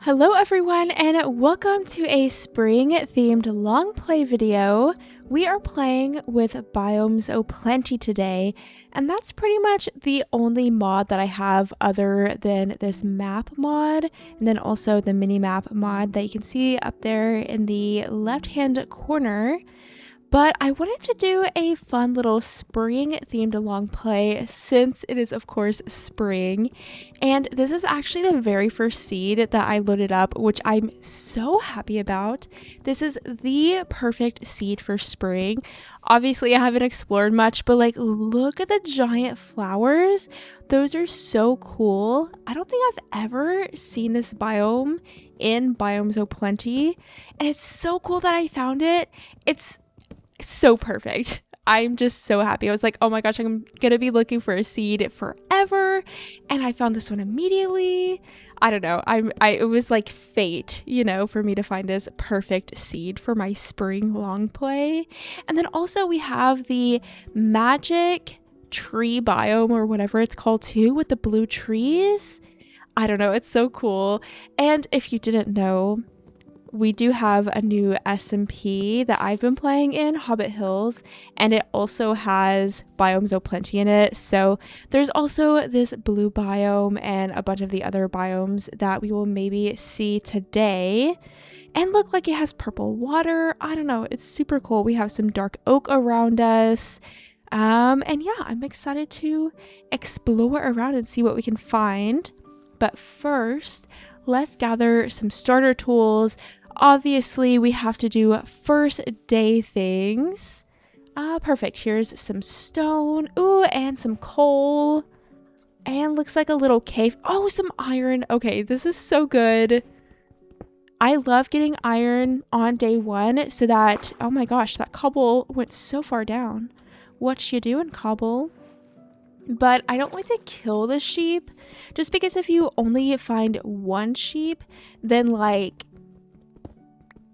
Hello everyone and welcome to a spring themed long play video. We are playing with Biomes O Plenty today, and that's pretty much the only mod that I have other than this map mod, and then also the mini map mod that you can see up there in the left hand corner. But I wanted to do a fun little spring themed long play since it is of course spring, and this is actually the very first seed that I loaded up, which I'm so happy about. This is the perfect seed for spring. Obviously I haven't explored much, but like look at the giant flowers. Those are so cool. I don't think I've ever seen this biome in Biomes O Plenty, and it's so cool that I found it. It's so perfect. I'm just so happy. I was like, oh my gosh, I'm gonna be looking for a seed forever, and I found this one immediately. I don't know. It was like fate, for me to find this perfect seed for my spring long play. And then also we have the magic tree biome or whatever it's called too, with the blue trees. I don't know. It's so cool. And if you didn't know, we do have a new SMP that I've been playing in, Hobbit Hills, and it also has Biomes O Plenty in it. So there's also this blue biome and a bunch of the other biomes that we will maybe see today. And look, like it has purple water. I don't know. It's super cool. We have some dark oak around us. And yeah, I'm excited to explore around and see what we can find. But first, let's gather some starter tools. Obviously, we have to do first day things. Perfect. Here's some stone. Ooh, and some coal. And looks like a little cave. Oh, some iron. Okay, this is so good. I love getting iron on day one so that, oh my gosh, that cobble went so far down. What you doing, cobble? But I don't like to kill the sheep, just because if you only find one sheep, then like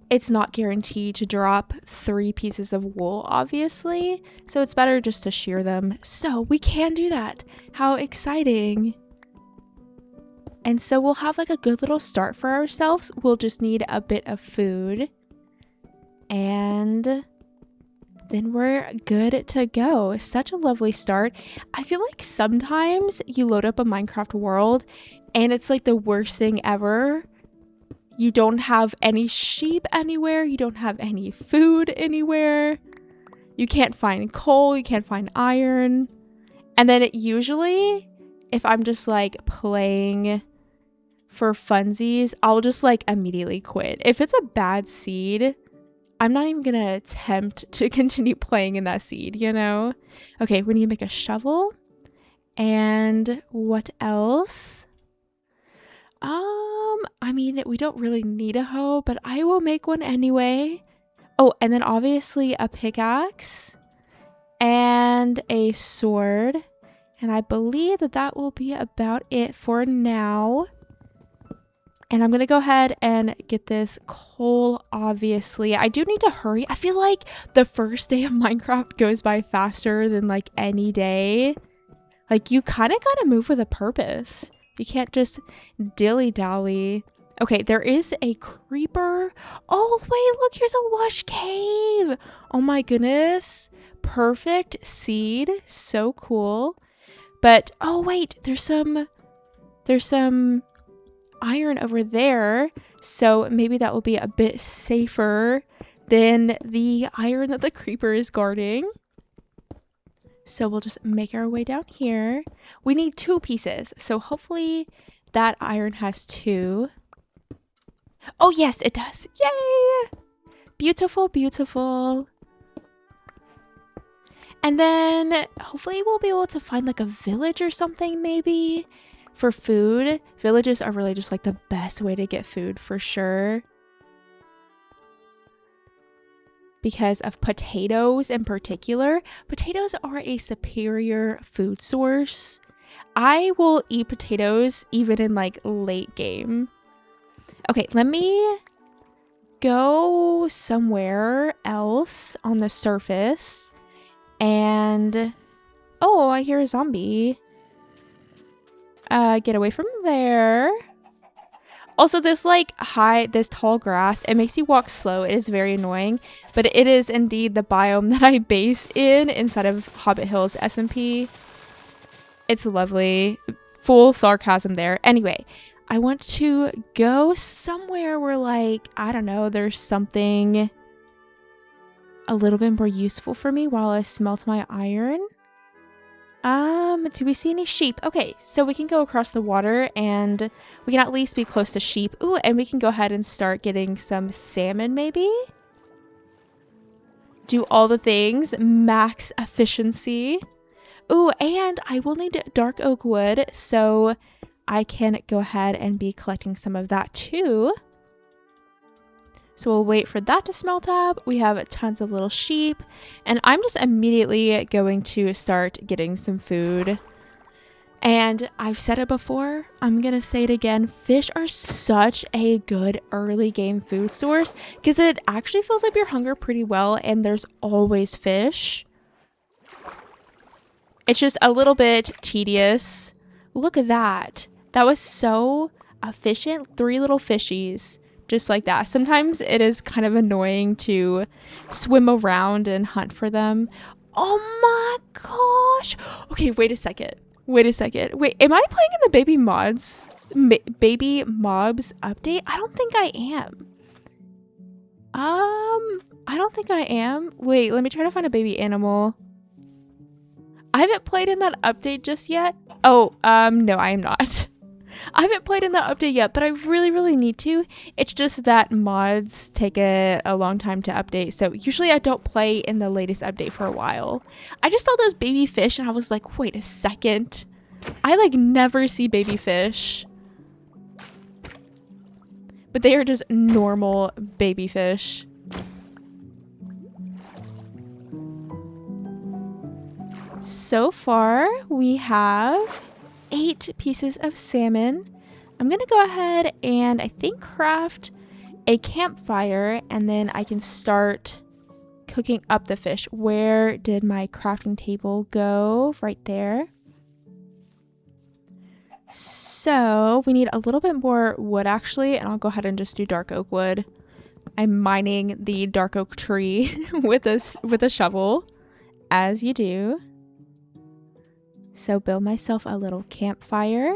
it's not guaranteed to drop 3 pieces of wool, obviously. So it's better just to shear them. So we can do that. How exciting. And so we'll have like a good little start for ourselves. We'll just need a bit of food. And then we're good to go. Such a lovely start. I feel like sometimes you load up a Minecraft world and it's like the worst thing ever. You don't have any sheep anywhere. You don't have any food anywhere. You can't find coal. You can't find iron. And then usually, if I'm just like playing for funsies, I'll just like immediately quit. If it's a bad seed, I'm not even gonna attempt to continue playing in that seed, Okay, we need to make a shovel. And what else? I mean, we don't really need a hoe, but I will make one anyway. Oh, and then obviously a pickaxe and a sword. And I believe that will be about it for now. And I'm going to go ahead and get this coal, obviously. I do need to hurry. I feel like the first day of Minecraft goes by faster than like any day. Like you kind of got to move with a purpose. You can't just dilly-dally. Okay, there is a creeper. Oh, wait, look, here's a lush cave. Oh my goodness. Perfect seed. So cool. But, oh wait, there's some iron over there, so maybe that will be a bit safer than the iron that the creeper is guarding. So we'll just make our way down here. We need 2 pieces, so hopefully that iron has 2. Oh yes, it does. Yay! Beautiful, beautiful. And then hopefully we'll be able to find like a village or something maybe. For food, villages are really just like the best way to get food for sure. Because of potatoes in particular. Potatoes are a superior food source. I will eat potatoes even in like late game. Okay, let me go somewhere else on the surface. And oh, I hear a zombie. Get away from there. Also, this tall grass, it makes you walk slow. It is very annoying, but it is indeed the biome that I base in instead of Hobbit Hills SMP. It's lovely. Full sarcasm there. Anyway, I want to go somewhere where, like, I don't know, there's something a little bit more useful for me while I smelt my iron. Do we see any sheep? Okay, so we can go across the water and we can at least be close to sheep. Ooh, and we can go ahead and start getting some salmon maybe. Do all the things, max efficiency. Ooh, and I will need dark oak wood, so I can go ahead and be collecting some of that too. So we'll wait for that to smelt up. We have tons of little sheep, and I'm just immediately going to start getting some food. And I've said it before, I'm gonna say it again, fish are such a good early game food source because it actually fills up your hunger pretty well, and there's always fish. It's just a little bit tedious. Look at that. That was so efficient. 3 little fishies. Just like that. Sometimes it is kind of annoying to swim around and hunt for them. Oh my gosh. Okay, wait a second. Wait, am I playing in the Baby Mobs update? I don't think I am. I don't think I am. Wait, let me try to find a baby animal. I haven't played in that update just yet. Oh, no, I am not. I haven't played in that update yet, but I really need to. It's just that mods take a long time to update, so usually I don't play in the latest update for a while. I just saw those baby fish and I was like, wait a second. I like never see baby fish. But they are just normal baby fish. So far, we have 8 pieces of salmon. I'm gonna go ahead and I think craft a campfire, and then I can start cooking up the fish. Where did my crafting table go? Right there. So we need a little bit more wood actually, and I'll go ahead and just do dark oak wood. I'm mining the dark oak tree with a shovel, as you do. So build myself a little campfire.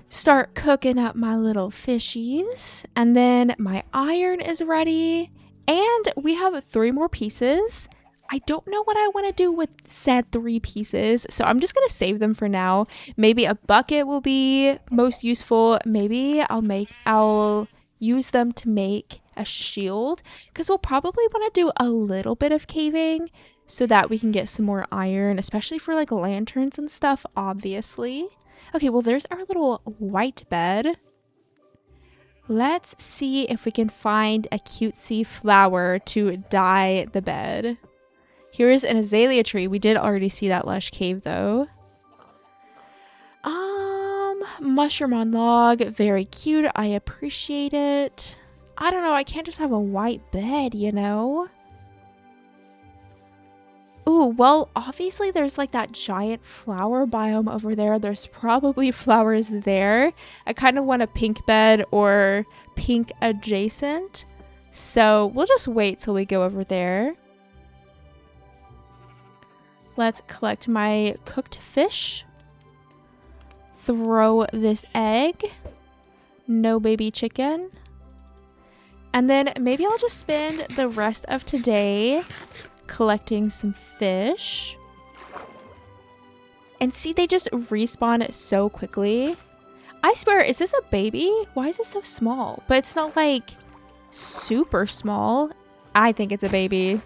Start cooking up my little fishies. And then my iron is ready. And we have 3 more pieces. I don't know what I want to do with said 3 pieces, so I'm just going to save them for now. Maybe a bucket will be most useful. Maybe I'll use them to make a shield, because we'll probably want to do a little bit of caving so that we can get some more iron, especially for like lanterns and stuff, obviously. Okay, well, there's our little white bed. Let's see if we can find a cutesy flower to dye the bed. Here's an azalea tree. We did already see that lush cave though. Mushroom on log. Very cute. I appreciate it. I don't know. I can't just have a white bed, you know? Ooh, well, obviously there's like that giant flower biome over there. There's probably flowers there. I kind of want a pink bed or pink adjacent. So we'll just wait till we go over there. Let's collect my cooked fish. Throw this egg. No baby chicken. And then maybe I'll just spend the rest of today collecting some fish. And see, they just respawn so quickly. I swear, is this a baby? Why is it so small? But it's not like super small. I think it's a baby.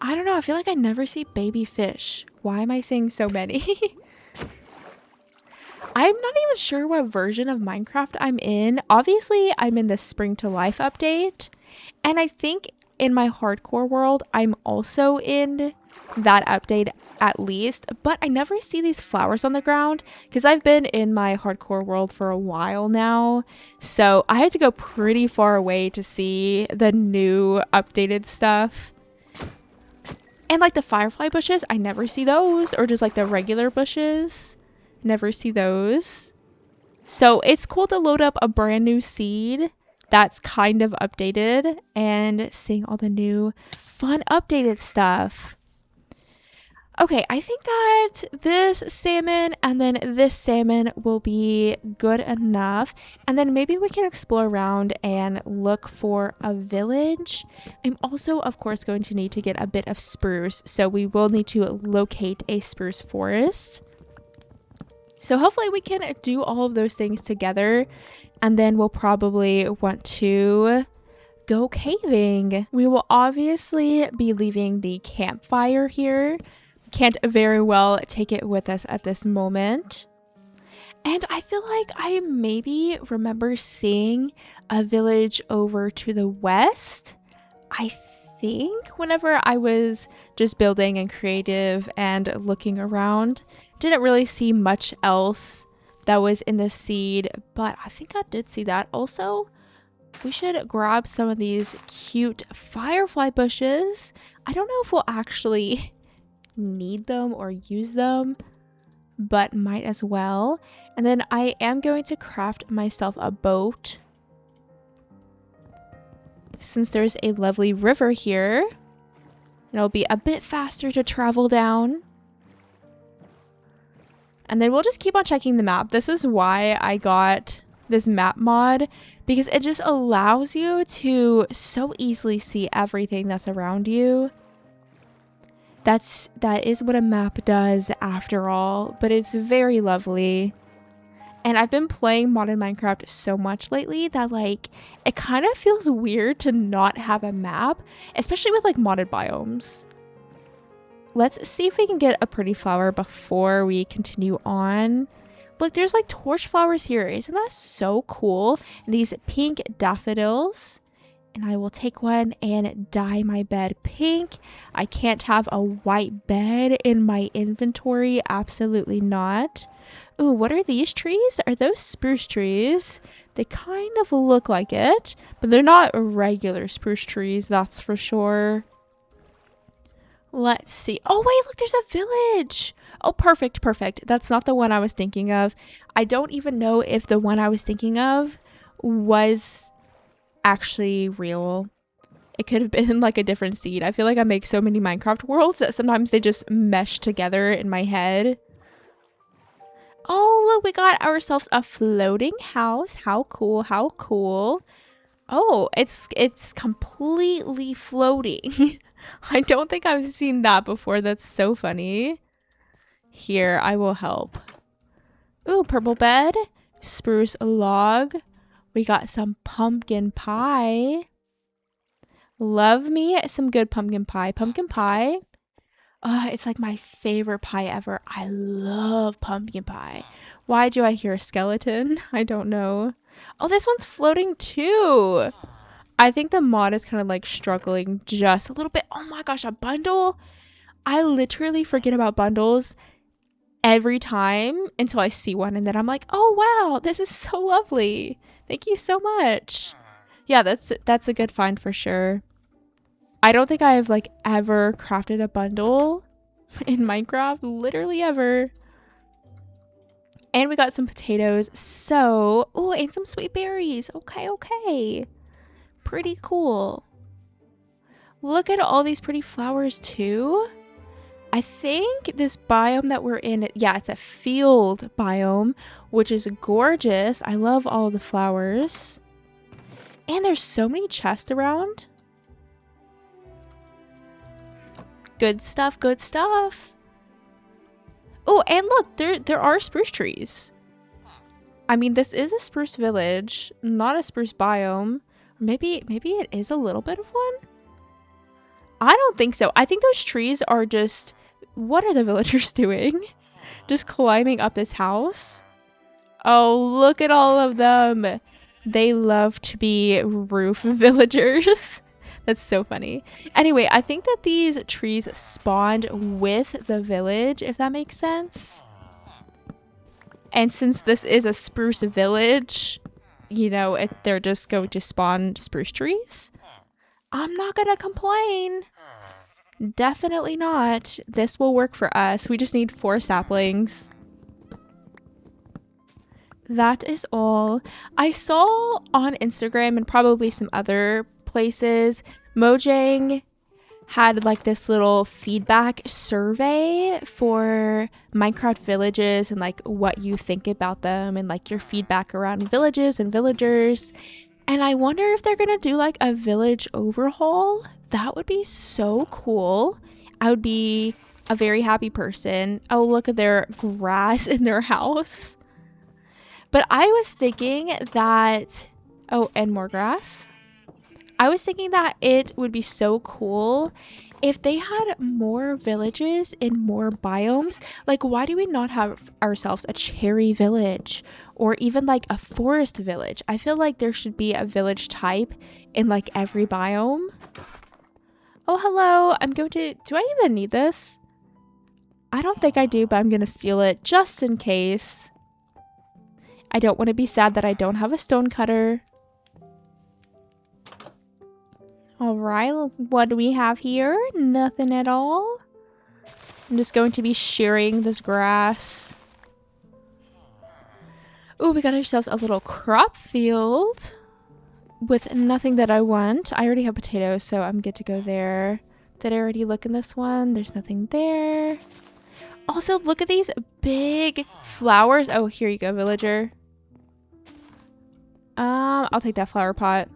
I don't know. I feel like I never see baby fish. Why am I saying so many? I'm not even sure what version of Minecraft I'm in. Obviously, I'm in the Spring to Life update. And I think in my hardcore world, I'm also in that update at least. But I never see these flowers on the ground because I've been in my hardcore world for a while now. So I had to go pretty far away to see the new updated stuff. And like the firefly bushes, I never see those. Or just like the regular bushes. Never see those. So it's cool to load up a brand new seed that's kind of updated and seeing all the new fun updated stuff. Okay, I think that this salmon and then this salmon will be good enough. And then maybe we can explore around and look for a village. I'm also, of course, going to need to get a bit of spruce. So we will need to locate a spruce forest. So hopefully we can do all of those things together. And then we'll probably want to go caving. We will obviously be leaving the campfire here. Can't very well take it with us at this moment. And I feel like I maybe remember seeing a village over to the west. I think whenever I was just building and creative and looking around, didn't really see much else that was in the seed, but I think I did see that. Also, we should grab some of these cute firefly bushes. I don't know if we'll actually need them or use them, but might as well. And then I am going to craft myself a boat since there's a lovely river here. It'll be a bit faster to travel down. And then we'll just keep on checking the map. This is why I got this map mod, because it just allows you to so easily see everything that's around you. That is what a map does after all, but it's very lovely. And I've been playing modded Minecraft so much lately that like it kind of feels weird to not have a map, especially with like modded biomes. Let's see if we can get a pretty flower before we continue on. Look, there's like torch flowers here. Isn't that so cool? And these pink daffodils. And I will take one and dye my bed pink. I can't have a white bed in my inventory. Absolutely not. Ooh, what are these trees? Are those spruce trees? They kind of look like it, but they're not regular spruce trees, that's for sure. Let's see. Oh, wait, look, there's a village. Oh, perfect, perfect. That's not the one I was thinking of. I don't even know if the one I was thinking of was actually real. It could have been like a different seed. I feel like I make so many Minecraft worlds that sometimes they just mesh together in my head. Oh, look, we got ourselves a floating house. How cool, how cool. Oh, it's completely floating. I don't think I've seen that before. That's so funny. Here, I will help. Ooh, purple bed, spruce log. We got some pumpkin pie. Love me some good pumpkin pie. Pumpkin pie. It's like my favorite pie ever. I love pumpkin pie. Why do I hear a skeleton? I don't know. Oh, this one's floating too. I think the mod is kind of like struggling just a little bit. Oh my gosh, a bundle? I literally forget about bundles every time until I see one, and then I'm like, oh wow, this is so lovely. Thank you so much. Yeah, that's a good find for sure. I don't think I've like ever crafted a bundle in Minecraft, literally ever. And we got some potatoes. So, oh, and some sweet berries. Okay, okay. Pretty cool. Look at all these pretty flowers too. I think this biome that we're in, yeah, it's a field biome, which is gorgeous. I love all the flowers. And there's so many chests around. Good stuff, good stuff. Oh, and look, there are spruce trees. I mean, this is a spruce village, not a spruce biome. Maybe it is a little bit of one. I don't think so. I think those trees are just, what are the villagers doing? Just climbing up this house? Oh, look at all of them. They love to be roof villagers. That's so funny. Anyway, I think that these trees spawned with the village, if that makes sense. And since this is a spruce village, you know, they're just going to spawn spruce trees. I'm not gonna complain. Definitely not. This will work for us. We just need 4 saplings. That is all. I saw on Instagram and probably some other places, Mojang had like this little feedback survey for Minecraft villages and like what you think about them and like your feedback around villages and villagers. And I wonder if they're gonna do like a village overhaul. That would be so cool. I would be a very happy person. Oh, look at their grass in their house. But I was thinking that, oh, and more grass. I was thinking that it would be so cool if they had more villages in more biomes. Like, why do we not have ourselves a cherry village or even like a forest village? I feel like there should be a village type in like every biome. Oh, hello. Do I even need this? I don't think I do, but I'm going to steal it just in case. I don't want to be sad that I don't have a stone cutter. All right, what do we have here? Nothing at all. I'm just going to be shearing this grass. Oh, we got ourselves a little crop field with nothing that I want. I already have potatoes, so I'm good to go there. Did I already look in this one? There's nothing there. Also, look at these big flowers. Oh, here you go, villager. I'll take that flower pot.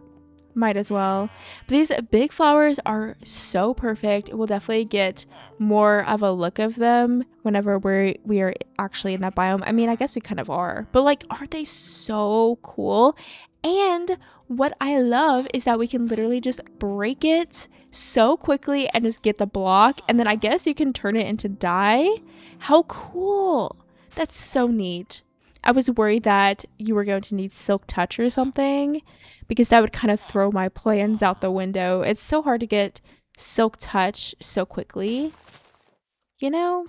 Might as well. But these big flowers are so perfect. We'll definitely get more of a look of them whenever we are actually in that biome. I mean, I guess we kind of are. But like, aren't they so cool? And what I love is that we can literally just break it so quickly and just get the block. And then I guess you can turn it into dye. How cool. That's so neat. I was worried that you were going to need silk touch or something, because that would kind of throw my plans out the window. It's so hard to get silk touch so quickly, you know?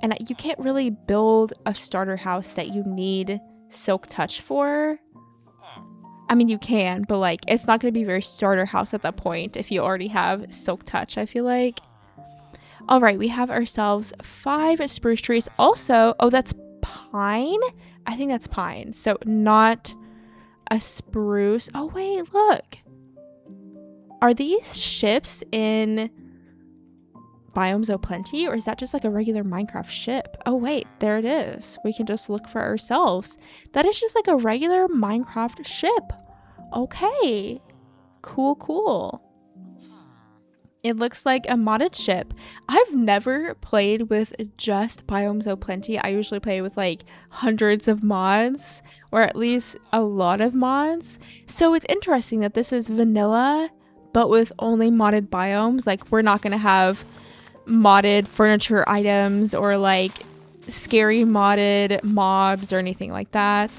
And you can't really build a starter house that you need silk touch for. I mean, you can, but like, it's not going to be very starter house at that point if you already have silk touch, I feel like. All right, we have ourselves 5 spruce trees. Also, oh, that's pine? I think that's pine. So not a spruce. Oh, wait, look. Are these ships in Biomes O' Plenty, or is that just like a regular Minecraft ship? Oh, wait, there it is. We can just look for ourselves. That is just like a regular Minecraft ship. Okay. Cool, cool. It looks like a modded ship. I've never played with just Biomes O' Plenty. I usually play with like hundreds of mods, or at least a lot of mods. So it's interesting that this is vanilla, but with only modded biomes. Like, we're not going to have modded furniture items or like scary modded mobs or anything like that.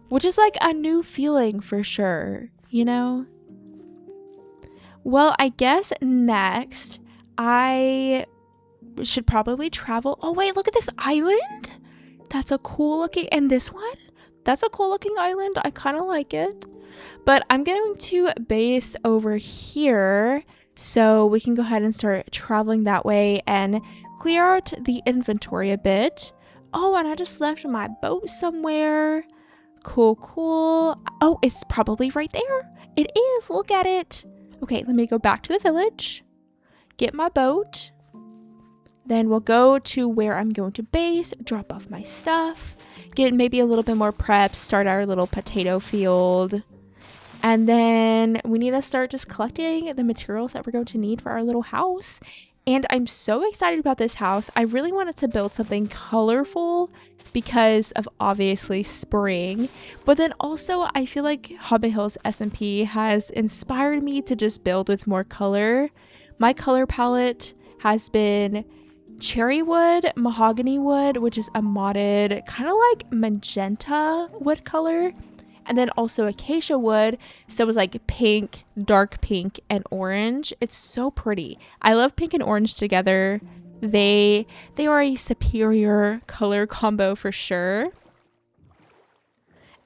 Which is like a new feeling for sure, you know? Well, I guess next I should probably travel. Oh, wait, look at this island. That's a cool looking, and this one? That's a cool looking island. I kind of like it. But I'm going to base over here so we can go ahead and start traveling that way and clear out the inventory a bit. Oh, and I just left my boat somewhere. Cool, cool. Oh, it's probably right there. It is. Look at it. Okay, let me go back to the village, get my boat, then we'll go to where I'm going to base, drop off my stuff, get maybe a little bit more prep, start our little potato field, and then we need to start just collecting the materials that we're going to need for our little house. And I'm so excited about this house. I really wanted to build something colorful because of obviously spring, but then also I feel like Hobbit Hills SMP has inspired me to just build with more color. My color palette has been cherry wood, mahogany wood, which is a modded kind of like magenta wood color, and then also acacia wood, so it was like pink, dark pink, and orange. It's so pretty. I love pink and orange together. They are a superior color combo for sure.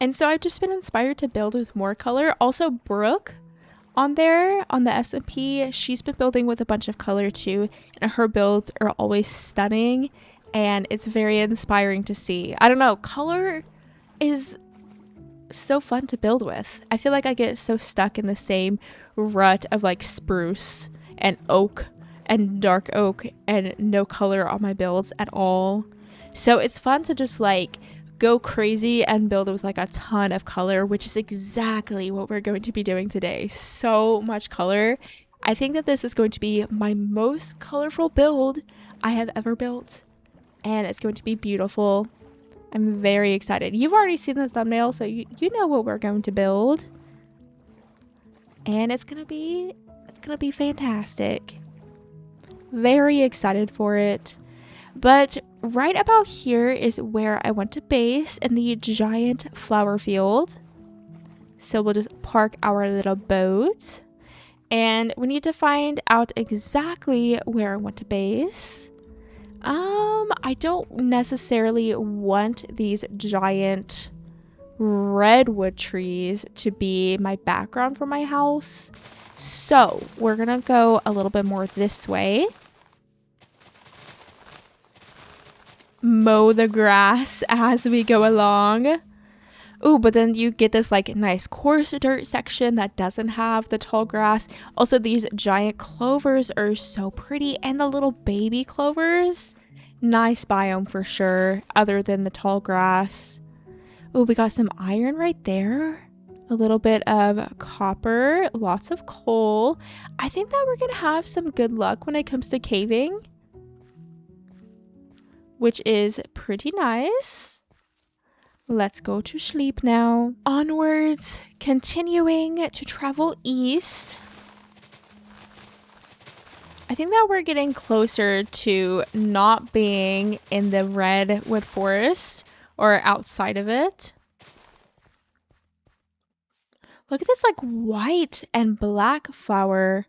And so I've just been inspired to build with more color. Also, Brooke on there on the SMP, she's been building with a bunch of color too, and her builds are always stunning. and it's very inspiring to see. I don't know, color is so fun to build with. I feel like I get so stuck in the same rut of like spruce and oak and dark oak and no color on my builds at all. So it's fun to just like go crazy and build with like a ton of color, which is exactly what we're going to be doing today. So much color. I think that this is going to be my most colorful build I have ever built, and it's going to be beautiful. I'm very excited. You've already seen the thumbnail, so you know what we're going to build. And it's gonna be fantastic. Very excited for it. But right about here is where I want to base in the giant flower field. So we'll just park our little boat. And we need to find out exactly where I want to base. I don't necessarily want these giant redwood trees to be my background for my house. So we're gonna go a little bit more this way. Mow the grass as we go along. Ooh, but then you get this like nice coarse dirt section that doesn't have the tall grass. Also, these giant clovers are so pretty, and the little baby clovers. Nice biome for sure, other than the tall grass. Ooh, we got some iron right there. A little bit of copper, lots of coal. I think that we're gonna have some good luck when it comes to caving, which is pretty nice. Let's go to sleep now. Onwards, continuing to travel east. I think that we're getting closer to not being in the redwood forest or outside of it. Look at this like white and black flower.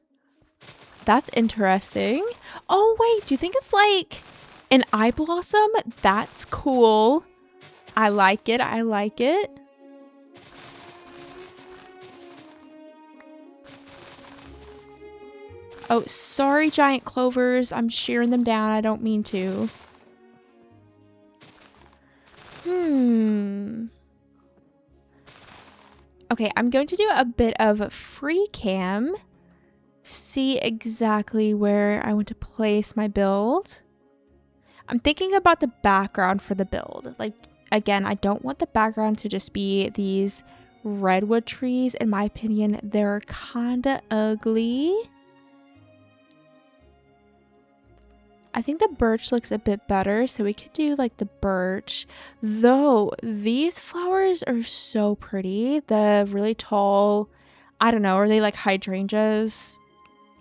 That's interesting. Oh wait, do you think it's like an eye blossom? That's cool. I like it. I like it. Oh, sorry, giant clovers. I'm shearing them down. I don't mean to. Okay, I'm going to do a bit of free cam. See exactly where I want to place my build. I'm thinking about the background for the build. Like, again, I don't want the background to just be these redwood trees. In my opinion, they're kinda ugly. I think the birch looks a bit better, so we could do like the birch. Though these flowers are so pretty. The really tall, I don't know, are they like hydrangeas?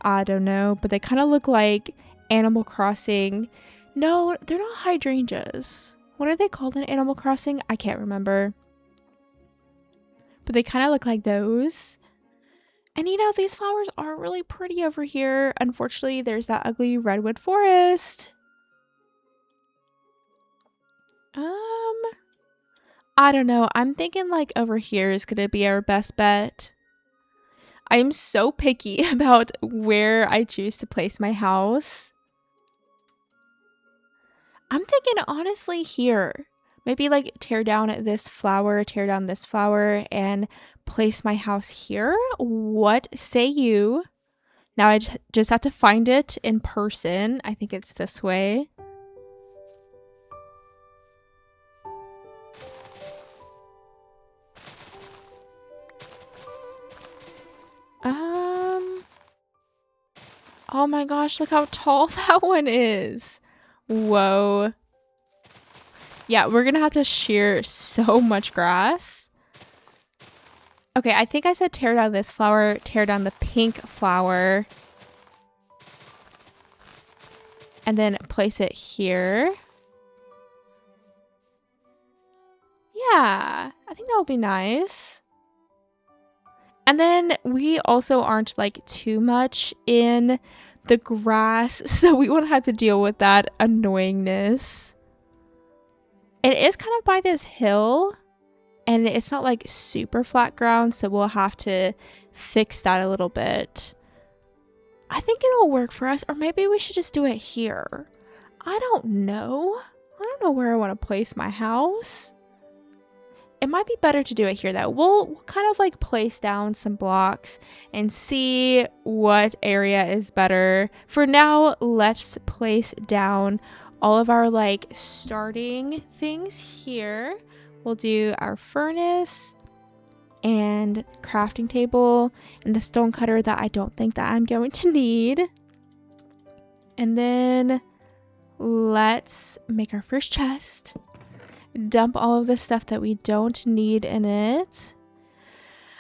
I don't know, but they kind of look like Animal Crossing. No, they're not hydrangeas. What are they called in Animal Crossing? I can't remember. But they kind of look like those. And you know, these flowers are really pretty over here. Unfortunately, there's that ugly redwood forest. I don't know. I'm thinking like over here is going to be our best bet. I'm so picky about where I choose to place my house. I'm thinking honestly here. Maybe like tear down this flower, and place my house here. What say you? Now I just have to find it in person. I think it's this way. Oh my gosh, look how tall that one is. Whoa. Yeah, we're gonna have to shear so much grass. Okay, I think I said tear down this flower, tear down the pink flower. And then place it here. Yeah, I think that will be nice. And then we also aren't like too much in the grass, so we won't have to deal with that annoyingness. It is kind of by this hill, and it's not like super flat ground, so we'll have to fix that a little bit. I think it'll work for us, or maybe we should just do it here. I don't know. don't know where I want to place my house. It might be better to do it here though. We'll kind of like place down some blocks and see what area is better. For now, let's place down all of our like starting things here. We'll do our furnace and crafting table and the stone cutter that I don't think that I'm going to need. And then let's make our first chest. Dump all of the stuff that we don't need in it.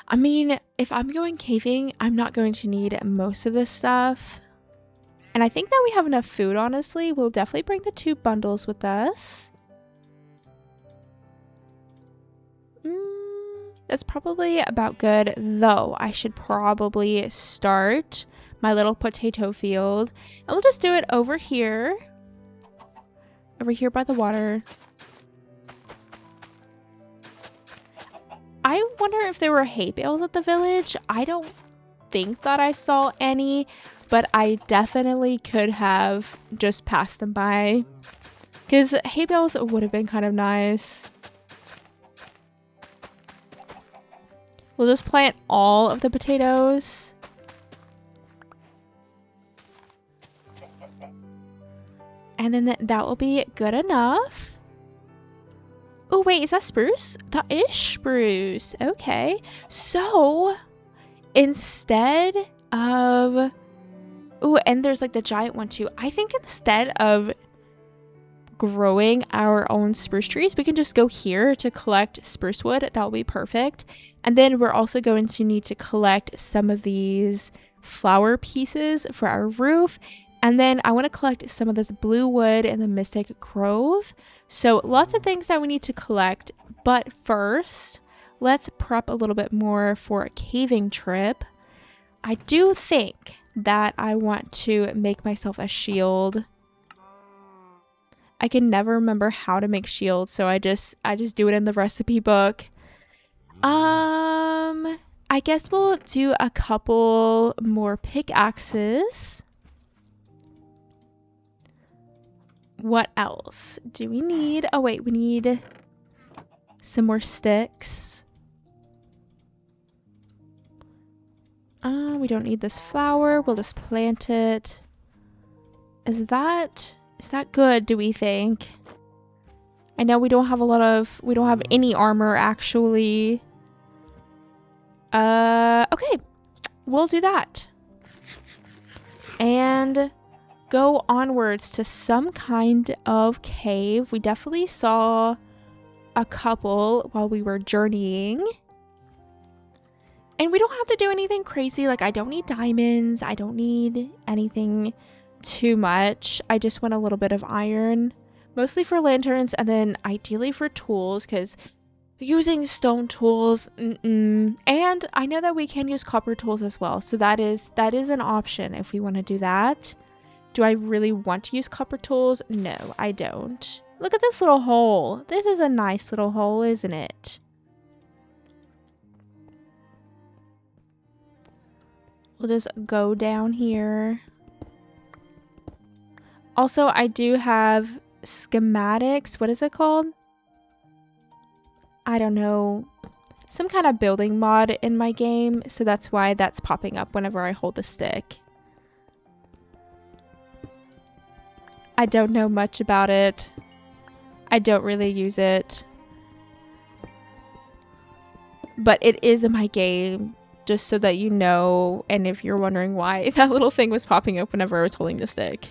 I mean, if I'm going caving, I'm not going to need most of this stuff. And I think that we have enough food, honestly. We'll definitely bring the 2 bundles with us. That's probably about good, though. I should probably start my little potato field. And we'll just do it over here. Over here by the water. I wonder if there were hay bales at the village. I don't think that I saw any, but I definitely could have just passed them by. Because hay bales would have been kind of nice. We'll just plant all of the potatoes. And then that will be good enough. Oh, wait, is that spruce? That is spruce. Okay. So, instead of... Oh, and there's like the giant one too. I think instead of growing our own spruce trees, we can just go here to collect spruce wood. That'll be perfect. And then we're also going to need to collect some of these flower pieces for our roof. And then I want to collect some of this blue wood in the Mystic Grove. So lots of things that we need to collect. But first, let's prep a little bit more for a caving trip. I do think that I want to make myself a shield. I can never remember how to make shields, so I just do it in the recipe book. I guess we'll do a couple more pickaxes. What else do we need? Oh wait, we need some more sticks. We don't need this flower. We'll just plant it. Is that good, do we think? I know we don't have any armor actually. Okay. We'll do that. And go onwards to some kind of cave. We definitely saw a couple while we were journeying. And we don't have to do anything crazy. Like, I don't need diamonds. I don't need anything too much. I just want a little bit of iron. Mostly for lanterns and then ideally for tools, because using stone tools, and I know that we can use copper tools as well. So that is an option if we want to do that. Do I really want to use copper tools? No, I don't. Look at this little hole. This is a nice little hole, isn't it? We'll just go down here. Also, I do have schematics. What is it called? I don't know. Some kind of building mod in my game. So that's why that's popping up whenever I hold the stick. I don't know much about it. I don't really use it. But it is in my game. Just so that you know. And if you're wondering why that little thing was popping up whenever I was holding the stick.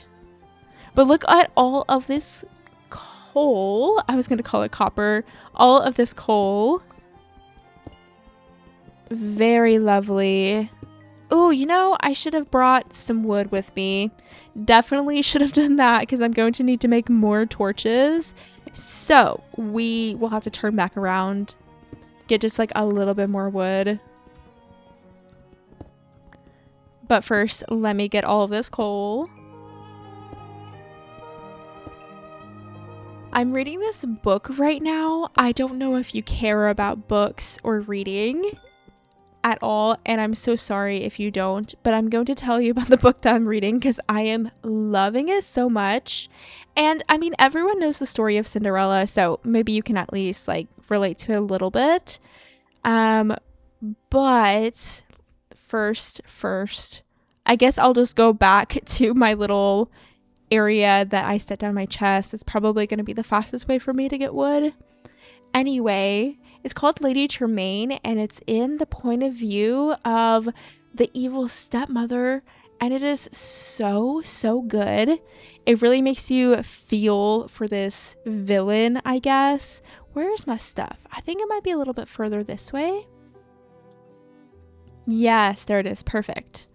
But look at all of this coal. I was going to call it copper. All of this coal. Very lovely. Oh, you know, I should have brought some wood with me. Definitely should have done that because I'm going to need to make more torches. So we will have to turn back around. Get just like a little bit more wood. But first, let me get all of this coal. I'm reading this book right now. I don't know if you care about books or reading. at all, and I'm so sorry if you don't, but I'm going to tell you about the book that I'm reading because I am loving it so much. And I mean, everyone knows the story of Cinderella, so maybe you can at least like relate to it a little bit. But first, I guess I'll just go back to my little area that I set down my chest. It's probably going to be the fastest way for me to get wood. Anyway, it's called Lady Tremaine, and it's in the point of view of the evil stepmother, and it is so good. It really makes you feel for this villain, I guess. Where's my stuff? I think it might be a little bit further this way. Yes, there it is. Perfect.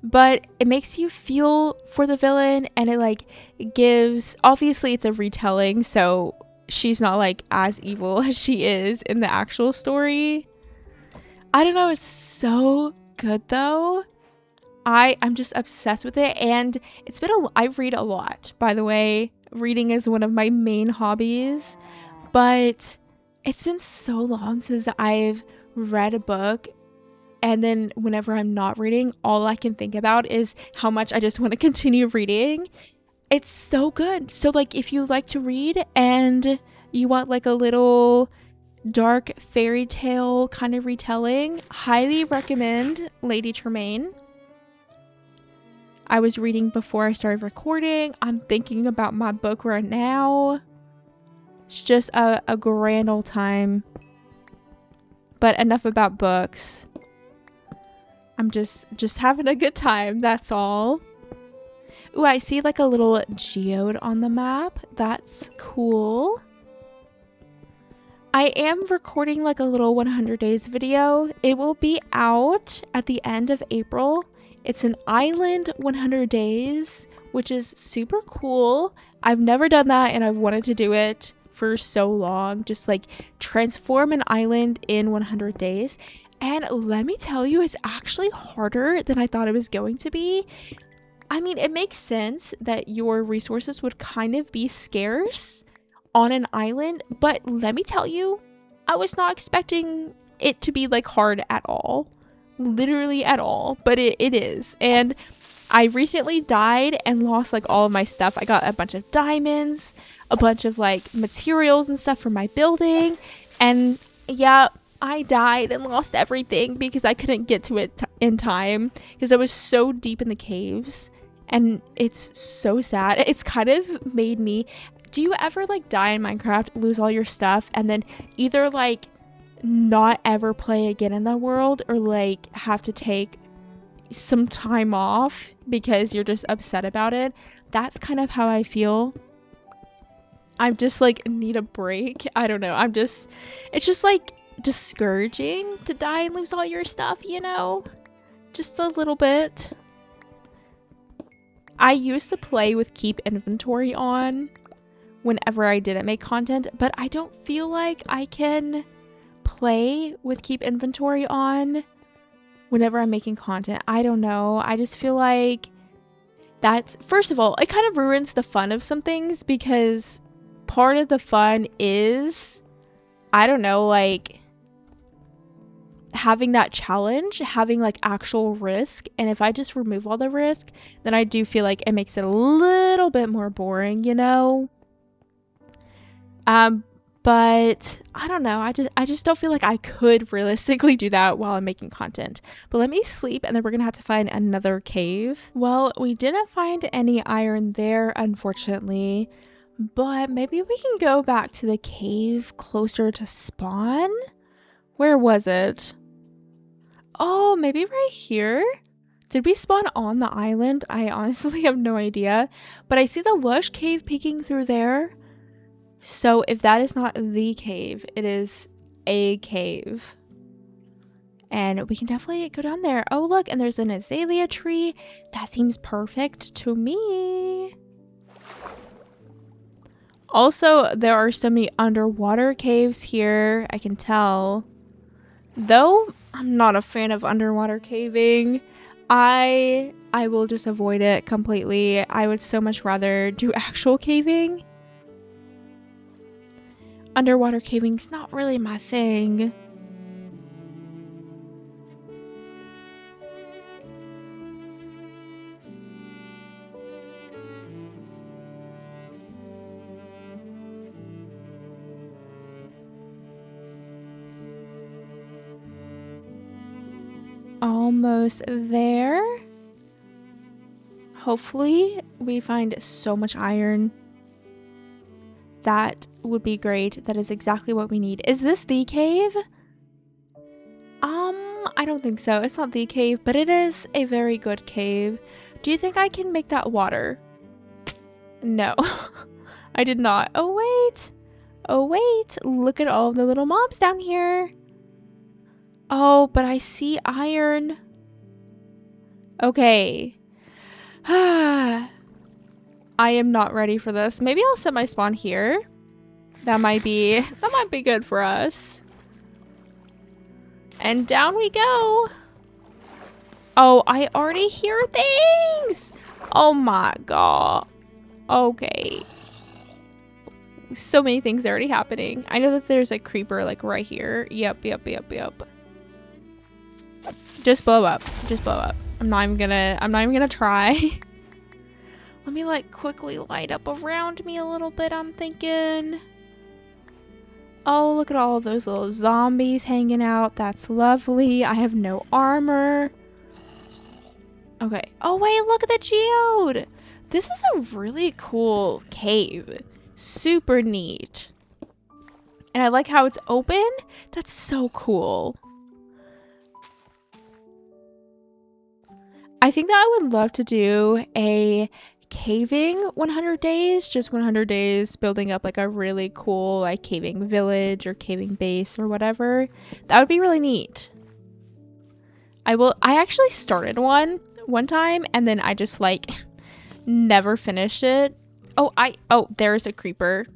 But it makes you feel for the villain, and it like gives, obviously it's a retelling, so she's not like as evil as she is in the actual story. I don't know, it's so good though. I'm just obsessed with it, and it's been I read a lot, by the way. Reading is one of my main hobbies, but it's been so long since I've read a book, and then whenever I'm not reading, all I can think about is how much I just want to continue reading. It's so good. So like if you like to read and you want like a little dark fairy tale kind of retelling, highly recommend Lady Tremaine. I was reading before I started recording. I'm thinking about my book right now. It's just a grand old time. But enough about books. I'm just having a good time, that's all. Ooh, I see like a little geode on the map. That's cool. I am recording like a little 100 days video. It will be out at the end of April. It's an island 100 days, which is super cool. I've never done that, and I've wanted to do it for so long. Just like transform an island in 100 days. And let me tell you, it's actually harder than I thought it was going to be. I mean, it makes sense that your resources would kind of be scarce on an island, but let me tell you, I was not expecting it to be like hard at all. Literally at all, but it is. And I recently died and lost like all of my stuff. I got a bunch of diamonds, a bunch of like materials and stuff for my building, and yeah, I died and lost everything because I couldn't get to it in time because I was so deep in the caves, and it's so sad. It's kind of made me, do you ever like die in Minecraft, lose all your stuff, and then either like not ever play again in that world, or like have to take some time off because you're just upset about it? That's kind of how I feel. I'm just like need a break. I don't know. It's just like discouraging to die and lose all your stuff, you know? Just a little bit. I used to play with keep inventory on whenever I didn't make content, but I don't feel like I can play with keep inventory on whenever I'm making content. I don't know. I just feel like that's, first of all, it kind of ruins the fun of some things, because part of the fun is, I don't know, like having that challenge, having like actual risk. And if I just remove all the risk, then I do feel like it makes it a little bit more boring, you know? But I don't know. I just don't feel like I could realistically do that while I'm making content. But let me sleep, and then we're gonna have to find another cave. Well, we didn't find any iron there, unfortunately. But maybe we can go back to the cave closer to spawn. Where was it? Oh, maybe right here? Did we spawn on the island? I honestly have no idea. But I see the lush cave peeking through there. So if that is not the cave, it is a cave. And we can definitely go down there. Oh, look, and there's an azalea tree. That seems perfect to me. Also, there are so many underwater caves here, I can tell. Though I'm not a fan of underwater caving, I will just avoid it completely. I would so much rather do actual caving. Underwater caving's not really my thing. Almost there. Hopefully we find so much iron. That would be great. That is exactly what we need. Is this the cave? I don't think so. It's not the cave, but it is a very good cave. Do you think I can make that water? No. I did not. Oh, wait. Oh, wait. Look at all the little mobs down here. Oh, but I see iron. Okay. I am not ready for this. Maybe I'll set my spawn here. That might be good for us. And down we go. Oh, I already hear things. Oh my god. Okay. So many things already happening. I know that there's a creeper like right here. Yep. Just blow up. Just blow up. I'm not even gonna try. Let me like quickly light up around me a little bit, I'm thinking. Oh, look at all of those little zombies hanging out. That's lovely. I have no armor. Okay. Oh, wait, look at the geode. This is a really cool cave. Super neat. And I like how it's open. That's so cool. I think that I would love to do a caving 100 days, just 100 days building up like a really cool like caving village or caving base or whatever. That would be really neat. I actually started one time and then I just like never finished it. Oh, there's a creeper.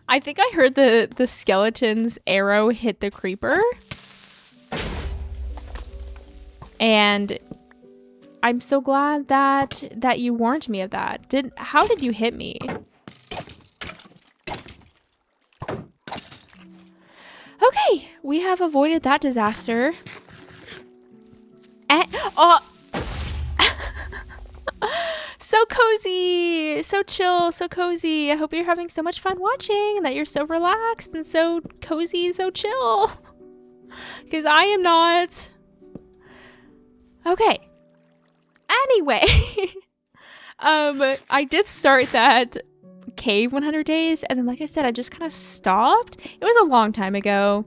I think I heard the skeleton's arrow hit the creeper. And I'm so glad that you warned me of that. How did you hit me? Okay, we have avoided that disaster. And so cozy, so chill, so cozy. I hope you're having so much fun watching and that you're so relaxed and so cozy, so chill. Because I am not. Okay. Anyway, I did start that cave 100 days and then like I said, I just kind of stopped. It was a long time ago.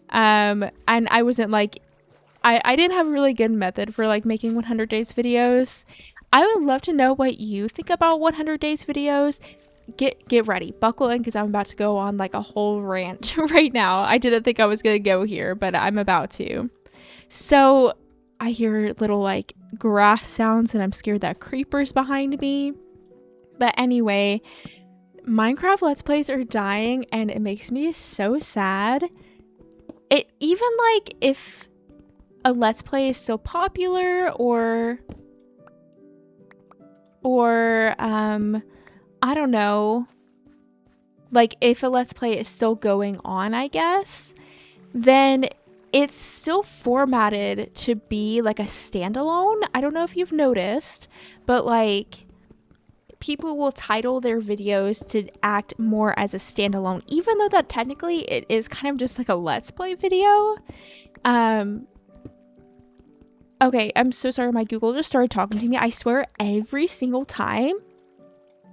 And I wasn't like, I didn't have a really good method for like making 100 days videos. I would love to know what you think about 100 days videos. Get ready, buckle in because I'm about to go on like a whole rant right now. I didn't think I was going to go here, but I'm about to. So I hear little like grass sounds and I'm scared that creeper's behind me. But anyway, Minecraft Let's Plays are dying and it makes me so sad. It even like if a Let's Play is still popular or I don't know, like if a Let's Play is still going on, I guess, then it's still formatted to be like a standalone. I don't know if you've noticed, but like people will title their videos to act more as a standalone, even though that technically it is kind of just like a Let's Play video. Okay, I'm so sorry. My Google just started talking to me. I swear every single time.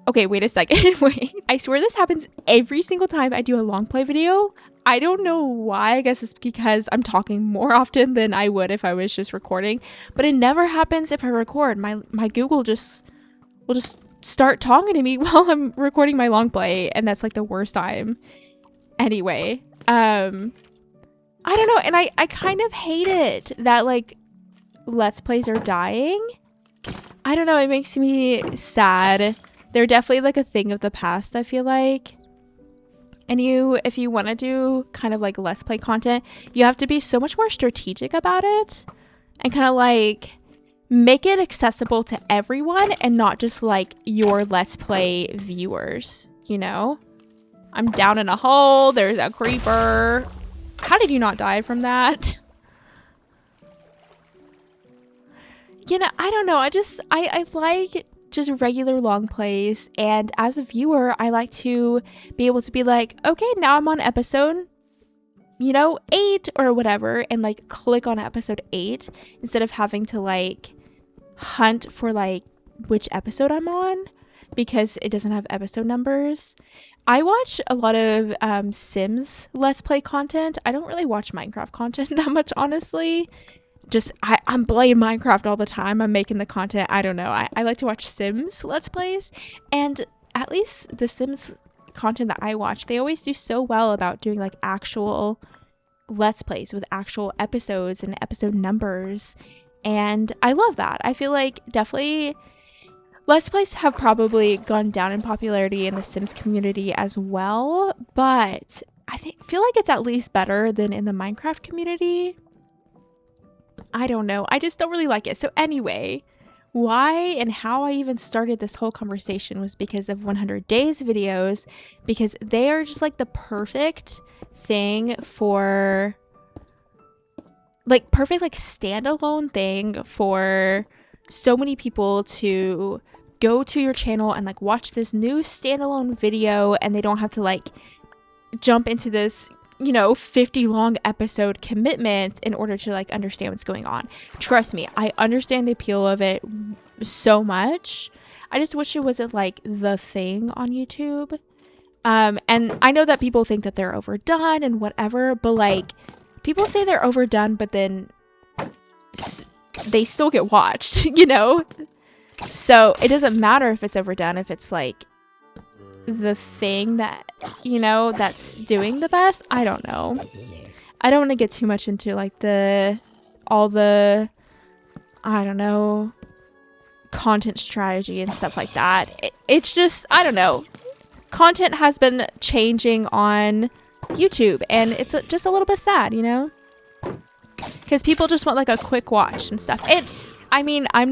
Okay, wait a second. Wait. I swear this happens every single time I do a long play video. I don't know why. I guess it's because I'm talking more often than I would if I was just recording. But it never happens if I record. My Google will just start talking to me while I'm recording my long play. And that's like the worst time. Anyway. I don't know. And I kind of hate it that like Let's Plays are dying. I don't know. It makes me sad. They're definitely like a thing of the past, I feel like. And if you want to do kind of like Let's Play content, you have to be so much more strategic about it and kind of like make it accessible to everyone and not just like your Let's Play viewers, you know? I'm down in a hole. There's a creeper. How did you not die from that? You know, I don't know. I like just regular long plays, and as a viewer I like to be able to be like, okay, now I'm on episode you know, 8 or whatever, and like click on episode 8 instead of having to like hunt for like which episode I'm on because it doesn't have episode numbers. I watch a lot of Sims Let's Play content. I don't really watch Minecraft content that much, honestly. Just I'm playing Minecraft all the time. I'm making the content. I don't know. I like to watch Sims Let's Plays, and at least the Sims content that I watch, they always do so well about doing like actual Let's Plays with actual episodes and episode numbers, and I love that. I feel like definitely Let's Plays have probably gone down in popularity in the Sims community as well, but feel like it's at least better than in the Minecraft community. I don't know. I just don't really like it. So anyway, why and how I even started this whole conversation was because of 100 Days videos, because they are just like the perfect thing for like perfect like standalone thing for so many people to go to your channel and like watch this new standalone video, and they don't have to like jump into this, you know, 50 long episode commitment in order to like understand what's going on. Trust me, I understand the appeal of it so much. I just wish it wasn't like the thing on YouTube. And I know that people think that they're overdone and whatever, but like people say they're overdone, but then they still get watched, you know? So it doesn't matter if it's overdone, if it's like the thing that, you know, that's doing the best. I don't know. I don't want to get too much into like all the I don't know, content strategy and stuff like that. It's just, I don't know. Content has been changing on YouTube, and it's just a little bit sad, you know? Because people just want like a quick watch and stuff. And I mean, I'm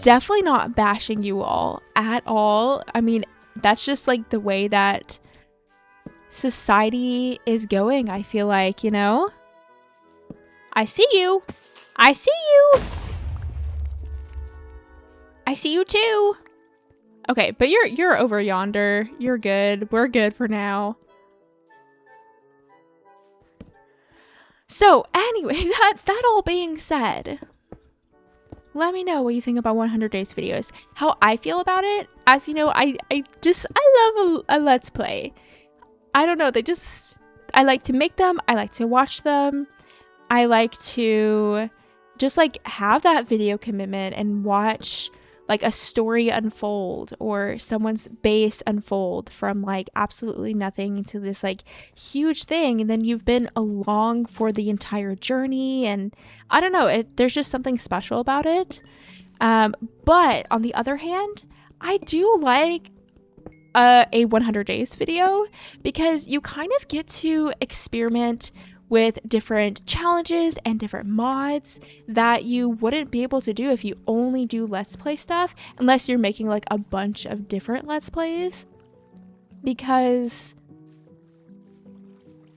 definitely not bashing you all at all. I mean, that's just like the way that society is going, I feel like, you know? I see you. I see you. I see you too. Okay, but you're over yonder. You're good. We're good for now. So anyway, that all being said, let me know what you think about 100 Days videos. How I feel about it. As you know, I love a Let's Play. I don't know. I like to make them. I like to watch them. I like to just like have that video commitment and watch like a story unfold or someone's base unfold from like absolutely nothing to this like huge thing, and then you've been along for the entire journey, and I don't know, there's just something special about it. But on the other hand, I do like a 100 Days video because you kind of get to experiment with different challenges and different mods that you wouldn't be able to do if you only do Let's Play stuff, unless you're making like a bunch of different Let's Plays, because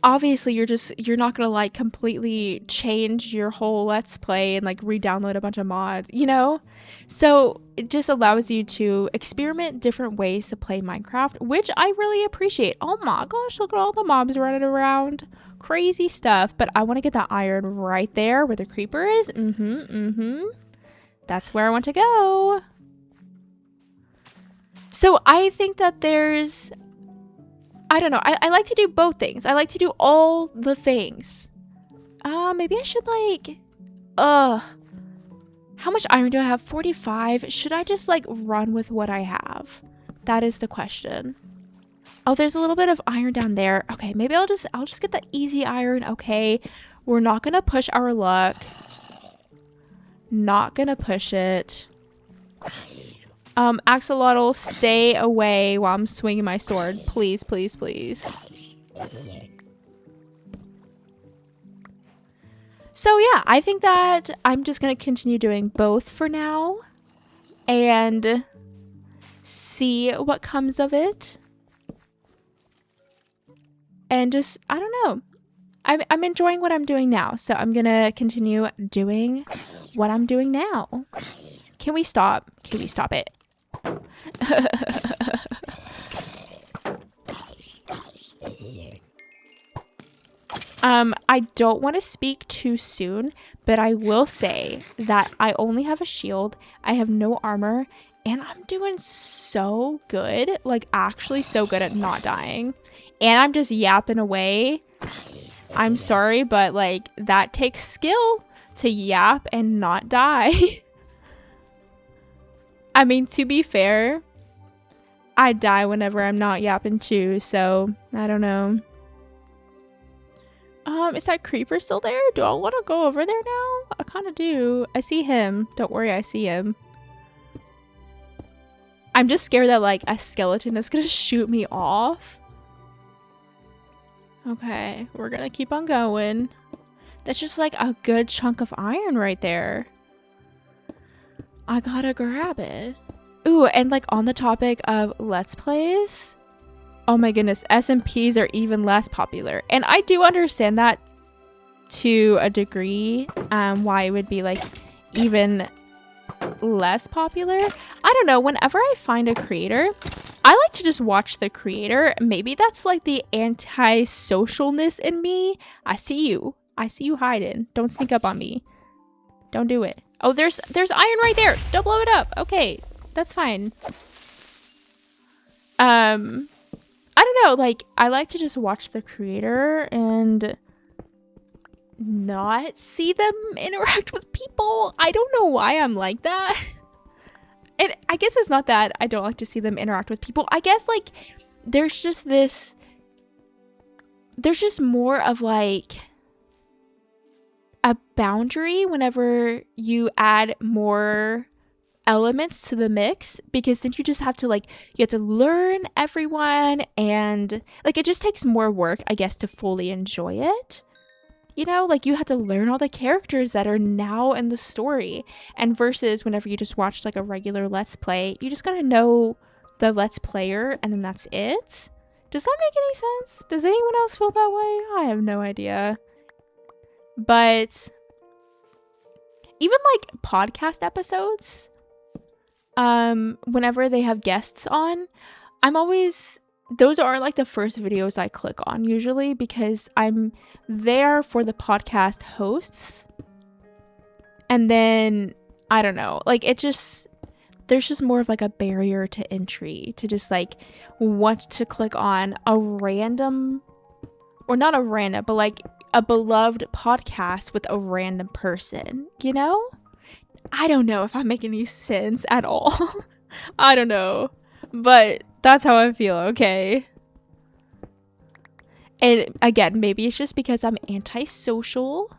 obviously you're not gonna like completely change your whole Let's Play and like re-download a bunch of mods, you know? So it just allows you to experiment different ways to play Minecraft, which I really appreciate. Oh my gosh, look at all the mobs running around. Crazy stuff. But I want to get that iron right there where the creeper is. That's where I want to go. So I think that there's, I don't know, I like to do both things. I like to do all the things. Maybe I should like, how much iron do I have? 45. Should I just like run with what I have? That is the question. Oh, there's a little bit of iron down there. Okay, maybe I'll just get the easy iron. Okay, we're not gonna push our luck. Not gonna push it. Axolotl, stay away while I'm swinging my sword. Please, please, please. So yeah, I think that I'm just going to continue doing both for now and see what comes of it. And just, I don't know. I'm enjoying what I'm doing now, so I'm going to continue doing what I'm doing now. Can we stop? Can we stop it? I don't want to speak too soon, but I will say that I only have a shield. I have no armor, and I'm doing so good. Like, actually so good at not dying. And I'm just yapping away. I'm sorry, but like, that takes skill to yap and not die. I mean, to be fair, I die whenever I'm not yapping too, so I don't know. Is that creeper still there? Do I want to go over there now? I kind of do. I see him. Don't worry, I see him. I'm just scared that like a skeleton is gonna shoot me off. Okay, we're gonna keep on going. That's just like a good chunk of iron right there. I gotta grab it. Ooh, and like on the topic of Let's Plays, oh my goodness, SMPs are even less popular. And I do understand that to a degree, why it would be like even less popular. I don't know, whenever I find a creator, I like to just watch the creator. Maybe that's like the anti-socialness in me. I see you hiding. Don't sneak up on me. Don't do it. Oh, there's iron right there. Don't blow it up. Okay, that's fine. I don't know, like I like to just watch the creator and not see them interact with people. I don't know why I'm like that. And I guess it's not that I don't like to see them interact with people. I guess like there's just more of like a boundary whenever you add more elements to the mix, because then you just have to like, you have to learn everyone, and like it just takes more work, I guess, to fully enjoy it. You know, like you have to learn all the characters that are now in the story, and versus whenever you just watch like a regular Let's Play, you just gotta know the Let's Player and then that's it. Does that make any sense? Does anyone else feel that way? I have no idea. But even like podcast episodes, whenever they have guests on, those are like the first videos I click on usually, because I'm there for the podcast hosts. And then I don't know, like there's just more of like a barrier to entry to just like want to click on a random, or not a random, but like a beloved podcast with a random person, you know? I don't know if I'm making any sense at all. I don't know. But that's how I feel, okay? And again, maybe it's just because I'm antisocial.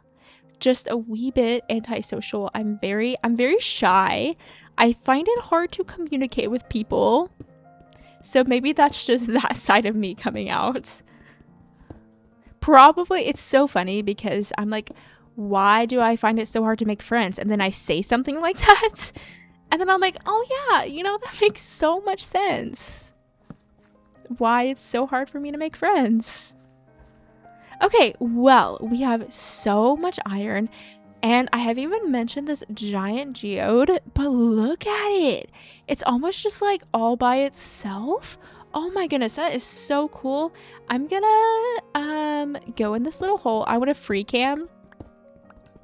Just a wee bit antisocial. I'm very shy. I find it hard to communicate with people. So maybe that's just that side of me coming out. Probably, it's so funny because I'm like, why do I find it so hard to make friends? And then I say something like that. And then I'm like, oh yeah, you know, that makes so much sense. Why it's so hard for me to make friends. Okay, well, we have so much iron. And I have even mentioned this giant geode, but look at it. It's almost just like all by itself. Oh my goodness, that is so cool. I'm gonna go in this little hole. I want to free cam,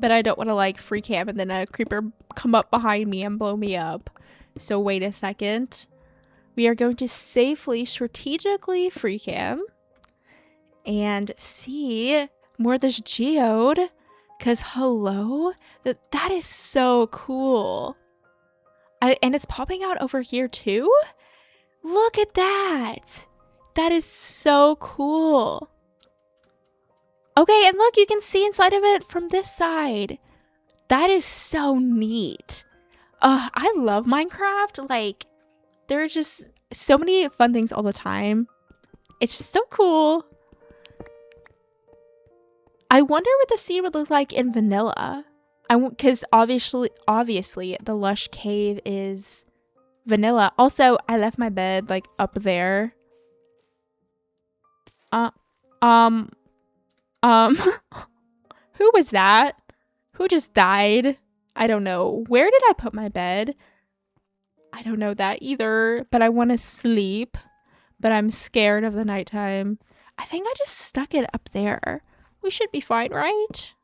but I don't want to like free cam and then a creeper come up behind me and blow me up. So wait a second. We are going to safely, strategically free cam and see more of this geode, because hello, that is so cool. And it's popping out over here too. Look at that. That is so cool. Okay, and look, you can see inside of it from this side. That is so neat. I love Minecraft. Like, there are just so many fun things all the time. It's just so cool. I wonder what the scene would look like in vanilla. Because obviously the lush cave is vanilla. Also, I left my bed like up there. Who was that? Who just died? I don't know. Where did I put my bed? I don't know that either, but I want to sleep, but I'm scared of the nighttime. I think I just stuck it up there. We should be fine, right?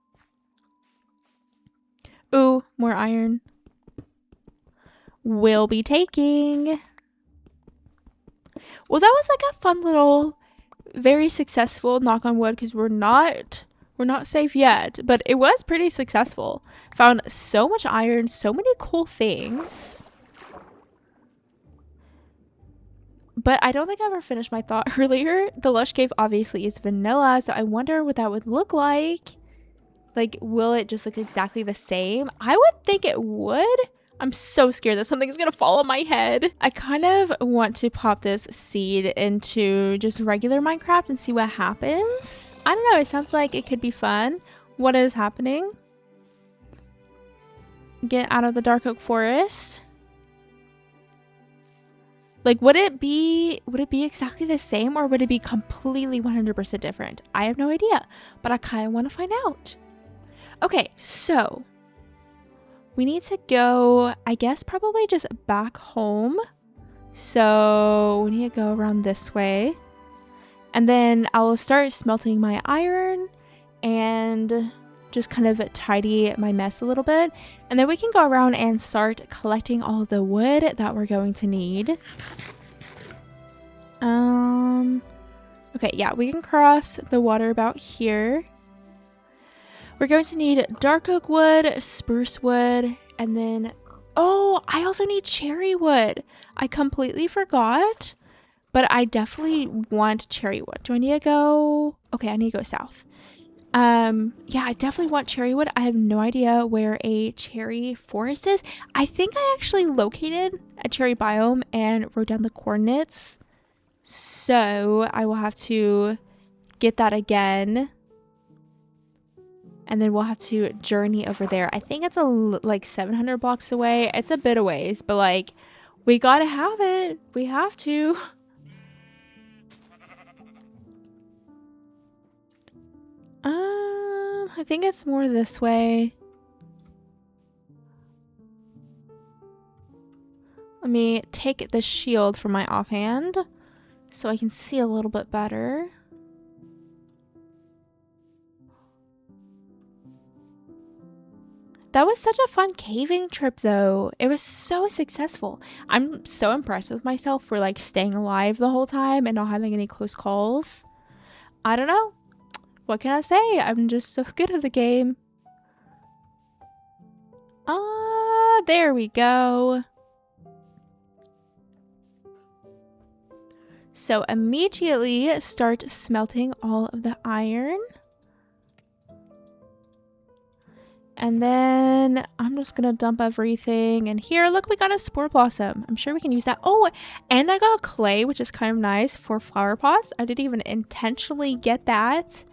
Ooh, more iron. We'll be taking. Well, that was like a fun little, very successful, knock on wood, because we're not safe yet, but it was pretty successful. Found so much iron, so many cool things. But I don't think I ever finished my thought earlier. The Lush Cave obviously is vanilla, so I wonder what that would look like. Like, will it just look exactly the same? I would think it would. I'm so scared that something's gonna fall on my head. I kind of want to pop this seed into just regular Minecraft and see what happens. I don't know, it sounds like it could be fun. What is happening? Get out of the dark oak forest. Like, would it be exactly the same, or would it be completely 100% different? I have no idea, but I kind of want to find out. Okay, so we need to go, I guess, probably just back home. So we need to go around this way. And then I'll start smelting my iron and just kind of tidy my mess a little bit. And then we can go around and start collecting all of the wood that we're going to need. Okay, yeah, we can cross the water about here. We're going to need dark oak wood, spruce wood, and then, oh, I also need cherry wood. I completely forgot, but I definitely want cherry wood. Do I need to go? Okay, I need to go south. Yeah, I definitely want cherry wood. I have no idea where a cherry forest is. I think I actually located a cherry biome and wrote down the coordinates. So I will have to get that again. And then we'll have to journey over there. I think it's like 700 blocks away. It's a bit of ways, but like, we gotta have it. We have to. I think it's more this way. Let me take the shield from my offhand so I can see a little bit better. That was such a fun caving trip, though. It was so successful. I'm so impressed with myself for like staying alive the whole time and not having any close calls. I don't know. What can I say? I'm just so good at the game. There we go. So immediately start smelting all of the iron. And then I'm just gonna dump everything in here. Look, we got a spore blossom. I'm sure we can use that. Oh, and I got clay, which is kind of nice for flower pots. I didn't even intentionally get that,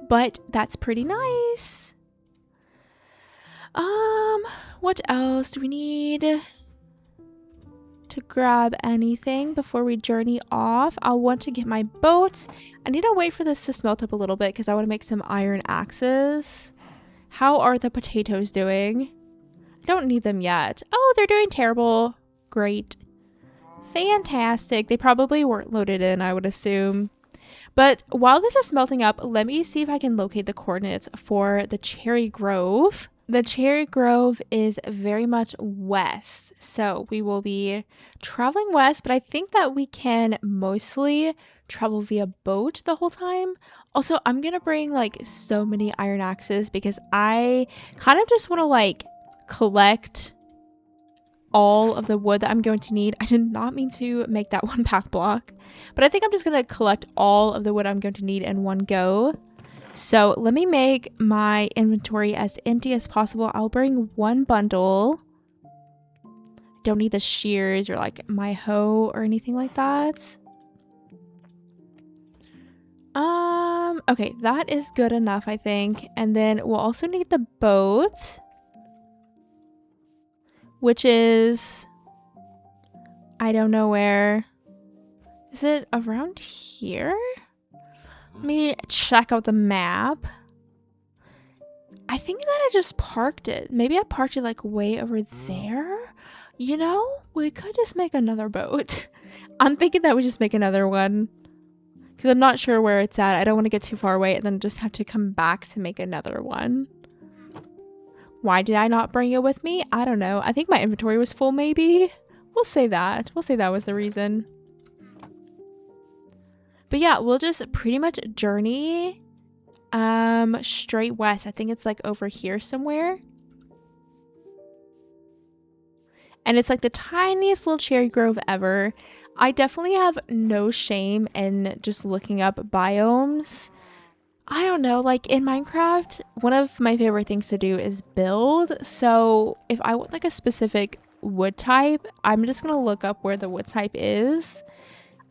but that's pretty nice. What else do we need to grab? Anything before we journey off? I'll want to get my boat. I need to wait for this to smelt up a little bit because I want to make some iron axes. How are the potatoes doing? I don't need them yet. Oh, they're doing terrible. Great. Fantastic. They probably weren't loaded in, I would assume. But while this is smelting up, let me see if I can locate the coordinates for the cherry grove. The cherry grove is very much west, so we will be traveling west, but I think that we can mostly travel via boat the whole time. Also, I'm gonna bring like so many iron axes because I kind of just want to like collect all of the wood that I'm going to need. I did not mean to make that one path block, but I think I'm just gonna collect all of the wood I'm going to need in one go. So let me make my inventory as empty as possible. I'll bring one bundle. Don't need the shears or like my hoe or anything like that. Okay, that is good enough, I think. And then we'll also need the boat, which is, I don't know where. Is it around here? Let me check out the map. I think that I just parked it. Maybe I parked it like way over there. You know, we could just make another boat. I'm thinking that we just make another one. because I'm not sure where it's at. I don't want to get too far away and then just have to come back to make another one. Why did I not bring it with me? I don't know. I think my inventory was full, maybe. We'll say that. We'll say that was the reason. But yeah, we'll just pretty much journey straight west. I think it's like over here somewhere. And it's like the tiniest little cherry grove ever. I definitely have no shame in just looking up biomes. I don't know, like in Minecraft, one of my favorite things to do is build. So if I want like a specific wood type, I'm just gonna look up where the wood type is.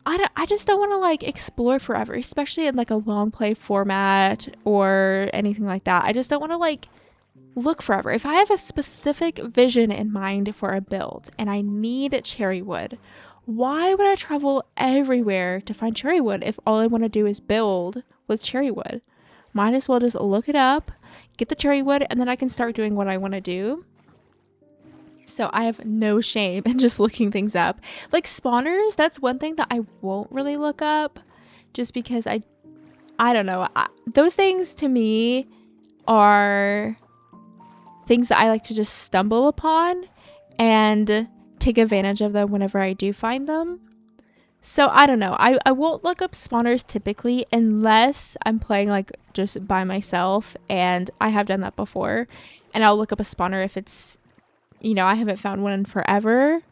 I just don't want to like explore forever, especially in like a long play format or anything like that. I just don't want to like look forever. If I have a specific vision in mind for a build and I need cherry wood, why would I travel everywhere to find cherry wood if all I want to do is build with cherry wood? Might as well just look it up, get the cherry wood, and then I can start doing what I want to do. So I have no shame in just looking things up. Like spawners, that's one thing that I won't really look up just because I don't know. Those things to me are things that I like to just stumble upon and take advantage of them whenever I do find them. So I don't know. I won't look up spawners typically unless I'm playing like just by myself, and I have done that before. And I'll look up a spawner if it's, you know, I haven't found one in forever.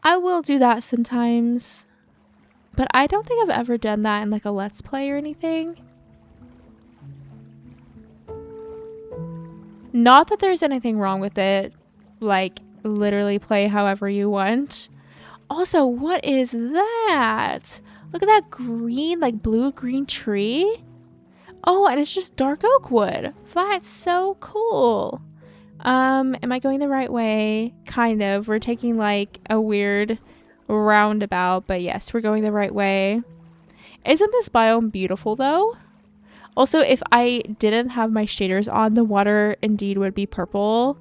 I will do that sometimes, but I don't think I've ever done that in like a let's play or anything. Not that there's anything wrong with it, like literally play however you want. Also, what is that? Look at that green, like blue-green tree. Oh, and it's just dark oak wood. That's so cool. Am I going the right way? Kind of. We're taking like a weird roundabout, but yes, we're going the right way. Isn't this biome beautiful though? Also, if I didn't have my shaders on, the water indeed would be purple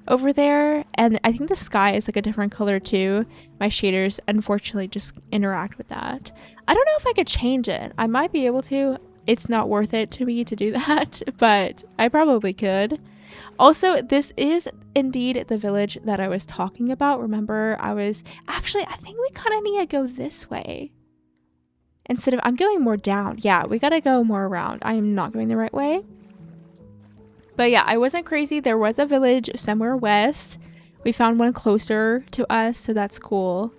over there. And I think the sky is like a different color too. My shaders unfortunately just interact with that. I don't know if I could change it. I might be able to. It's not worth it to me to do that, but I probably could. Also, this is indeed the village that I was talking about. Remember, I think we kind of need to go this way. Instead of, I'm going more down. Yeah, we gotta go more around. I am not going the right way. But yeah, I wasn't crazy. There was a village somewhere west. We found one closer to us, so that's cool.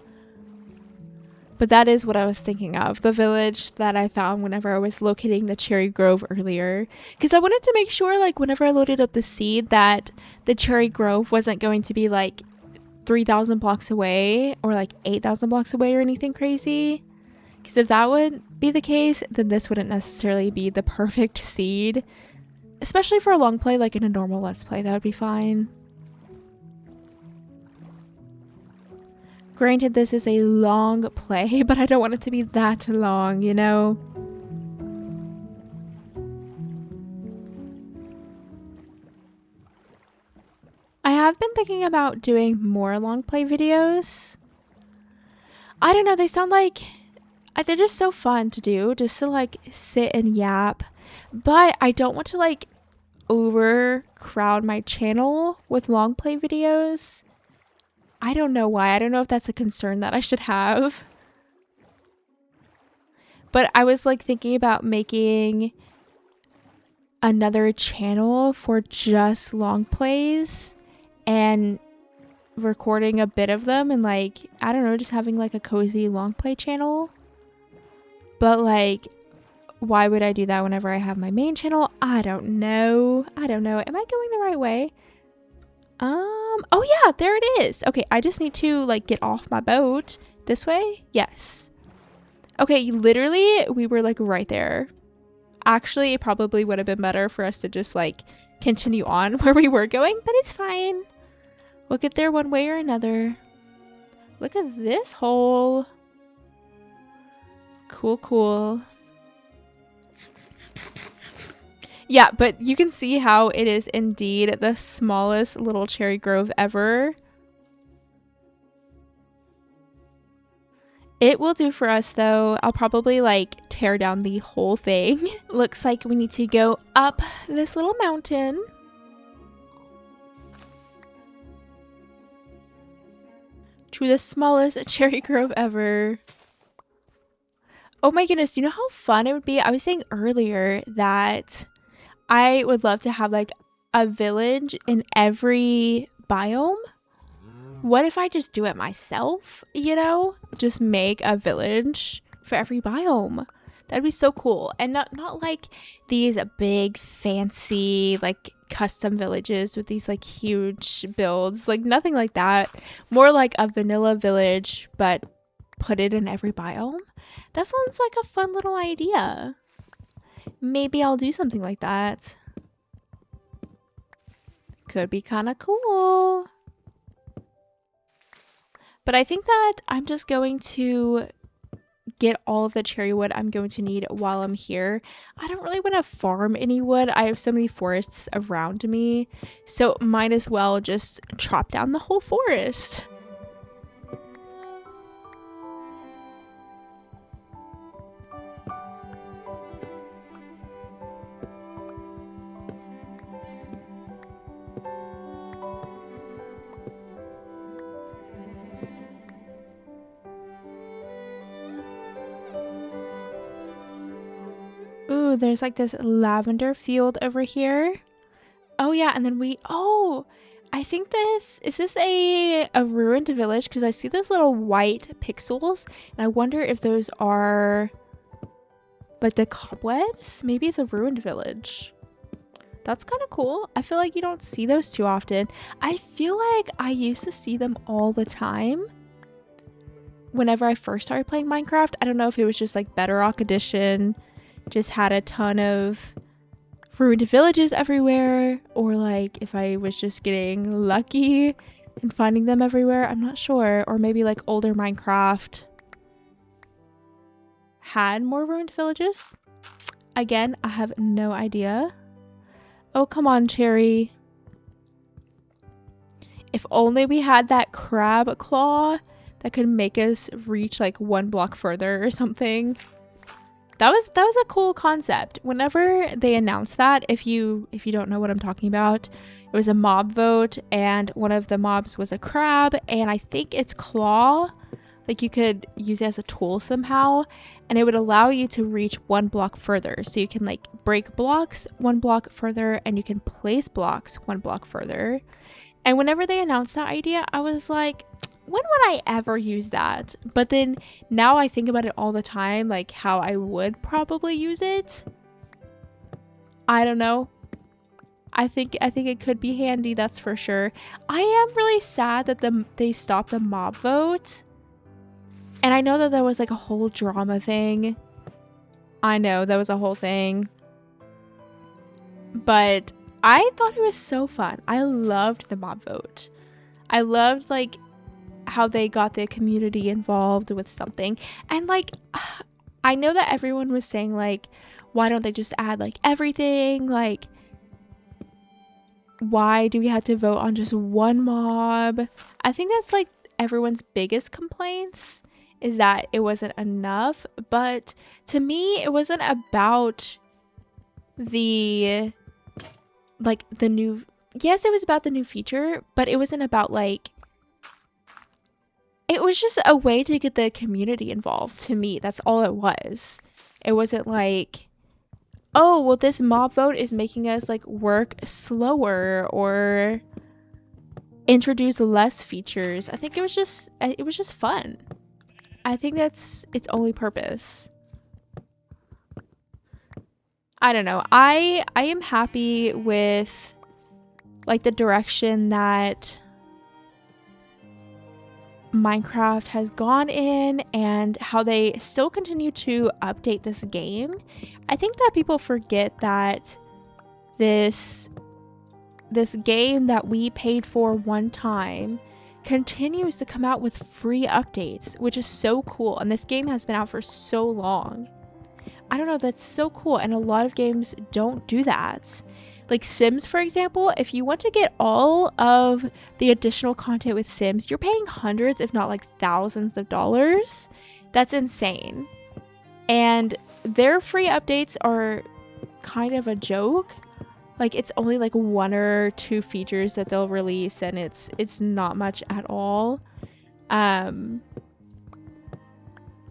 But that is what I was thinking of. The village that I found whenever I was locating the cherry grove earlier. Because I wanted to make sure, like, whenever I loaded up the seed, that the cherry grove wasn't going to be, like, 3,000 blocks away or, like, 8,000 blocks away or anything crazy. Because if that would be the case, then this wouldn't necessarily be the perfect seed. Especially for a long play, like in a normal let's play, that would be fine. Granted, this is a long play, but I don't want it to be that long, you know? I have been thinking about doing more long play videos. I don't know, they sound like... they're just so fun to do, just to like sit and yap. But I don't want to like overcrowd my channel with long play videos. I don't know why. I don't know if that's a concern that I should have. But I was like thinking about making another channel for just long plays and recording a bit of them and like, I don't know, just having like a cozy long play channel. But like, why would I do that whenever I have my main channel? I don't know. Am I going the right way? Oh yeah, there it is. Okay, I just need to like get off my boat. This way? Yes. Okay, literally we were like right there. Actually, it probably would have been better for us to just like continue on where we were going, but it's fine. We'll get there one way or another. Look at this hole. Cool. Yeah, but you can see how it is indeed the smallest little cherry grove ever. It will do for us though. I'll probably like tear down the whole thing. Looks like we need to go up this little mountain. To the smallest cherry grove ever. Oh my goodness, you know how fun it would be? I was saying earlier that I would love to have like a village in every biome. What if I just do it myself, you know? Just make a village for every biome. That'd be so cool. And not like these big fancy like custom villages with these like huge builds. Like nothing like that. More like a vanilla village, but put it in every biome. That sounds like a fun little idea. Maybe I'll do something like that. Could be kind of cool. But I think that I'm just going to get all of the cherry wood I'm going to need while I'm here. I don't really want to farm any wood. I have so many forests around me. So might as well just chop down the whole forest. Ooh, there's like this lavender field over here. Oh yeah, and then I think is this a ruined village? Because I see those little white pixels, and I wonder if those are like the cobwebs. Maybe it's a ruined village. That's kind of cool. I feel like you don't see those too often. I feel like I used to see them all the time whenever I first started playing Minecraft. I don't know if it was just like Bedrock Edition just had a ton of ruined villages everywhere, or like if I was just getting lucky and finding them everywhere. I'm not sure. Or maybe like older Minecraft had more ruined villages. Again, I have no idea. Oh, come on, Cherry. If only we had that crab claw that could make us reach like 1 block further or something. That was a cool concept. Whenever they announced that, if you don't know what I'm talking about, it was a mob vote, and one of the mobs was a crab, and I think its claw, like you could use it as a tool somehow, and it would allow you to reach 1 block further. So you can like break blocks 1 block further, and you can place blocks 1 block further. And whenever they announced that idea, I was like, when would I ever use that? But then now I think about it all the time, like how I would probably use it. I don't know. I think it could be handy, that's for sure. I am really sad that they stopped the mob vote. And I know that there was like a whole drama thing. I know that was a whole thing. But I thought it was so fun. I loved the mob vote. I loved like how they got the community involved with something. And like I know that everyone was saying like, why don't they just add like everything? Like, why do we have to vote on just one mob? I think that's like everyone's biggest complaints, is that it wasn't enough. But to me, it wasn't about the new, yes, it was about the new feature, but it wasn't about like, it was just a way to get the community involved. To me, that's all it was. It wasn't like, oh, well, this mob vote is making us like work slower or introduce less features. I think it was just fun. I think that's its only purpose. I don't know. I am happy with like the direction that Minecraft has gone in and how they still continue to update this game. I think that people forget that this game that we paid for one time continues to come out with free updates, which is so cool. And this game has been out for so long. I don't know, that's so cool. And a lot of games don't do that. Like Sims, for example, if you want to get all of the additional content with Sims, you're paying hundreds, if not like thousands of dollars. That's insane. And their free updates are kind of a joke. Like, it's only like 1 or 2 features that they'll release, and it's not much at all. I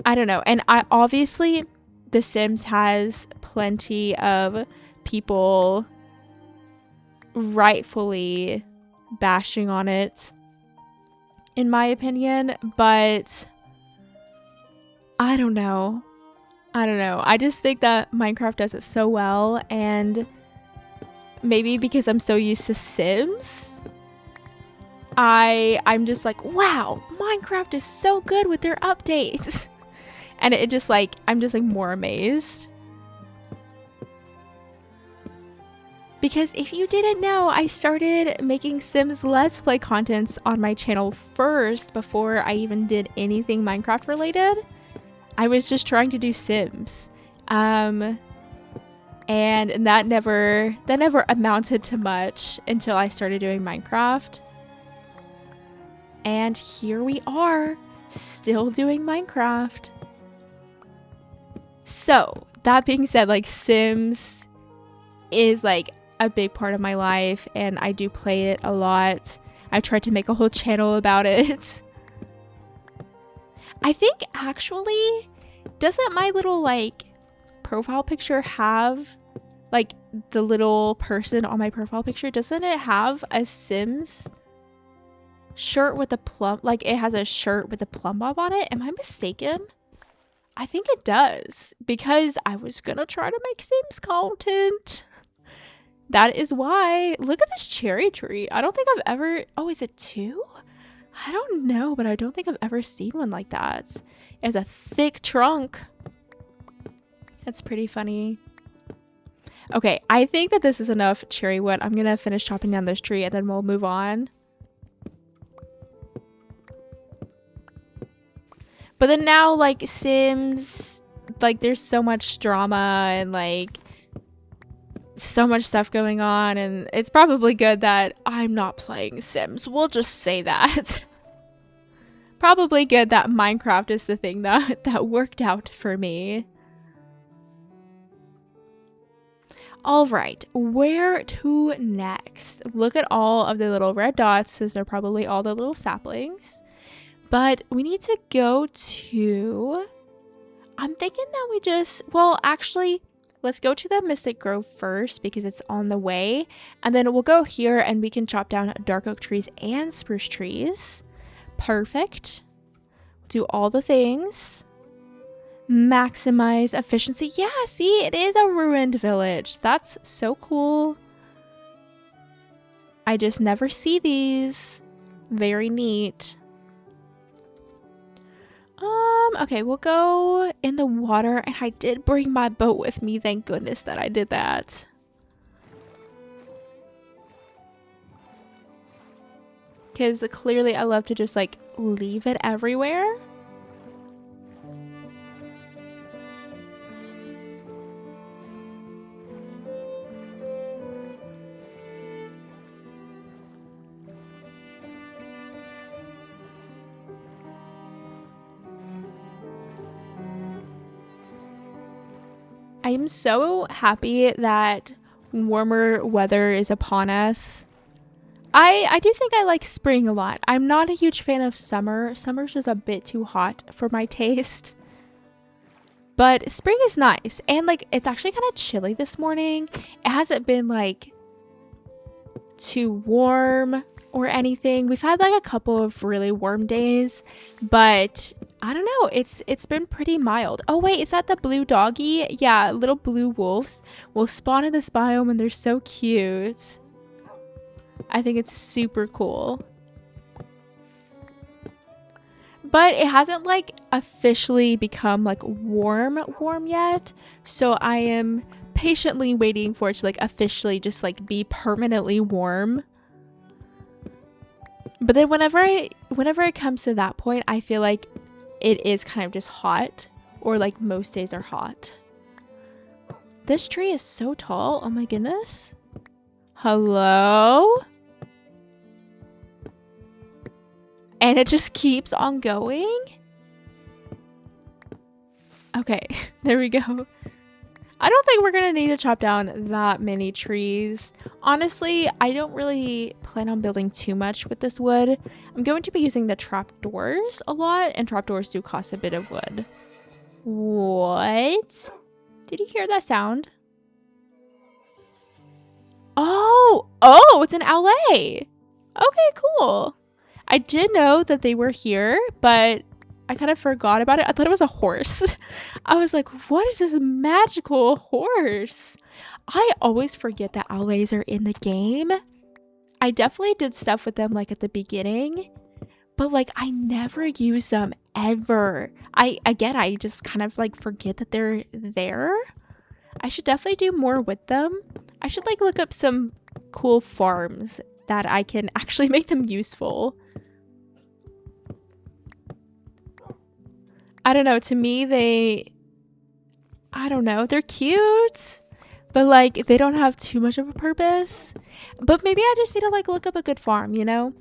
don't know. And obviously The Sims has plenty of people rightfully bashing on it, in my opinion, but I don't know. I just think that Minecraft does it so well, and maybe because I'm so used to Sims, I'm just like, wow, Minecraft is so good with their updates. And it just like, I'm just like more amazed. Because if you didn't know, I started making Sims Let's Play contents on my channel first before I even did anything Minecraft related. I was just trying to do Sims. And that never amounted to much until I started doing Minecraft. And here we are, still doing Minecraft. So, that being said, like, Sims is like a big part of my life, and I do play it a lot. I've tried to make a whole channel about it. I think actually, doesn't my little like profile picture have like the little person on my profile picture, doesn't it have a Sims shirt with a plum, like it has a shirt with a plum bob on it? Am I mistaken? I think it does, because I was gonna try to make Sims content. That is why. Look at this cherry tree. I don't think I've ever, oh, is it 2? I don't know, but I don't think I've ever seen one like that. It has a thick trunk. That's pretty funny. Okay, I think that this is enough cherry wood. I'm gonna finish chopping down this tree and then we'll move on. But then now, like, Sims, like, there's so much drama and, like, so much stuff going on, and it's probably good that I'm not playing Sims. We'll just say that. Probably good that Minecraft is the thing that worked out for me. All right, where to next? Look at all of the little red dots. Those are probably all the little saplings. But we need to go to, I'm thinking that we just, well, actually, let's go to the Mystic Grove first because it's on the way. And then we'll go here and we can chop down dark oak trees and spruce trees. Perfect. Do all the things. Maximize efficiency. Yeah, see, it is a ruined village. That's so cool. I just never see these. Very neat. Okay, we'll go in the water, and I did bring my boat with me. Thank goodness that I did that. Because clearly I love to just like leave it everywhere. I am so happy that warmer weather is upon us. I do think I like spring a lot. I'm not a huge fan of summer. Summer's just a bit too hot for my taste. But spring is nice. And like, it's actually kind of chilly this morning. It hasn't been like too warm or anything. We've had like a couple of really warm days, but I don't know, it's been pretty mild. Oh wait, is that the blue doggy? Yeah, little blue wolves will spawn in this biome and they're so cute. I think it's super cool. But it hasn't like officially become like warm yet, so I am patiently waiting for it to like officially just like be permanently warm. But then whenever it comes to that point, I feel like it is kind of just hot, or like most days are hot. This tree is so tall. Oh my goodness. Hello? And it just keeps on going. Okay, there we go. I don't think we're gonna need to chop down that many trees. Honestly, I don't really plan on building too much with this wood. I'm going to be using the trapdoors a lot, and trapdoors do cost a bit of wood. What? Did you hear that sound? Oh, it's an LA. Okay, cool. I did know that they were here, but I kind of forgot about it. I thought it was a horse. I was like, what is this magical horse? I always forget that LAs are in the game. I definitely did stuff with them like at the beginning, but like I never use them ever. I just kind of like forget that they're there. I should definitely do more with them. I should like look up some cool farms that I can actually make them useful. I don't know, to me I don't know, they're cute, but like they don't have too much of a purpose. But maybe I just need to like look up a good farm, you know?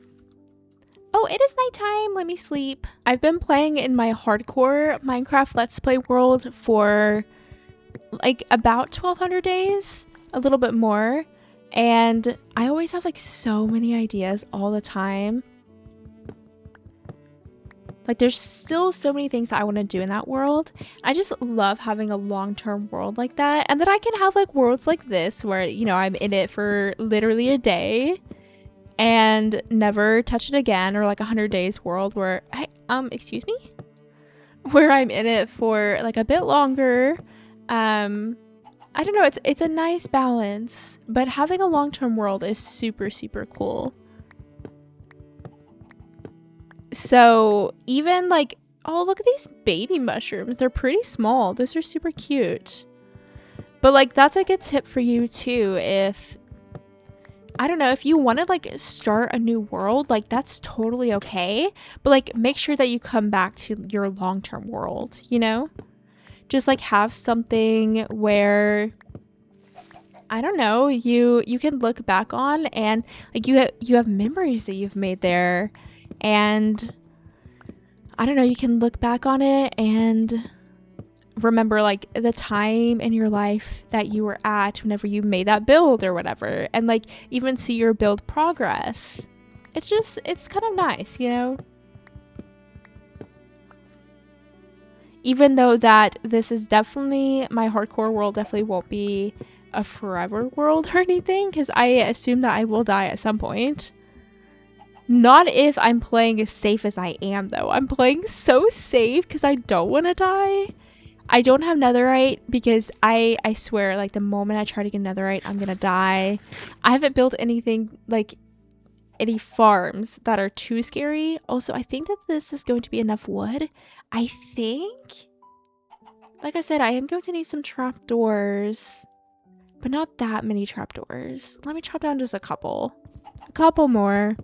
Oh, it is nighttime. Let me sleep. I've been playing in my hardcore Minecraft Let's Play world for like about 1200 days, a little bit more. And I always have like so many ideas all the time. Like there's still so many things that I want to do in that world. I just love having a long-term world like that. And then I can have like worlds like this where, you know, I'm in it for literally a day and never touch it again, or like 100 days world where excuse me? Where I'm in it for like a bit longer. I don't know, it's a nice balance, but having a long-term world is super, super cool. So even like, oh, look at these baby mushrooms. They're pretty small. Those are super cute. But like, that's like a tip for you too. If, I don't know, if you want to like start a new world, like that's totally okay. But like, make sure that you come back to your long-term world, you know? Just like have something where, I don't know, you can look back on and like you have memories that you've made there. And I don't know, you can look back on it and remember like the time in your life that you were at whenever you made that build or whatever, and like even see your build progress. It's kind of nice, you know? Even though that this is definitely, my hardcore world definitely won't be a forever world or anything, because I assume that I will die at some point. Not if I'm playing as safe as I am, though. I'm playing so safe because I don't want to die. I don't have netherite because I swear, like, the moment I try to get netherite, I'm going to die. I haven't built anything, like, any farms that are too scary. Also, I think that this is going to be enough wood. I think. Like I said, I am going to need some trapdoors, but not that many trapdoors. Let me chop down just a couple. A couple more.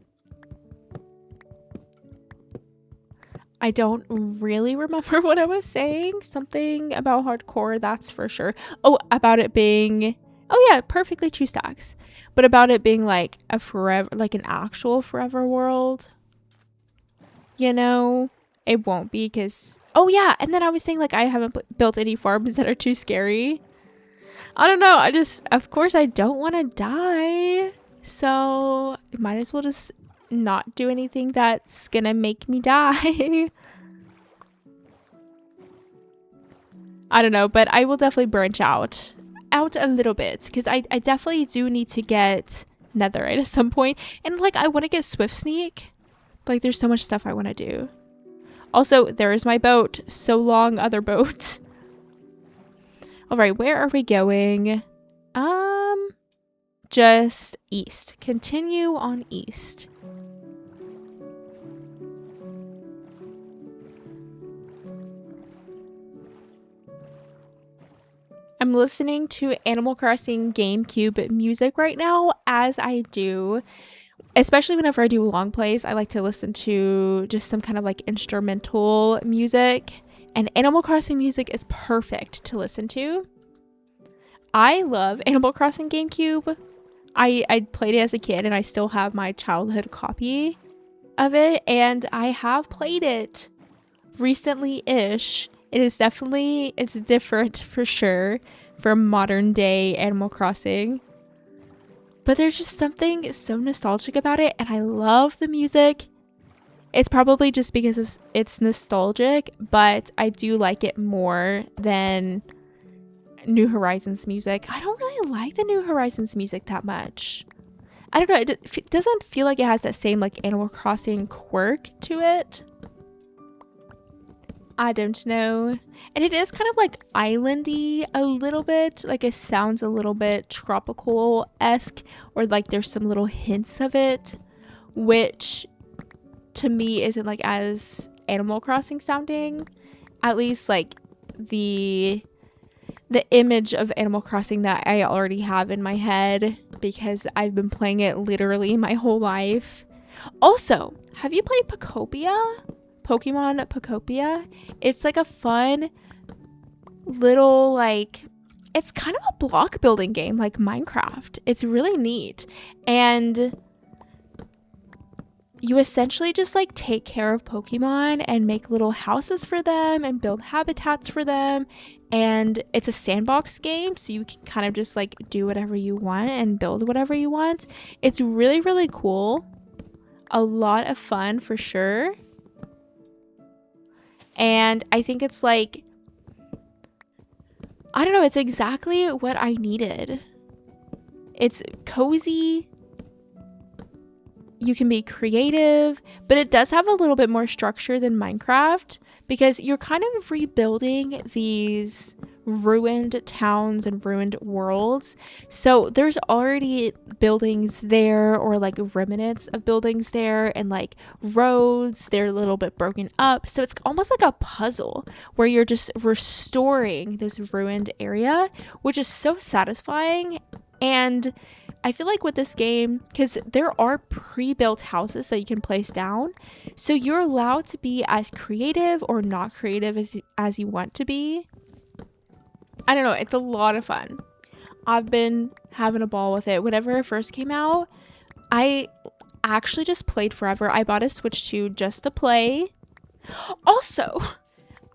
I don't really remember what I was saying. Something about hardcore, that's for sure. Oh, about it being, oh yeah, perfectly 2 stacks. But about it being like a forever, like an actual forever world. You know, it won't be because, oh yeah, and then I was saying like I haven't built any farms that are too scary. I don't know, of course I don't want to die. So, might as well just not do anything that's gonna make me die. I don't know, but I will definitely branch out a little bit because I definitely do need to get netherite at some point, and like I want to get swift sneak. Like there's so much stuff I want to do. Also, there is my boat. So long, other boat. All right, where are we going? Just east. Continue on east. I'm listening to Animal Crossing GameCube music right now, as I do. Especially whenever I do long plays, I like to listen to just some kind of like instrumental music. And Animal Crossing music is perfect to listen to. I love Animal Crossing GameCube. I played it as a kid and I still have my childhood copy of it. And I have played it recently-ish. It's different for sure from modern day Animal Crossing. But there's just something so nostalgic about it, and I love the music. It's probably just because it's nostalgic, but I do like it more than New Horizons music. I don't really like the New Horizons music that much. I don't know, it doesn't feel like it has that same like Animal Crossing quirk to it. I don't know. And it is kind of like islandy a little bit. Like it sounds a little bit tropical-esque, or like there's some little hints of it, which to me isn't like as Animal Crossing sounding. At least like the image of Animal Crossing that I already have in my head, because I've been playing it literally my whole life. Also, have you played Pokemon Pocopia? It's like a fun little, like, it's kind of a block building game like Minecraft. It's really neat. And you essentially just like take care of Pokemon and make little houses for them and build habitats for them. And it's a sandbox game, so you can kind of just like do whatever you want and build whatever you want. It's really, really cool. A lot of fun for sure. And I think it's like, I don't know, it's exactly what I needed. It's cozy. You can be creative, but it does have a little bit more structure than Minecraft, because you're kind of rebuilding these ruined towns and ruined worlds. So there's already buildings there, or like remnants of buildings there, and like roads, they're a little bit broken up. So it's almost like a puzzle where you're just restoring this ruined area, which is so satisfying. And I feel like with this game, because there are pre-built houses that you can place down, so you're allowed to be as creative or not creative as you want to be. I don't know, it's a lot of fun. I've been having a ball with it. Whenever it first came out, I actually just played forever. I bought a Switch 2 just to play. Also,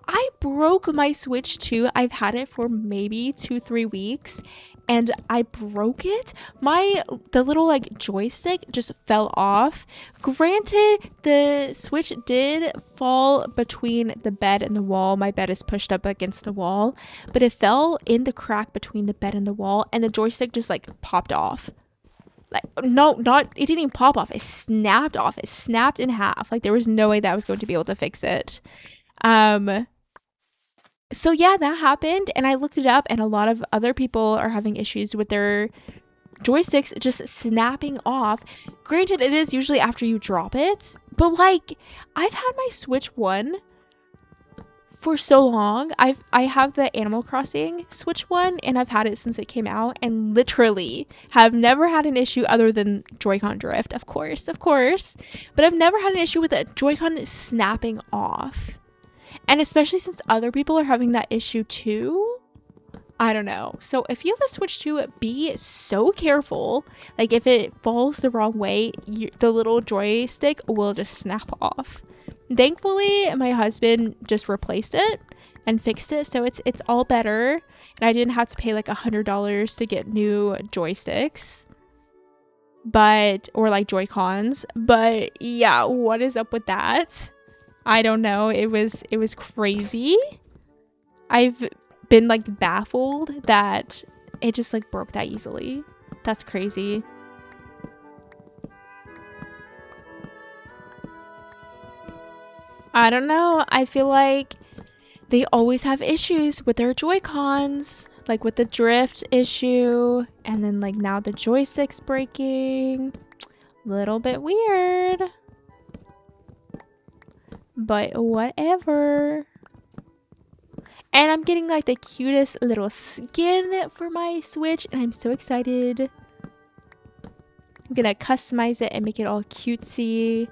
I broke my Switch 2. I've had it for maybe 2-3 weeks, and I broke it. The little like joystick just fell off. Granted, the Switch did fall between the bed and the wall. My bed is pushed up against the wall, but it fell in the crack between the bed and the wall, and the joystick just like popped off. Like, no, it didn't even pop off. It snapped off. It snapped in half. Like, there was no way that I was going to be able to fix it. So yeah, that happened, and I looked it up, and a lot of other people are having issues with their joysticks just snapping off. Granted, it is usually after you drop it, but like, I've had my Switch 1 for so long. I have the Animal Crossing Switch 1, and I've had it since it came out, and literally have never had an issue other than Joy-Con drift, of course, but I've never had an issue with a Joy-Con snapping off. And especially since other people are having that issue too, I don't know. So if you have a Switch 2, be so careful. Like, if it falls the wrong way, the little joystick will just snap off. Thankfully, my husband just replaced it and fixed it, so it's all better. And I didn't have to pay like $100 to get new joysticks, or like Joy-Cons. But yeah, what is up with that? I don't know. It was crazy. I've been like baffled that it just like broke that easily. That's crazy. I don't know. I feel like they always have issues with their Joy-Cons, like with the drift issue, and then like now the joystick's breaking. Little bit weird. But whatever. And I'm getting like the cutest little skin for my Switch, and I'm so excited. I'm gonna customize it and make it all cutesy.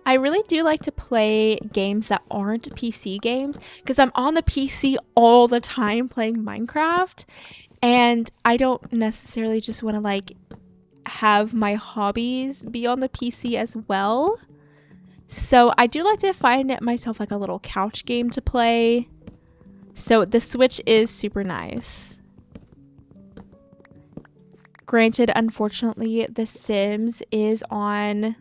I really do like to play games that aren't PC games, because I'm on the PC all the time playing Minecraft, and I don't necessarily just want to like have my hobbies be on the PC as well. So I do like to find myself like a little couch game to play. So the Switch is super nice. Granted, unfortunately, The Sims is on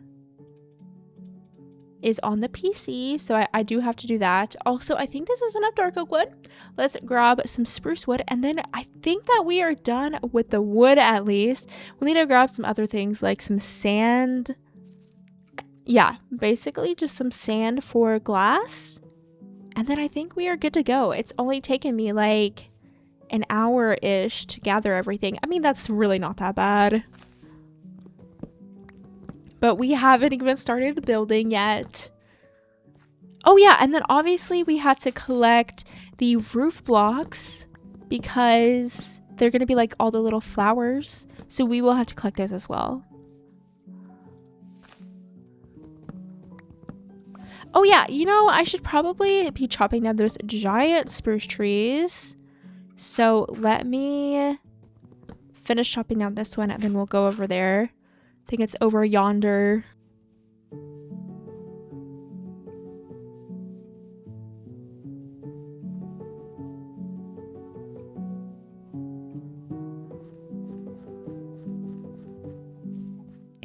the PC, so I do have to do that. Also, I think this is enough dark oak wood. Let's grab some spruce wood, and then I think that we are done with the wood at least. We'll need to grab some other things like some sand. Yeah, basically just some sand for glass. And then I think we are good to go. It's only taken me like an hour-ish to gather everything. I mean, that's really not that bad. But we haven't even started building yet. Oh yeah, and then obviously we had to collect the roof blocks because they're going to be like all the little flowers. So we will have to collect those as well. Oh yeah, you know, I should probably be chopping down those giant spruce trees. So let me finish chopping down this one and then we'll go over there. I think it's over yonder.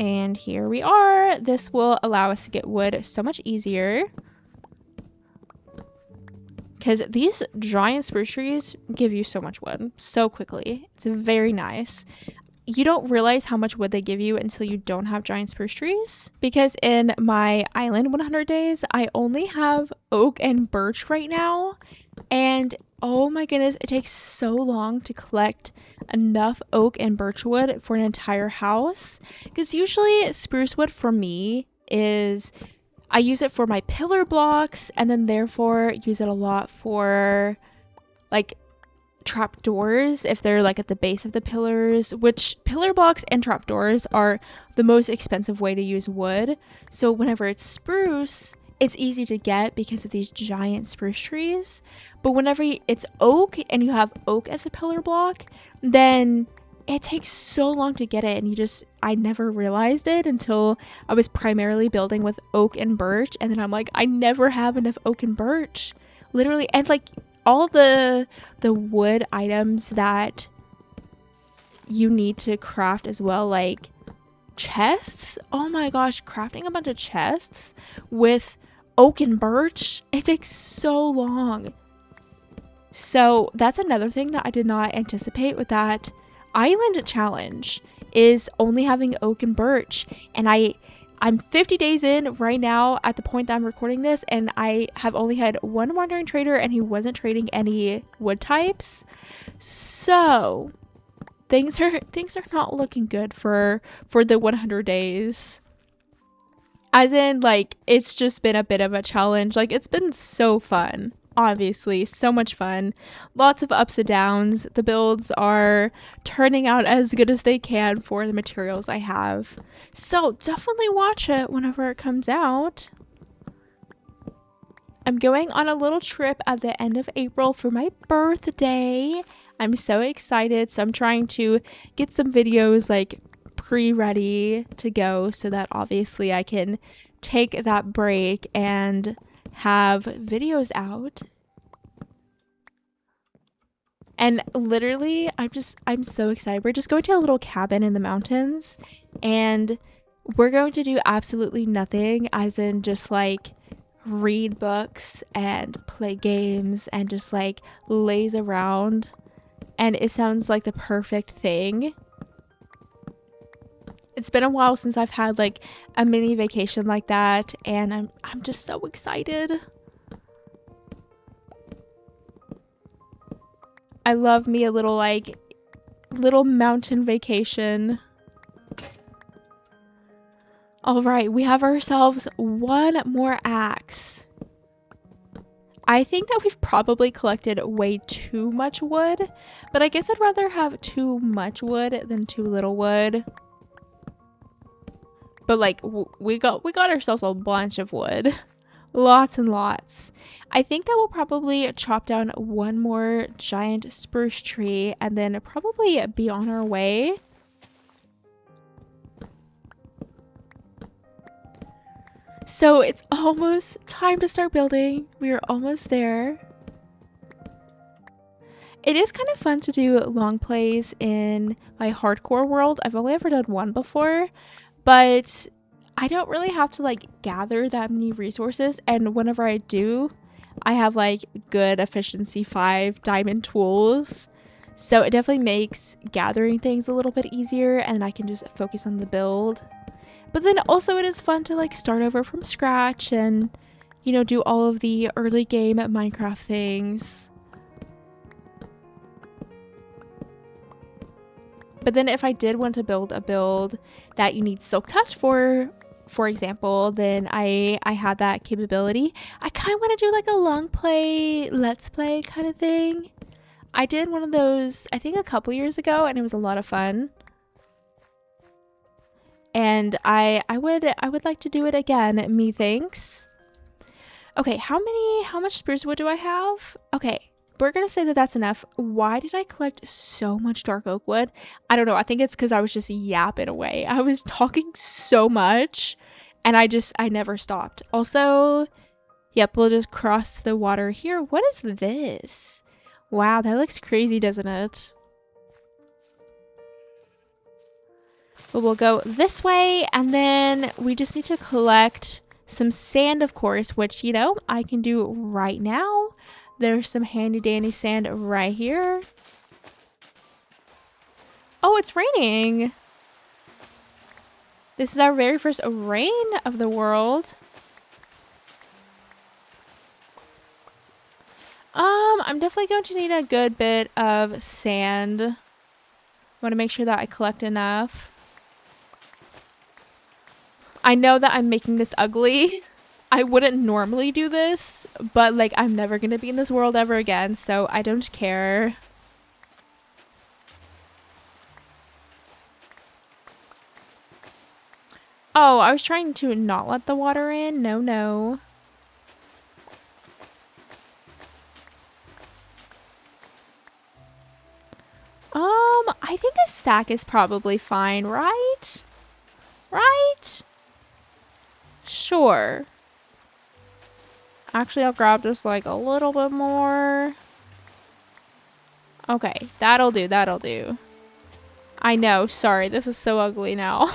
And here we are. This will allow us to get wood so much easier. Because these giant spruce trees give you so much wood so quickly. It's very nice. You don't realize how much wood they give you until you don't have giant spruce trees. Because in my island 100 days, I only have oak and birch right now. And oh my goodness, it takes so long to collect enough oak and birch wood for an entire house. Because usually spruce wood for me is, I use it for my pillar blocks and then therefore use it a lot for like trapdoors if they're like at the base of the pillars, which pillar blocks and trapdoors are the most expensive way to use wood. So whenever it's spruce, it's easy to get because of these giant spruce trees. But whenever it's oak and you have oak as a pillar block, then it takes so long to get it, and I never realized it until I was primarily building with oak and birch, and then I'm like, I never have enough oak and birch. Literally, and like all the wood items that you need to craft as well, like chests. Oh my gosh, crafting a bunch of chests with oak and birch, it takes so long. So that's another thing that I did not anticipate with that island challenge, is only having oak and birch. And I'm 50 days in right now at the point that I'm recording this, and I have only had one wandering trader and he wasn't trading any wood types. So things are not looking good for the 100 days. As in, like, it's just been a bit of a challenge. Like, it's been so fun. Obviously, so much fun. Lots of ups and downs. The builds are turning out as good as they can for the materials I have. So definitely watch it whenever it comes out. I'm going on a little trip at the end of April for my birthday. I'm so excited. So I'm trying to get some videos like pre-ready to go so that obviously I can take that break and have videos out. And literally I'm so excited. We're just going to a little cabin in the mountains, and we're going to do absolutely nothing, as in just like read books and play games and just like laze around. And it sounds like the perfect thing. It's been a while since I've had like a mini vacation like that, and I'm just so excited. I love me a little mountain vacation. All right, we have ourselves one more axe. I think that we've probably collected way too much wood, but I guess I'd rather have too much wood than too little wood. But like we got ourselves a bunch of wood. Lots and lots. I think that we'll probably chop down one more giant spruce tree and then probably be on our way. So it's almost time to start building. We are almost there. It is kind of fun to do long plays in my hardcore world. I've only ever done one before, but I don't really have to like gather that many resources. And whenever I do, I have like good efficiency 5 diamond tools. So it definitely makes gathering things a little bit easier and I can just focus on the build. But then also it is fun to like start over from scratch and, you know, do all of the early game Minecraft things. But then if I did want to build a build that you need Silk Touch for example, then I had that capability. I kind of want to do like a long play, let's play kind of thing. I did one of those, I think a couple years ago, and it was a lot of fun. And I would like to do it again, methinks. Okay, how much spruce wood do I have? Okay, we're gonna say that that's enough. Why did I collect so much dark oak wood? I don't know. I think it's because I was just yapping away. I was talking so much and I never stopped. Also, yep, we'll just cross the water here. What is this? Wow, that looks crazy, doesn't it? But we'll go this way and then we just need to collect some sand, of course, which, you know, I can do right now. There's some handy dandy sand right here. Oh, it's raining. This is our very first rain of the world. I'm definitely going to need a good bit of sand. I want to make sure that I collect enough. I know that I'm making this ugly. I wouldn't normally do this, but like I'm never going to be in this world ever again, so I don't care. Oh, I was trying to not let the water in. No, no. I think a stack is probably fine, right? Right? Sure. Actually, I'll grab just like a little bit more. Okay, that'll do, that'll do. I know, sorry, this is so ugly now.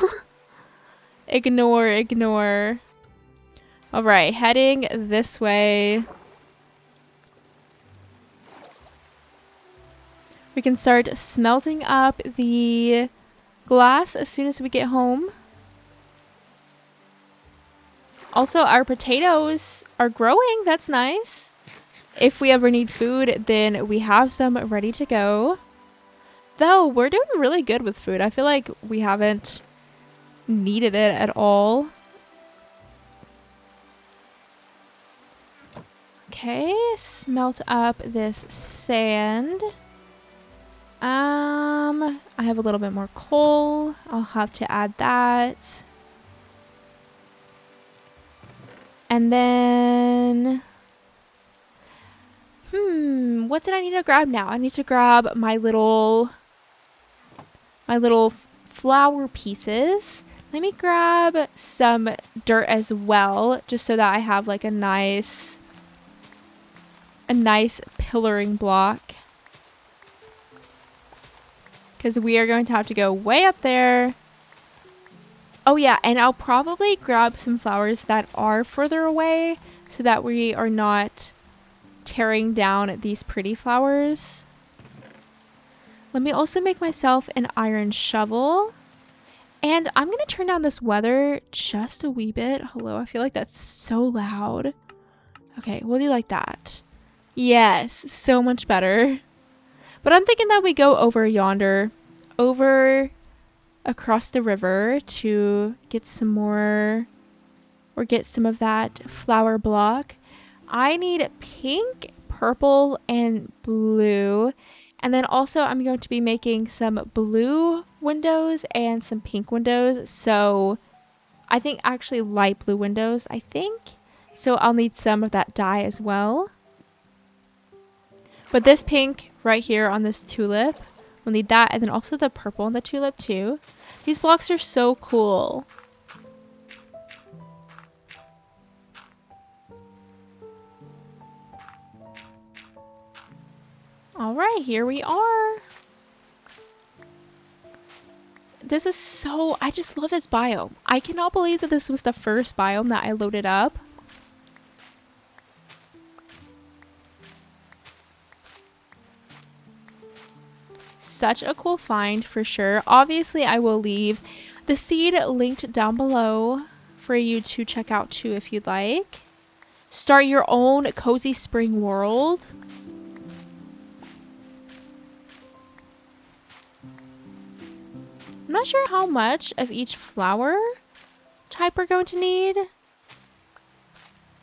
Ignore, ignore. Alright, heading this way. We can start smelting up the glass as soon as we get home. Also, our potatoes are growing. That's nice. If we ever need food, then we have some ready to go. Though, we're doing really good with food. I feel like we haven't needed it at all. Okay, smelt up this sand. I have a little bit more coal. I'll have to add that. And then, what did I need to grab now? I need to grab my little flower pieces. Let me grab some dirt as well, just so that I have like a nice pillaring block. Because we are going to have to go way up there. Oh yeah, and I'll probably grab some flowers that are further away so that we are not tearing down these pretty flowers. Let me also make myself an iron shovel. And I'm going to turn down this weather just a wee bit. Hello, I feel like that's so loud. Okay, we'll do like that. Yes, so much better. But I'm thinking that we go over yonder, over across the river to get some more, or get some of that flower block. I need pink, purple, and blue. And then also I'm going to be making some blue windows and some pink windows. So I think actually light blue windows, I think. So I'll need some of that dye as well. But this pink right here on this tulip, we'll need that. And then also the purple on the tulip too. These blocks are so cool. All right, here we are. This is so, I just love this biome. I cannot believe that this was the first biome that I loaded up. Such a cool find for sure. Obviously, I will leave the seed linked down below for you to check out too if you'd like. Start your own cozy spring world. I'm not sure how much of each flower type we're going to need.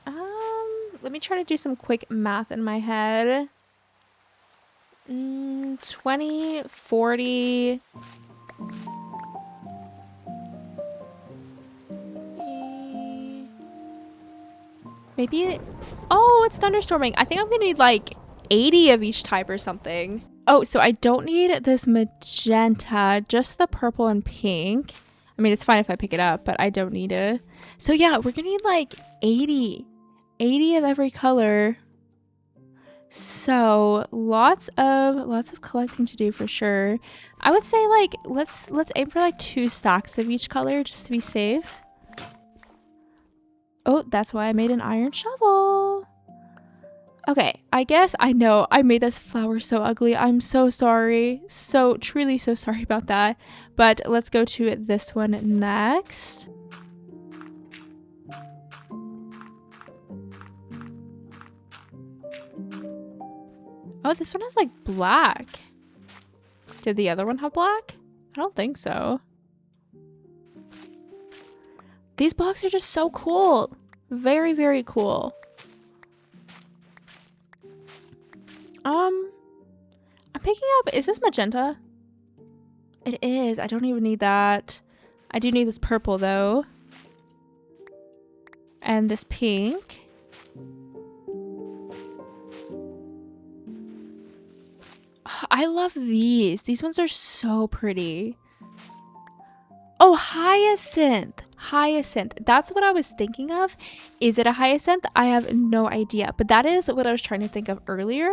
Let me try to do some quick math in my head. 20, 40. Maybe. Oh, it's thunderstorming. I think I'm gonna need like 80 of each type or something. Oh, so I don't need this magenta, just the purple and pink. I mean, it's fine if I pick it up, but I don't need it. So yeah, we're gonna need like 80 of every color. So lots of collecting to do for sure. I would say like let's aim for like 2 stacks of each color just to be safe. Oh, that's why I made an iron shovel. Okay, I guess I know I made this flower so ugly. I'm so sorry. So truly so sorry about that. But let's go to this one next. Oh, this one has like black. Did the other one have black? I don't think so. These blocks are just so cool. Very, very cool. I'm picking up, is this magenta? It is. I don't even need that. I do need this purple though. And this pink. I love these. These ones are so pretty. Oh, hyacinth. Hyacinth. That's what I was thinking of. Is it a hyacinth? I have no idea. But that is what I was trying to think of earlier.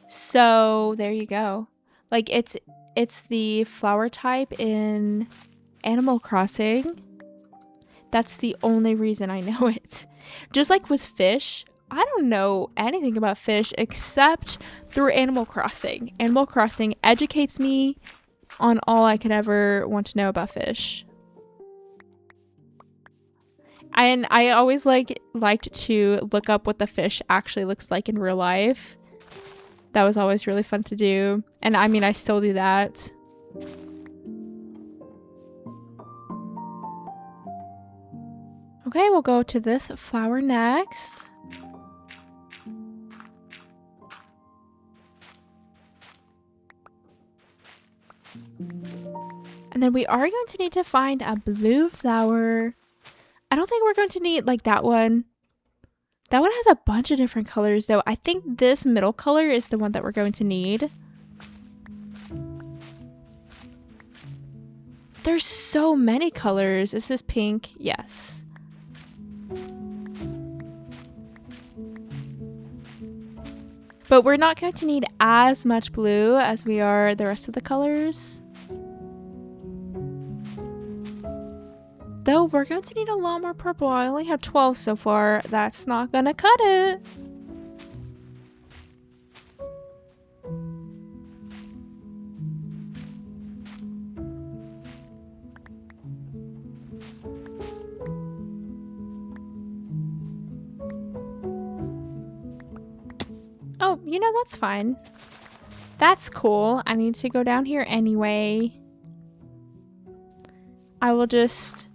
So there you go. Like it's the flower type in Animal Crossing. That's the only reason I know it. Just like with fish, I don't know anything about fish except through Animal Crossing. Animal Crossing educates me on all I could ever want to know about fish. And I always liked to look up what the fish actually looks like in real life. That was always really fun to do. And I mean, I still do that. Okay, we'll go to this flower next. And then we are going to need to find a blue flower. I don't think we're going to need like that one. That one has a bunch of different colors though. I think this middle color is the one that we're going to need. There's so many colors. Is this pink? Yes. But we're not going to need as much blue as we are the rest of the colors. Though we're going to need a lot more purple. I only have 12 so far. That's not gonna cut it. Oh, you know, that's fine. That's cool. I need to go down here anyway. I will just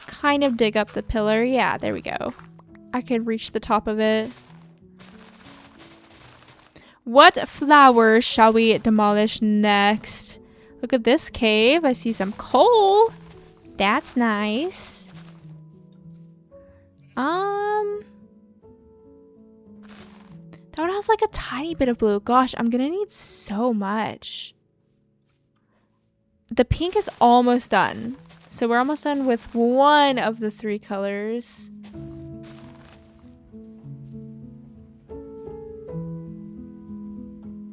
kind of dig up the pillar. Yeah, there we go. I could reach the top of it. What flower shall we demolish next? Look at this cave. I see some coal. That's nice. That one has like a tiny bit of blue. Gosh, I'm gonna need so much. The pink is almost done. So we're almost done with one of the 3 colors.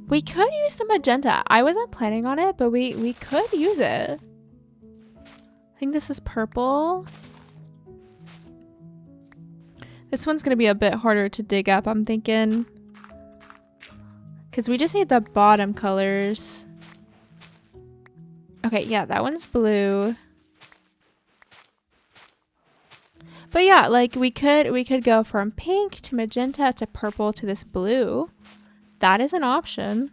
We could use the magenta. I wasn't planning on it, but we could use it. I think this is purple. This one's going to be a bit harder to dig up, I'm thinking. Because we just need the bottom colors. Okay, yeah, that one's blue. But yeah, like we could go from pink to magenta to purple to this blue. That is an option.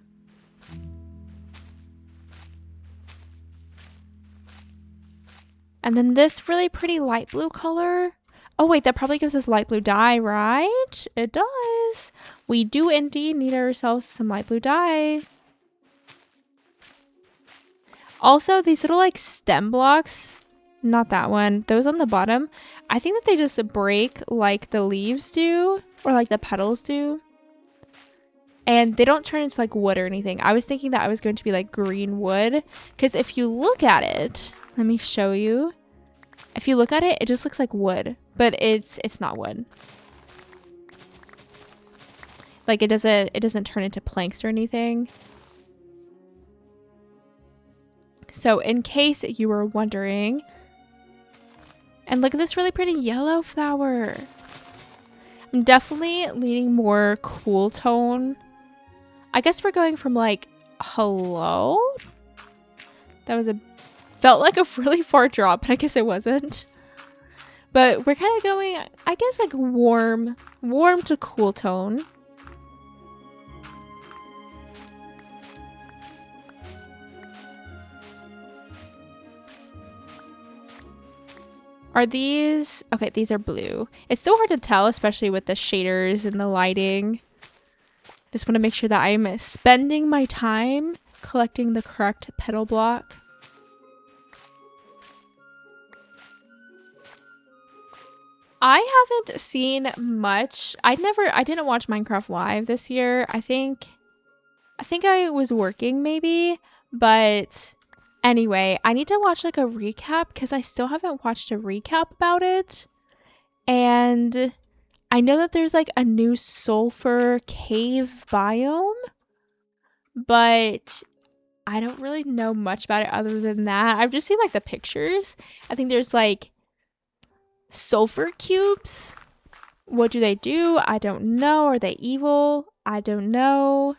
And then this really pretty light blue color. Oh wait, that probably gives us light blue dye, right? It does. We do indeed need ourselves some light blue dye. Also, these little like stem blocks, not that one, those on the bottom, I think that they just break like the leaves do, or like the petals do. And they don't turn into like wood or anything. I was thinking that I was going to be like green wood, because if you look at it, let me show you. If you look at it, it just looks like wood, but it's not wood. Like it doesn't turn into planks or anything. So in case you were wondering, and look at this really pretty yellow flower. I'm definitely leaning more cool tone. I guess we're going from like hello. That was felt like a really far drop, but I guess it wasn't. But we're kind of going, I guess, like warm to cool tone. Are these... Okay, these are blue. It's so hard to tell, especially with the shaders and the lighting. Just want to make sure that I'm spending my time collecting the correct petal block. I haven't seen much. I didn't watch Minecraft Live this year. I think I was working maybe, but... Anyway, I need to watch like a recap because I still haven't watched a recap about it. And I know that there's like a new sulfur cave biome, but I don't really know much about it other than that. I've just seen like the pictures. I think there's like sulfur cubes. What do they do? I don't know. Are they evil? I don't know.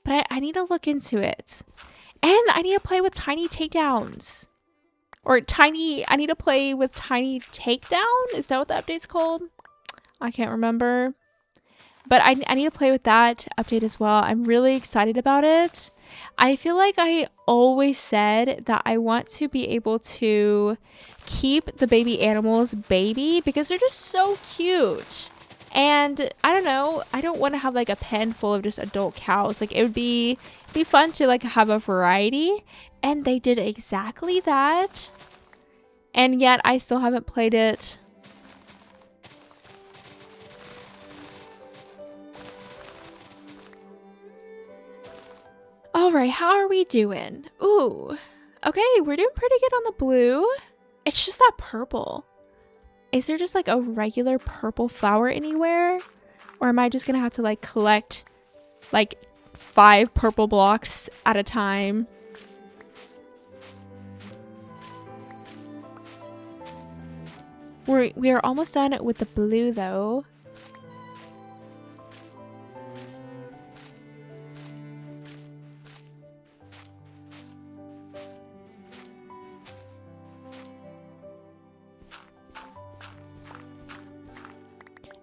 But I need to look into it. And I need to play with tiny takedowns. Or I need to play with tiny takedown? Is that what the update's called? I can't remember. But I need to play with that update as well. I'm really excited about it. I feel like I always said that I want to be able to keep the baby animals baby because they're just so cute. And I don't know, I don't want to have like a pen full of just adult cows. Like it would be fun to like have a variety, and they did exactly that. And yet I still haven't played it. All right, how are we doing? Ooh, okay, we're doing pretty good on the blue. It's just that purple. Is there just like a regular purple flower anywhere? Or am I just gonna have to like collect like 5 purple blocks at a time? We are almost done with the blue though.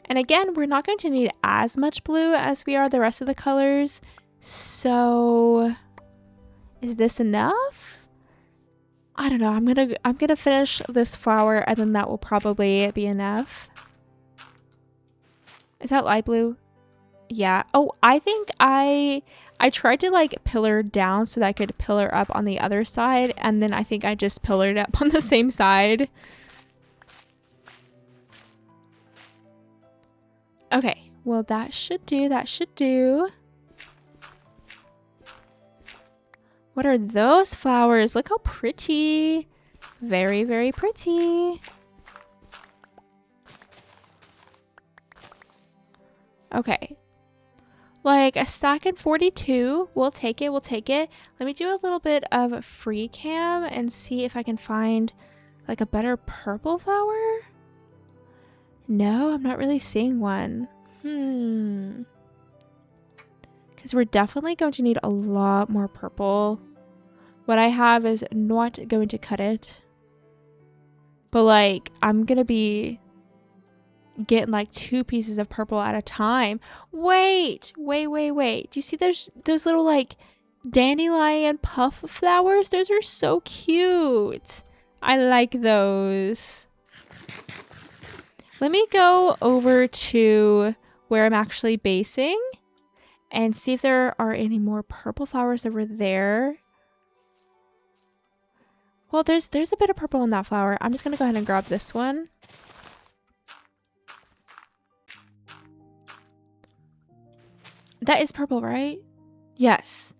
And again, we're not going to need as much blue as we are the rest of the colors. So is this enough? I don't know. I'm gonna finish this flower and then that will probably be enough. Is that light blue? Yeah. Oh, I think I tried to like pillar down so that I could pillar up on the other side, and then I think I just pillared up on the same side. Okay, well that should do. What are those flowers? Look how pretty. Very, very pretty. Okay. Like a stack in 42. We'll take it. We'll take it. Let me do a little bit of free cam and see if I can find like a better purple flower. No, I'm not really seeing one. Because we're definitely going to need a lot more purple. What I have is not going to cut it. But like, I'm going to be getting like 2 pieces of purple at a time. Wait. Do you see there's those little like dandelion puff flowers? Those are so cute. I like those. Let me go over to where I'm actually basing and see if there are any more purple flowers over there. Well, there's a bit of purple in that flower. I'm just going to go ahead and grab this one. That is purple, right? Yes.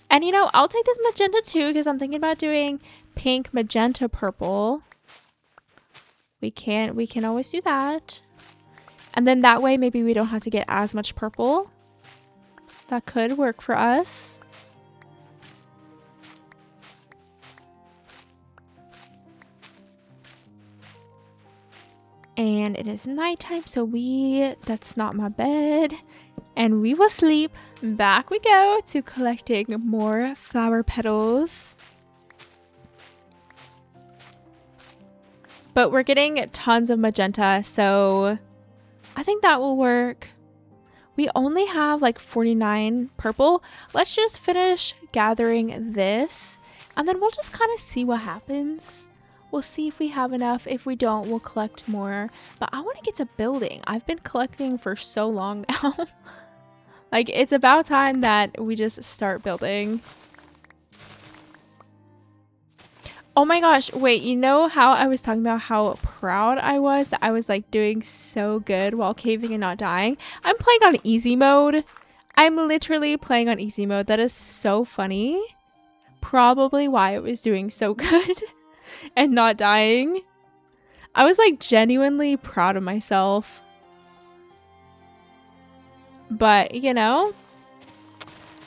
And you know, I'll take this magenta too because I'm thinking about doing pink, magenta, purple. We can always do that. And then that way maybe we don't have to get as much purple. That could work for us. And it is nighttime, so that's not my bed. And we will sleep. Back we go to collecting more flower petals. But we're getting tons of magenta, so I think that will work. We only have like 49 purple. Let's just finish gathering this, and then we'll just kind of see what happens. We'll see if we have enough. If we don't, we'll collect more. But I want to get to building. I've been collecting for so long now. Like, it's about time that we just start building. Oh my gosh, wait, you know how I was talking about how proud I was that I was like doing so good while caving and not dying? I'm playing on easy mode. I'm literally playing on easy mode. That is so funny. Probably why I was doing so good and not dying. I was like genuinely proud of myself. But, you know,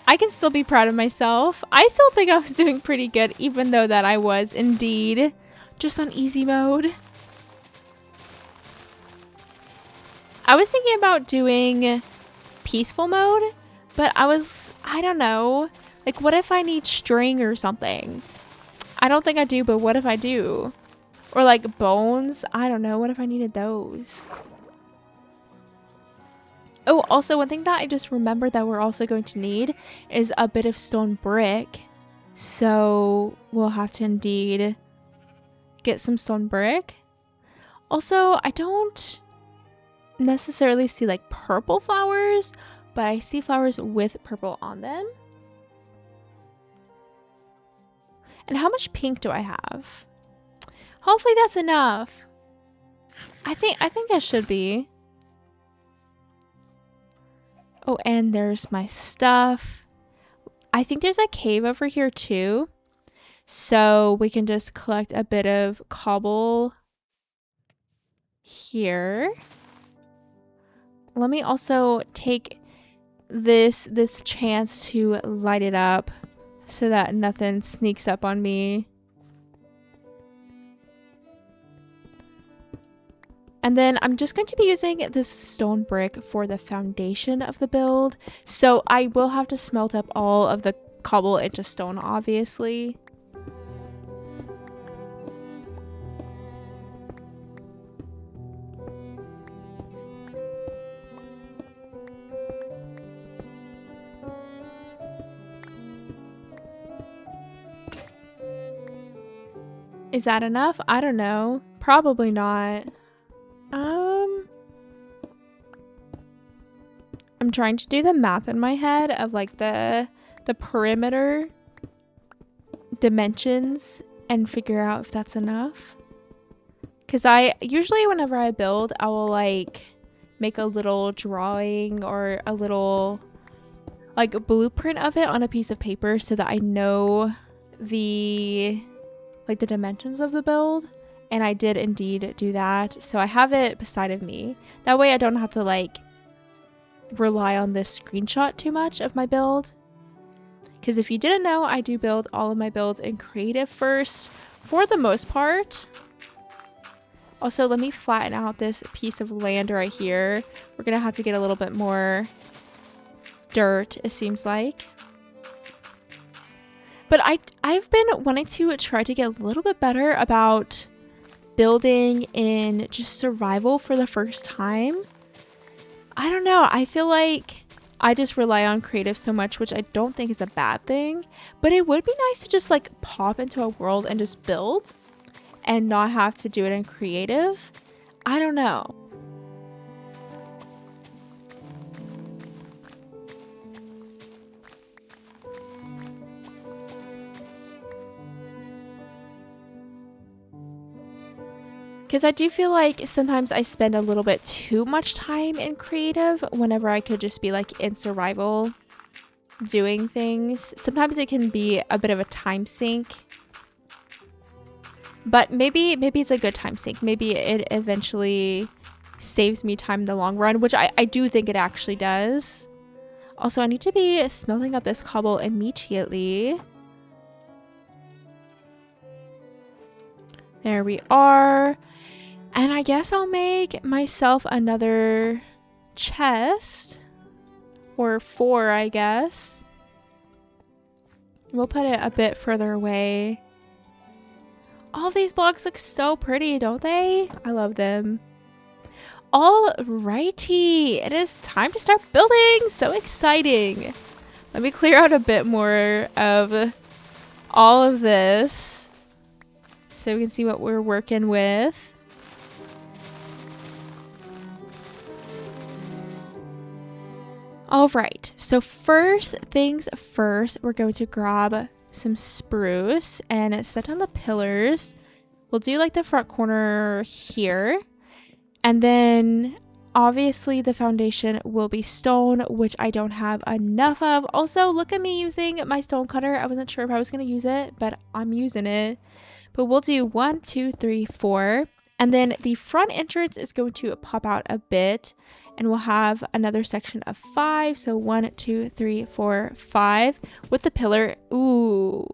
I can still be proud of myself. I still think I was doing pretty good, even though that I was indeed just on easy mode. I was thinking about doing peaceful mode, but I don't know. Like, what if I need string or something? I don't think I do, but what if I do? Or like bones? I don't know. What if I needed those? Oh, also one thing that I just remembered that we're also going to need is a bit of stone brick. So we'll have to indeed get some stone brick. Also, I don't necessarily see like purple flowers, but I see flowers with purple on them. And how much pink do I have? Hopefully that's enough. I think I should be. Oh, and there's my stuff. I think there's a cave over here too. So we can just collect a bit of cobble here. Let me also take this chance to light it up so that nothing sneaks up on me. And then I'm just going to be using this stone brick for the foundation of the build. So I will have to smelt up all of the cobble into stone, obviously. Is that enough? I don't know. Probably not. I'm trying to do the math in my head of like the perimeter dimensions and figure out if that's enough. Because I usually whenever I build, I will like make a little drawing or a little like blueprint of it on a piece of paper so that I know the dimensions of the build and I did indeed do that. So I have it beside of me. That way I don't have to like rely on this screenshot too much of my build. Because if you didn't know, I do build all of my builds in creative first for the most part. Also, let me flatten out this piece of land right here. We're gonna have to get a little bit more dirt, it seems like. But I've been wanting to try to get a little bit better about building in just survival for the first time. I don't know. I feel like I just rely on creative so much, which I don't think is a bad thing. But it would be nice to just like pop into a world and just build and not have to do it in creative. I don't know. Because I do feel like sometimes I spend a little bit too much time in creative whenever I could just be like in survival doing things. Sometimes it can be a bit of a time sink. But maybe it's a good time sink. Maybe it eventually saves me time in the long run, which I do think it actually does. Also, I need to be smelting up this cobble immediately. There we are. And I guess I'll make myself another chest. Or 4, I guess. We'll put it a bit further away. All these blocks look so pretty, don't they? I love them. Alrighty, it is time to start building. So exciting. Let me clear out a bit more of all of this so we can see what we're working with. All right, so first things first, we're going to grab some spruce and set down the pillars. We'll do like the front corner here. And then obviously the foundation will be stone, which I don't have enough of. Also, look at me using my stone cutter. I wasn't sure if I was going to use it, but I'm using it. But we'll do 1, 2, 3, 4. And then the front entrance is going to pop out a bit. And we'll have another section of 5. So 1, 2, 3, 4, 5 with the pillar. Ooh,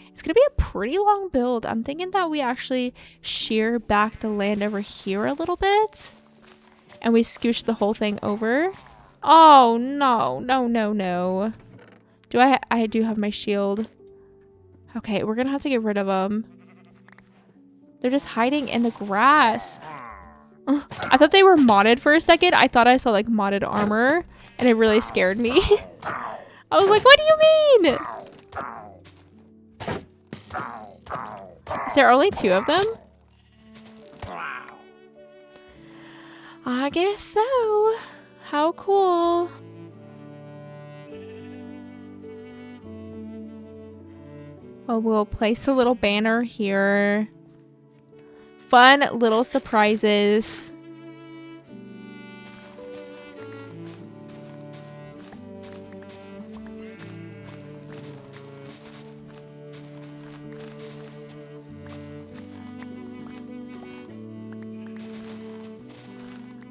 it's going to be a pretty long build. I'm thinking that we actually shear back the land over here a little bit. And we scooch the whole thing over. Oh, no, no, no, no. I do have my shield. Okay, we're going to have to get rid of them. They're just hiding in the grass. I thought they were modded for a second. I thought I saw like modded armor and it really scared me. I was like, what do you mean? Is there only 2 of them? I guess so. How cool. Well, we'll place a little banner here. Fun little surprises.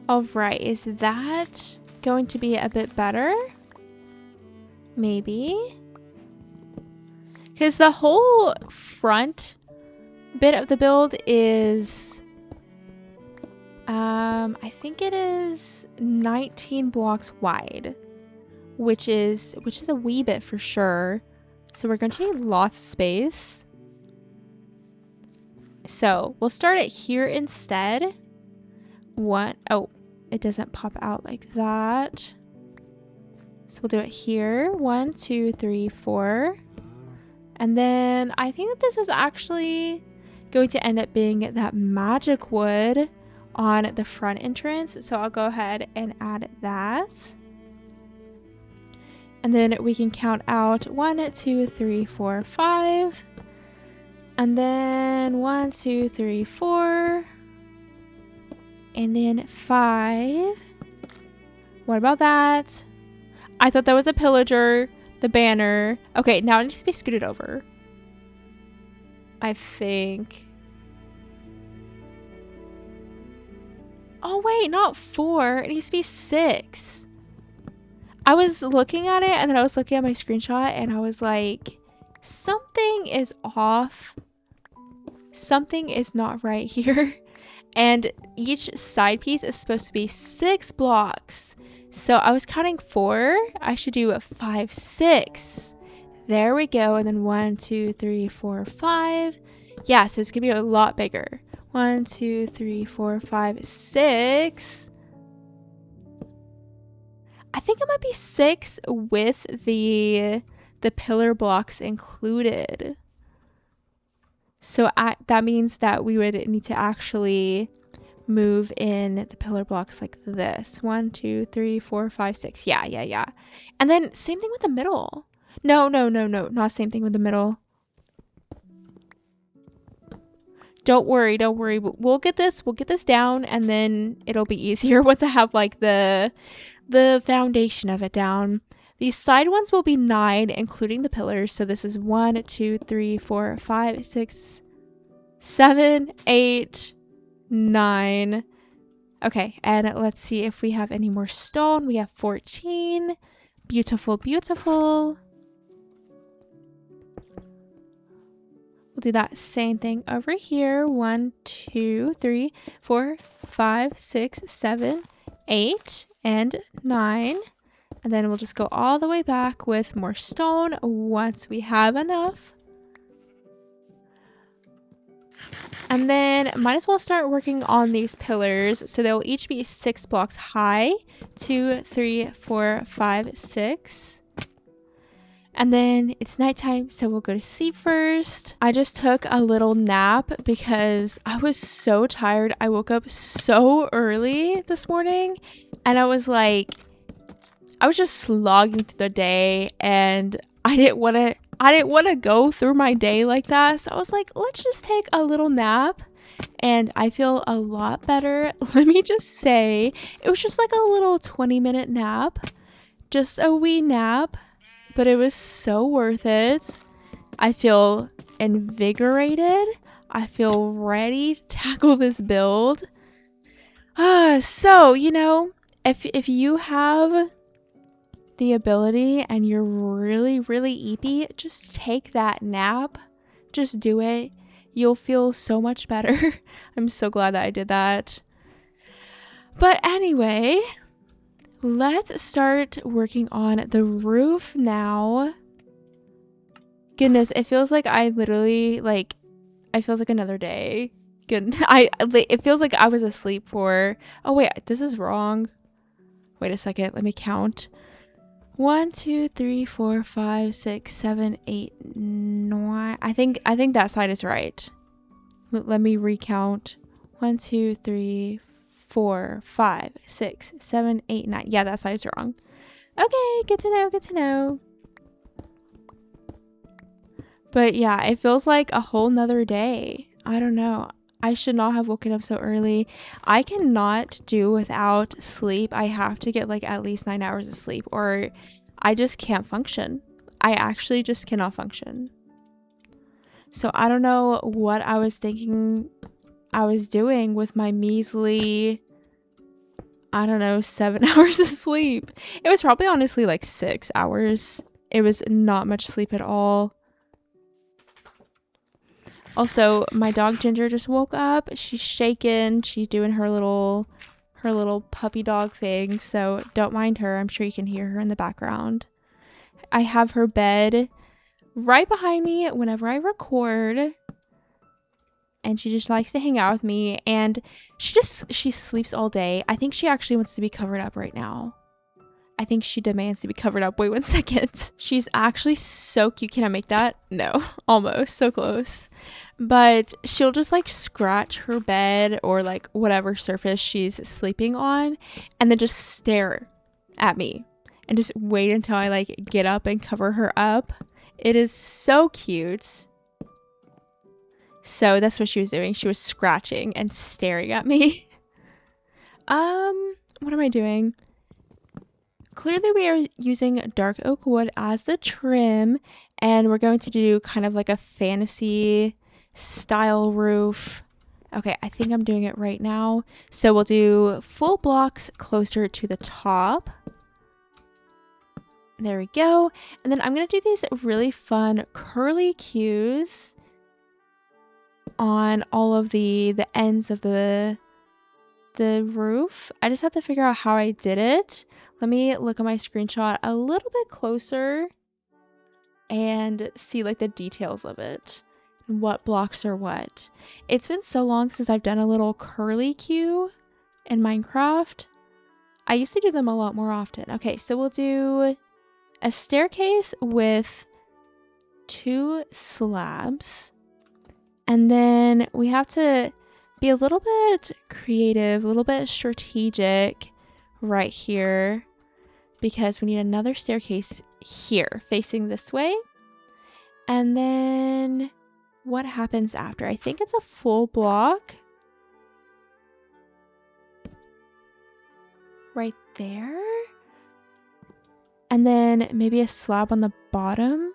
All right, is that going to be a bit better? Maybe. Because the whole front bit of the build is I think it is 19 blocks wide, which is a wee bit for sure. So we're going to need lots of space. So we'll start it here instead. Oh, it doesn't pop out like that. So we'll do it here. 1, 2, 3, 4. And then I think that this is actually going to end up being that magic wood on the front entrance. So I'll go ahead and add that. And then we can count out 1, 2, 3, 4, 5. And then 1, 2, 3, 4. And then 5. What about that? I thought that was a pillager. The banner. Okay, now it needs to be scooted over. I think. Oh wait, not 4. It needs to be 6. I was looking at it and then I was looking at my screenshot and I was like, something is off. Something is not right here. And each side piece is supposed to be 6 blocks. So I was counting 4. I should do a 5, 6. There we go. And then 1, 2, 3, 4, 5. Yeah, so it's gonna be a lot bigger. 1, 2, 3, 4, 5, 6. I think it might be 6 with the pillar blocks included. So that means that we would need to actually move in the pillar blocks like this. 1, 2, 3, 4, 5, 6. Yeah. And then same thing with the middle. No. Not same thing with the middle. Don't worry. We'll get this down and then it'll be easier once I have like the foundation of it down. These side ones will be 9, including the pillars. So this is 1, 2, 3, 4, 5, 6, 7, 8, 9. Okay, and let's see if we have any more stone. We have 14. Beautiful. We'll do that same thing over here. 1, 2, 3, 4, 5, 6, 7, 8, and 9. And then we'll just go all the way back with more stone once we have enough. And then might as well start working on these pillars. So they'll each be 6 blocks high. 2, 3, 4, 5, 6. And then it's nighttime, so we'll go to sleep first. I just took a little nap because I was so tired. I woke up so early this morning and I was just slogging through the day and I didn't want to go through my day like that. So I was like, let's just take a little nap. And I feel a lot better. Let me just say, it was just like a little 20-minute nap. Just a wee nap. But it was so worth it. I feel invigorated. I feel ready to tackle this build. So, if you have the ability and you're really, really eepy, just take that nap. Just do it. You'll feel so much better. I'm so glad that I did that. But anyway, let's start working on the roof now. Goodness, it feels like I literally, it feels like another day. It feels like I was asleep for, oh wait, this is wrong. Wait a second, let me count. 1, 2, 3, 4, 5, 6, 7, 8, 9. I think that side is right. Let me recount. 1, 2, 3, 4, 5, 6, 7, 8, 9. Yeah, that side's wrong. Okay, good to know. But yeah, it feels like a whole nother day. I don't know. I should not have woken up so early. I cannot do without sleep. I have to get at least 9 hours of sleep or I just can't function. I actually just cannot function. So I don't know what I was thinking I was doing with my measly, 7 hours of sleep. It was probably honestly 6 hours. It was not much sleep at all. Also, my dog Ginger just woke up. She's shaken. She's doing her little puppy dog thing. So don't mind her. I'm sure you can hear her in the background. I have her bed right behind me whenever I record. And she just likes to hang out with me. And she sleeps all day. I think she actually wants to be covered up right now. I think she demands to be covered up. Wait 1 second. She's actually so cute. Can I make that? No, almost. So close. But she'll just scratch her bed or whatever surface she's sleeping on and then just stare at me and just wait until I get up and cover her up. It is so cute. So that's what she was doing. She was scratching and staring at me. What am I doing? Clearly we are using dark oak wood as the trim and we're going to do kind of a fantasy style roof. Okay, I think I'm doing it right now. So we'll do full blocks closer to the top. There we go. And then I'm going to do these really fun curly cues on all of the ends of the roof. I just have to figure out how I did it. Let me look at my screenshot a little bit closer and see like the details of it. What blocks are what. It's been so long since I've done a little curly cue in Minecraft. I used to do them a lot more often. Okay, so we'll do a staircase with 2 slabs. And then we have to be a little bit creative, a little bit strategic right here, because we need another staircase here facing this way. And then what happens after? I think it's a full block right there. And then maybe a slab on the bottom.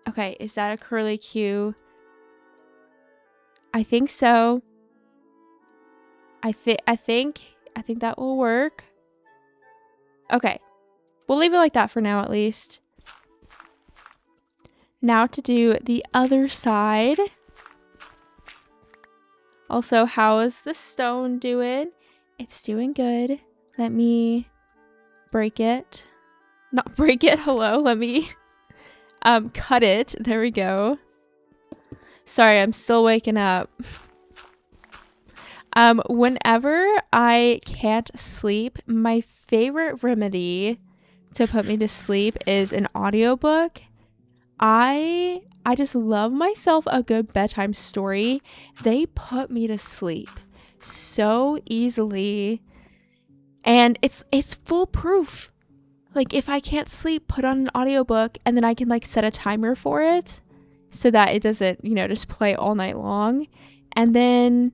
Okay, is that a curly cue? I think so. I think that will work. Okay. We'll leave it like that for now at least. Now to do the other side. Also, how is the stone doing? It's doing good. Let me break it. Not break it, hello. Let me cut it. There we go. Sorry, I'm still waking up. Whenever I can't sleep, my favorite remedy to put me to sleep is an audiobook. I just love myself a good bedtime story. They put me to sleep so easily. And it's foolproof. Like if I can't sleep, put on an audiobook and then I can like set a timer for it so that it doesn't, you know, just play all night long. And then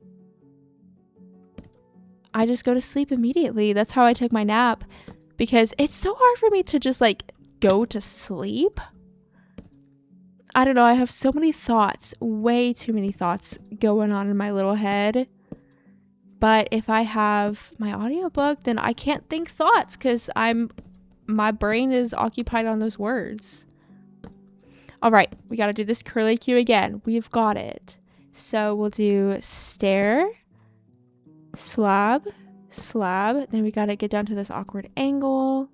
I just go to sleep immediately. That's how I took my nap, because it's so hard for me to just like go to sleep. I don't know. I have so many thoughts, way too many thoughts going on in my little head. But if I have my audiobook, then I can't think thoughts because my brain is occupied on those words. All right, we got to do this curly cue again. We've got it. So we'll do stair, slab, slab. Then we got to get down to this awkward angle.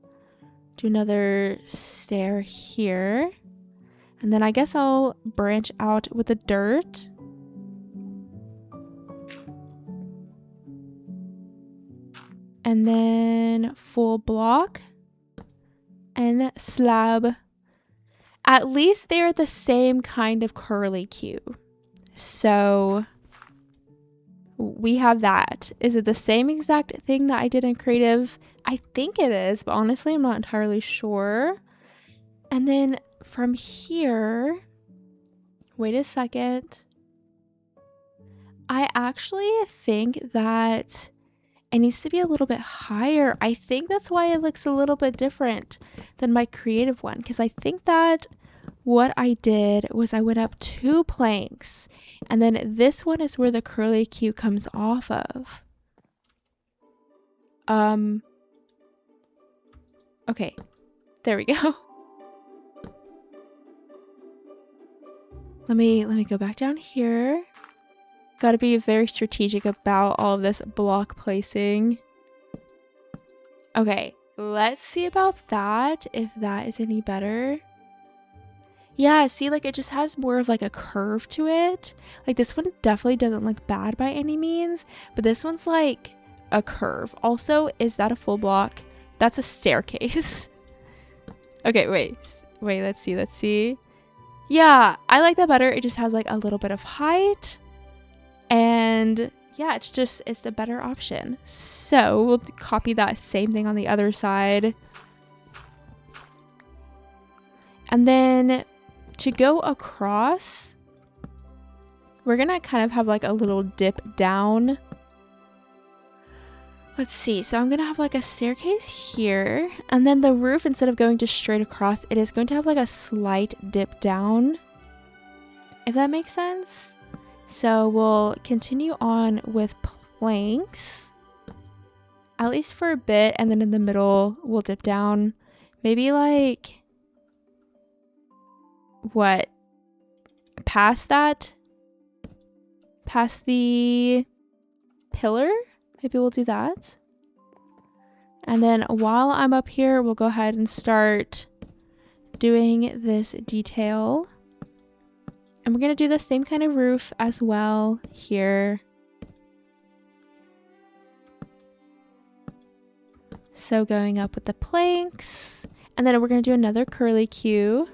Do another stair here. And then I guess I'll branch out with the dirt. And then full block and slab. At least they're the same kind of curly cue. So we have that. Is it the same exact thing that I did in creative? I think it is, but honestly, I'm not entirely sure. And then from here, wait a second. I actually think that it needs to be a little bit higher. I think that's why it looks a little bit different than my creative one, because I think that what I did was I went up 2 planks, and then this one is where the curly cue comes off of. Okay, there we go. Let me go back down here. Got to be very strategic about all of this block placing. Okay, let's see about that, if that is any better. Yeah, see, like it just has more of like a curve to it. Like this one definitely doesn't look bad by any means, but this one's like a curve. Also, is that a full block? That's a staircase. Okay, wait, let's see. Yeah, I like that better. It just has like a little bit of height. And yeah, it's the better option. So we'll copy that same thing on the other side. And then to go across, we're gonna kind of have like a little dip down. Let's see. So I'm gonna have like a staircase here, and then the roof, instead of going just straight across, it is going to have like a slight dip down. if that makes sense. So we'll continue on with planks, at least for a bit, and then in the middle we'll dip down. Maybe like, what, past that? Past the pillar? Maybe we'll do that. And then while I'm up here, we'll go ahead and start doing this detail. And we're going to do the same kind of roof as well here. So going up with the planks, and then we're going to do another curly Q.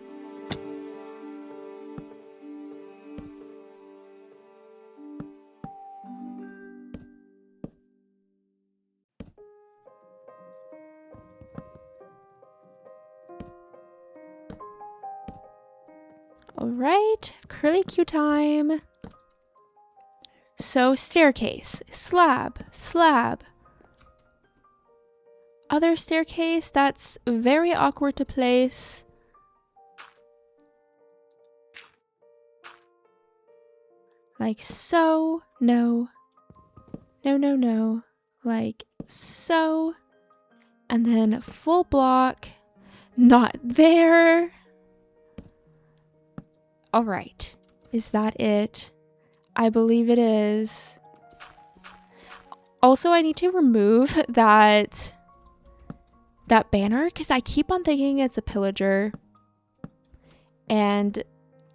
All right, curly Q time. So staircase, slab, slab. Other staircase that's very awkward to place. Like so. No. No, no, no. Like so. And then full block. Not there. All right. Is that it? I believe it is. Also, I need to remove that banner because I keep on thinking it's a pillager. And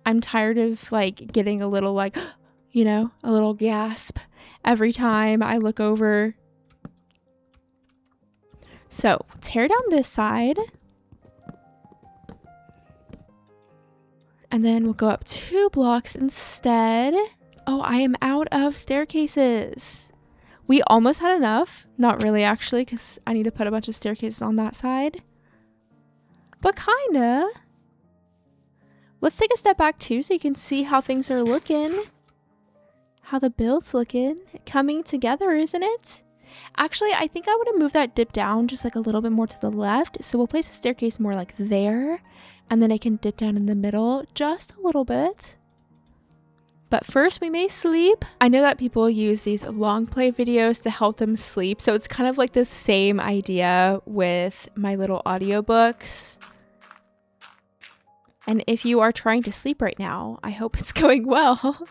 I'm tired of like getting a little like, you know, a little gasp every time I look over. So tear down this side. And then we'll go up 2 blocks instead. Oh, I am out of staircases. We almost had enough. Not really, actually, because I need to put a bunch of staircases on that side. But kinda. Let's take a step back too so you can see how things are looking. How the build's looking. Coming together, isn't it? Actually, I think I would have moved that dip down just like a little bit more to the left. So we'll place the staircase more like there. And then I can dip down in the middle just a little bit. But first we may sleep. I know that people use these long play videos to help them sleep. So it's kind of like the same idea with my little audiobooks. And if you are trying to sleep right now, I hope it's going well.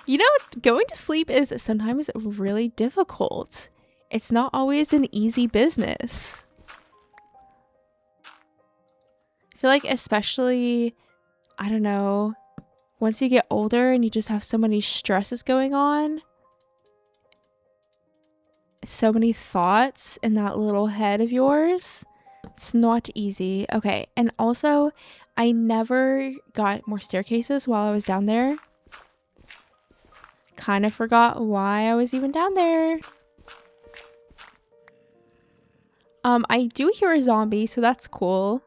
You know, going to sleep is sometimes really difficult. It's not always an easy business. I feel like especially, I don't know, once you get older and you just have so many stresses going on, so many thoughts in that little head of yours, it's not easy. Okay, and also, I never got more staircases while I was down there. Kind of forgot why I was even down there. I do hear a zombie, so that's cool.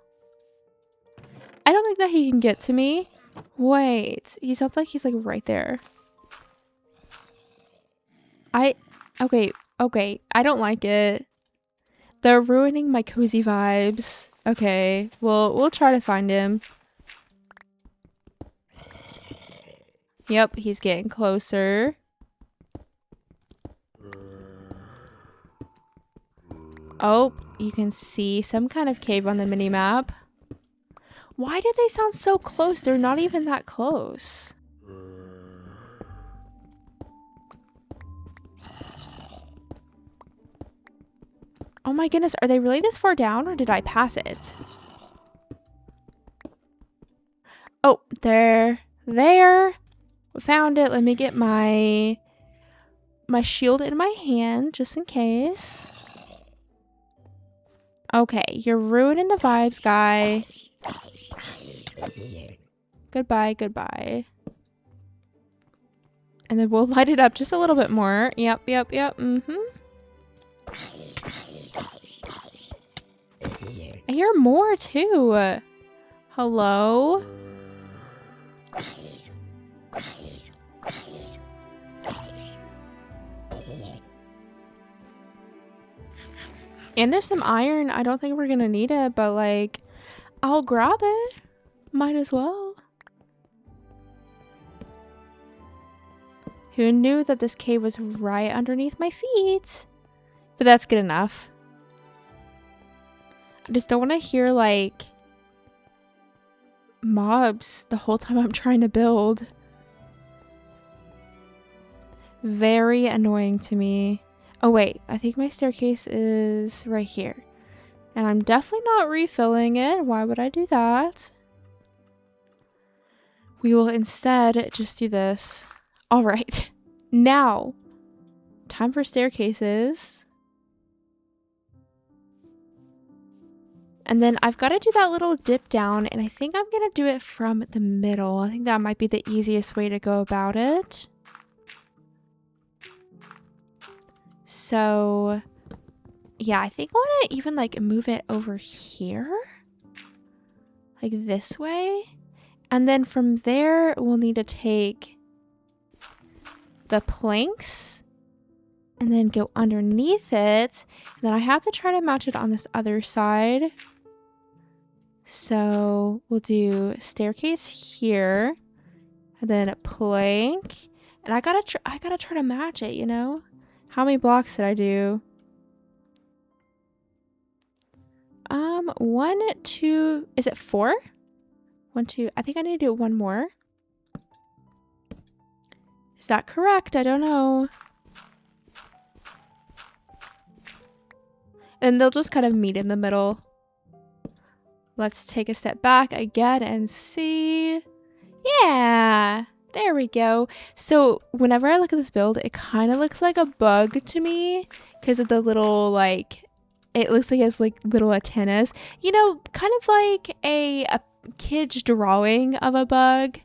I don't think that he can get to me. Wait, he sounds like he's like right there. Okay, I don't like it. They're ruining my cozy vibes. Okay, well, we'll try to find him. Yep, he's getting closer. Oh, you can see some kind of cave on the mini-map. Why did they sound so close? They're not even that close. Oh my goodness, are they really this far down or did I pass it? Oh, there. We found it. Let me get my shield in my hand just in case. Okay, you're ruining the vibes, guy. Goodbye. And then we'll light it up just a little bit more. Yep. I hear more too. Hello? And there's some iron. I don't think we're gonna need it, but like, I'll grab it. Might as well. Who knew that this cave was right underneath my feet? But that's good enough. I just don't want to hear like mobs the whole time I'm trying to build. Very annoying to me. Oh wait, I think my staircase is right here. And I'm definitely not refilling it. Why would I do that? We will instead just do this. All right. Now, time for staircases. And then I've got to do that little dip down, and I think I'm going to do it from the middle. I think that might be the easiest way to go about it. So, yeah, I think I want to even like move it over here. Like this way. And then from there, we'll need to take the planks and then go underneath it. And then I have to try to match it on this other side. So we'll do staircase here and then a plank. And I gotta try to match it, you know? How many blocks did I do? 1, 2, is it 4? 1, 2, I think I need to do one more. Is that correct? I don't know. And they'll just kind of meet in the middle. Let's take a step back again and see. Yeah, there we go. So whenever I look at this build, it kind of looks like a bug to me because of the little like, it looks like it has like little antennas. You know, kind of like a kid's drawing of a bug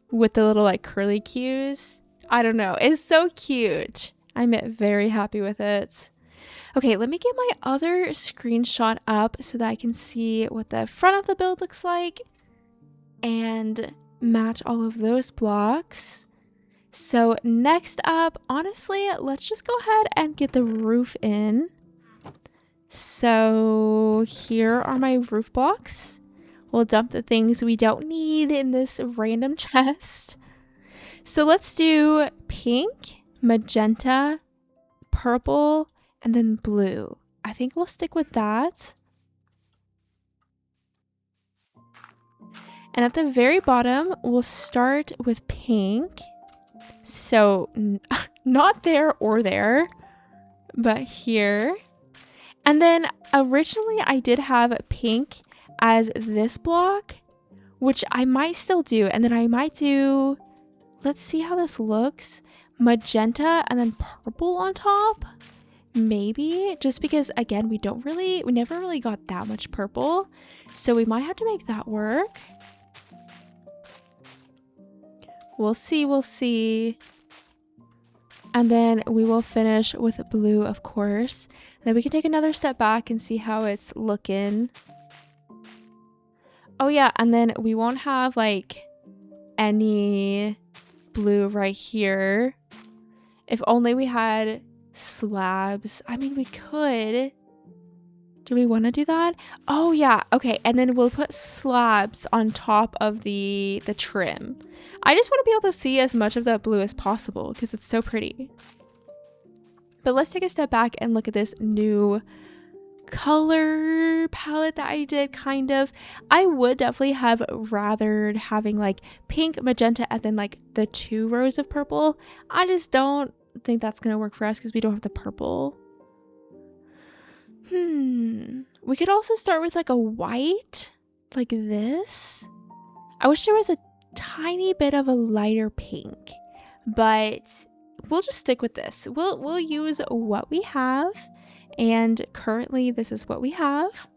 with the little like curly cues. I don't know. It's so cute. I'm very happy with it. Okay, let me get my other screenshot up so that I can see what the front of the build looks like and match all of those blocks. So next up, honestly, let's just go ahead and get the roof in. So here are my roof blocks. We'll dump the things we don't need in this random chest. So let's do pink, magenta, purple, and then blue. I think we'll stick with that. And at the very bottom, we'll start with pink. So not there or there, but here. And then originally I did have pink as this block, which I might still do. And then I might do, let's see how this looks, magenta and then purple on top. Maybe, just because again we never really got that much purple, so we might have to make that work. We'll see. And then we will finish with blue, of course. Then we can take another step back and see how it's looking. Oh yeah, and then we won't have like any blue right here. If only we had slabs. I mean, we could. Do we want to do that? Oh yeah, okay. And then we'll put slabs on top of the trim. I just want to be able to see as much of that blue as possible because it's so pretty. But let's take a step back and look at this new color palette that I did, kind of. I would definitely have rathered having like pink, magenta, and then like the 2 rows of purple. I just don't think that's gonna work for us because we don't have the purple. We could also start with like a white, like this. I wish there was a tiny bit of a lighter pink, but we'll just stick with this. We'll use what we have, and currently this is what we have.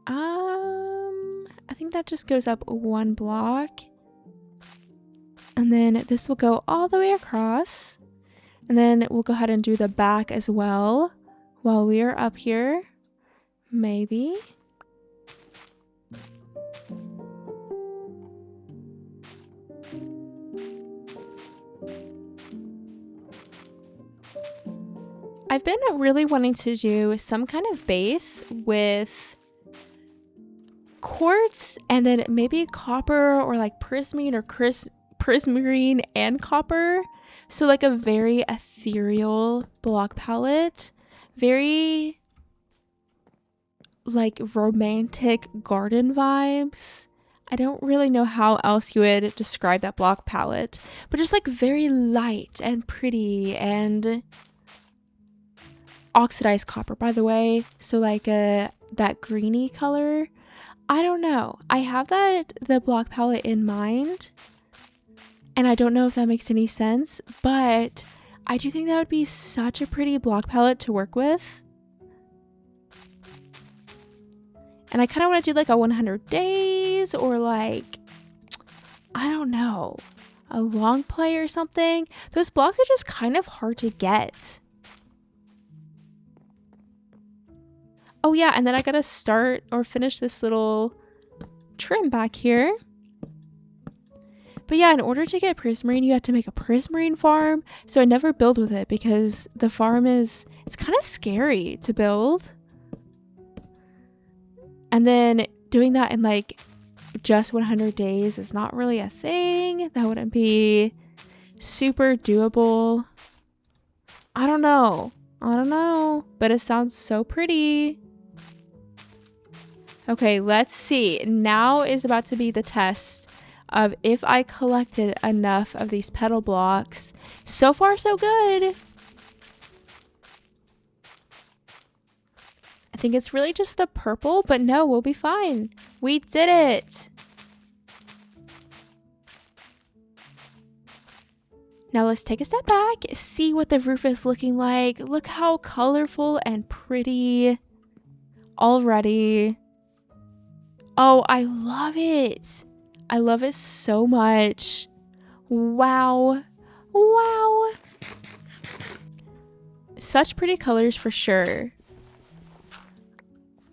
I think that just goes up 1 block. And then this will go all the way across. And then we'll go ahead and do the back as well while we are up here. Maybe. I've been really wanting to do some kind of base with quartz and then maybe copper or like prismarine or prismarine and copper. So like a very ethereal block palette. Very like romantic garden vibes. I don't really know how else you would describe that block palette, but just like very light and pretty and oxidized copper, by the way. So like that greeny color. I don't know. I have the block palette in mind, and I don't know if that makes any sense, but I do think that would be such a pretty block palette to work with. And I kind of want to do like a 100 days or like, I don't know, a long play or something. Those blocks are just kind of hard to get. Oh yeah, and then I gotta start or finish this little trim back here. But yeah, in order to get prismarine, you have to make a prismarine farm. So I never build with it because the farm it's kind of scary to build. And then doing that in like just 100 days is not really a thing. That wouldn't be super doable. I don't know, but it sounds so pretty. Okay, let's see. Now is about to be the test of if I collected enough of these petal blocks. So far, so good. I think it's really just the purple, but no, we'll be fine. We did it. Now let's take a step back, see what the roof is looking like. Look how colorful and pretty already. Oh, I love it. I love it so much. Wow. Wow. Such pretty colors for sure.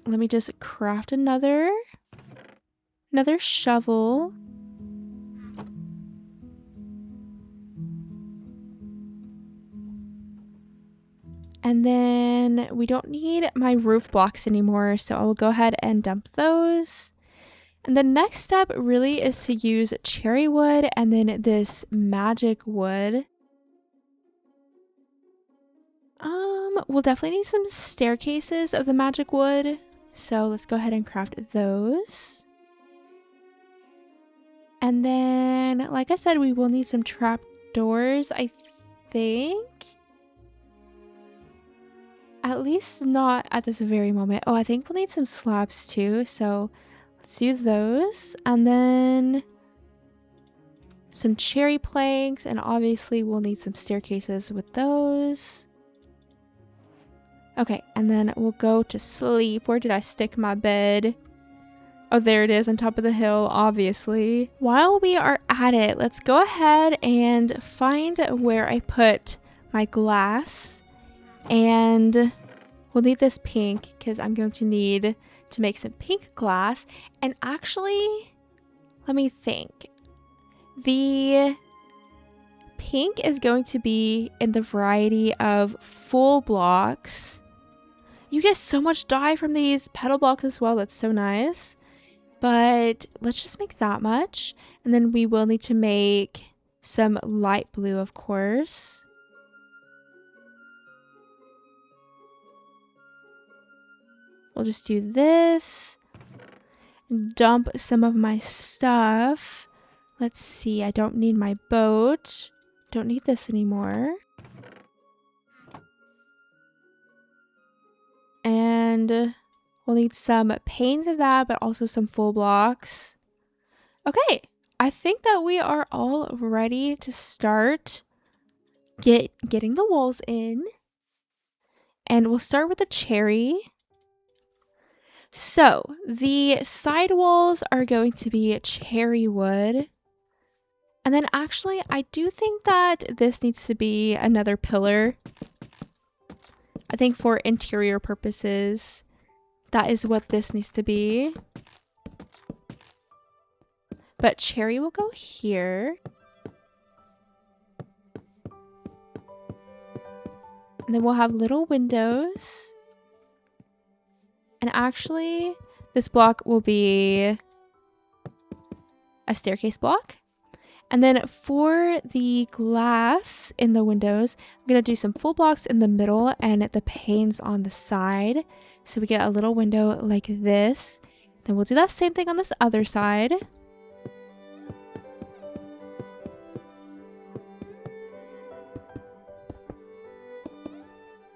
Let me just craft another shovel. And then we don't need my roof blocks anymore, so I'll go ahead and dump those. And the next step really is to use cherry wood and then this magic wood. We'll definitely need some staircases of the magic wood. So let's go ahead and craft those. And then, like I said, we will need some trap doors, I think. At least not at this very moment. Oh, I think we'll need some slabs too. So let's do those. And then some cherry planks. And obviously we'll need some staircases with those. Okay, and then we'll go to sleep. Where did I stick my bed? Oh, there it is on top of the hill, obviously. While we are at it, let's go ahead and find where I put my glass. And we'll need this pink because I'm going to need to make some pink glass. And actually, let me think. The pink is going to be in the variety of full blocks. You get so much dye from these petal blocks as well. That's so nice. But let's just make that much. And then we will need to make some light blue, of course. We'll just do this. Dump some of my stuff. Let's see. I don't need my boat. Don't need this anymore. And we'll need some panes of that, but also some full blocks. Okay. I think that we are all ready to start getting the walls in. And we'll start with the cherry. So the side walls are going to be cherry wood. And then actually, I do think that this needs to be another pillar. I think for interior purposes, that is what this needs to be. But cherry will go here. And then we'll have little windows. And actually, This block will be a staircase block. And then for the glass in the windows, I'm going to do some full blocks in the middle and the panes on the side. So we get a little window like this. Then we'll do that same thing on this other side.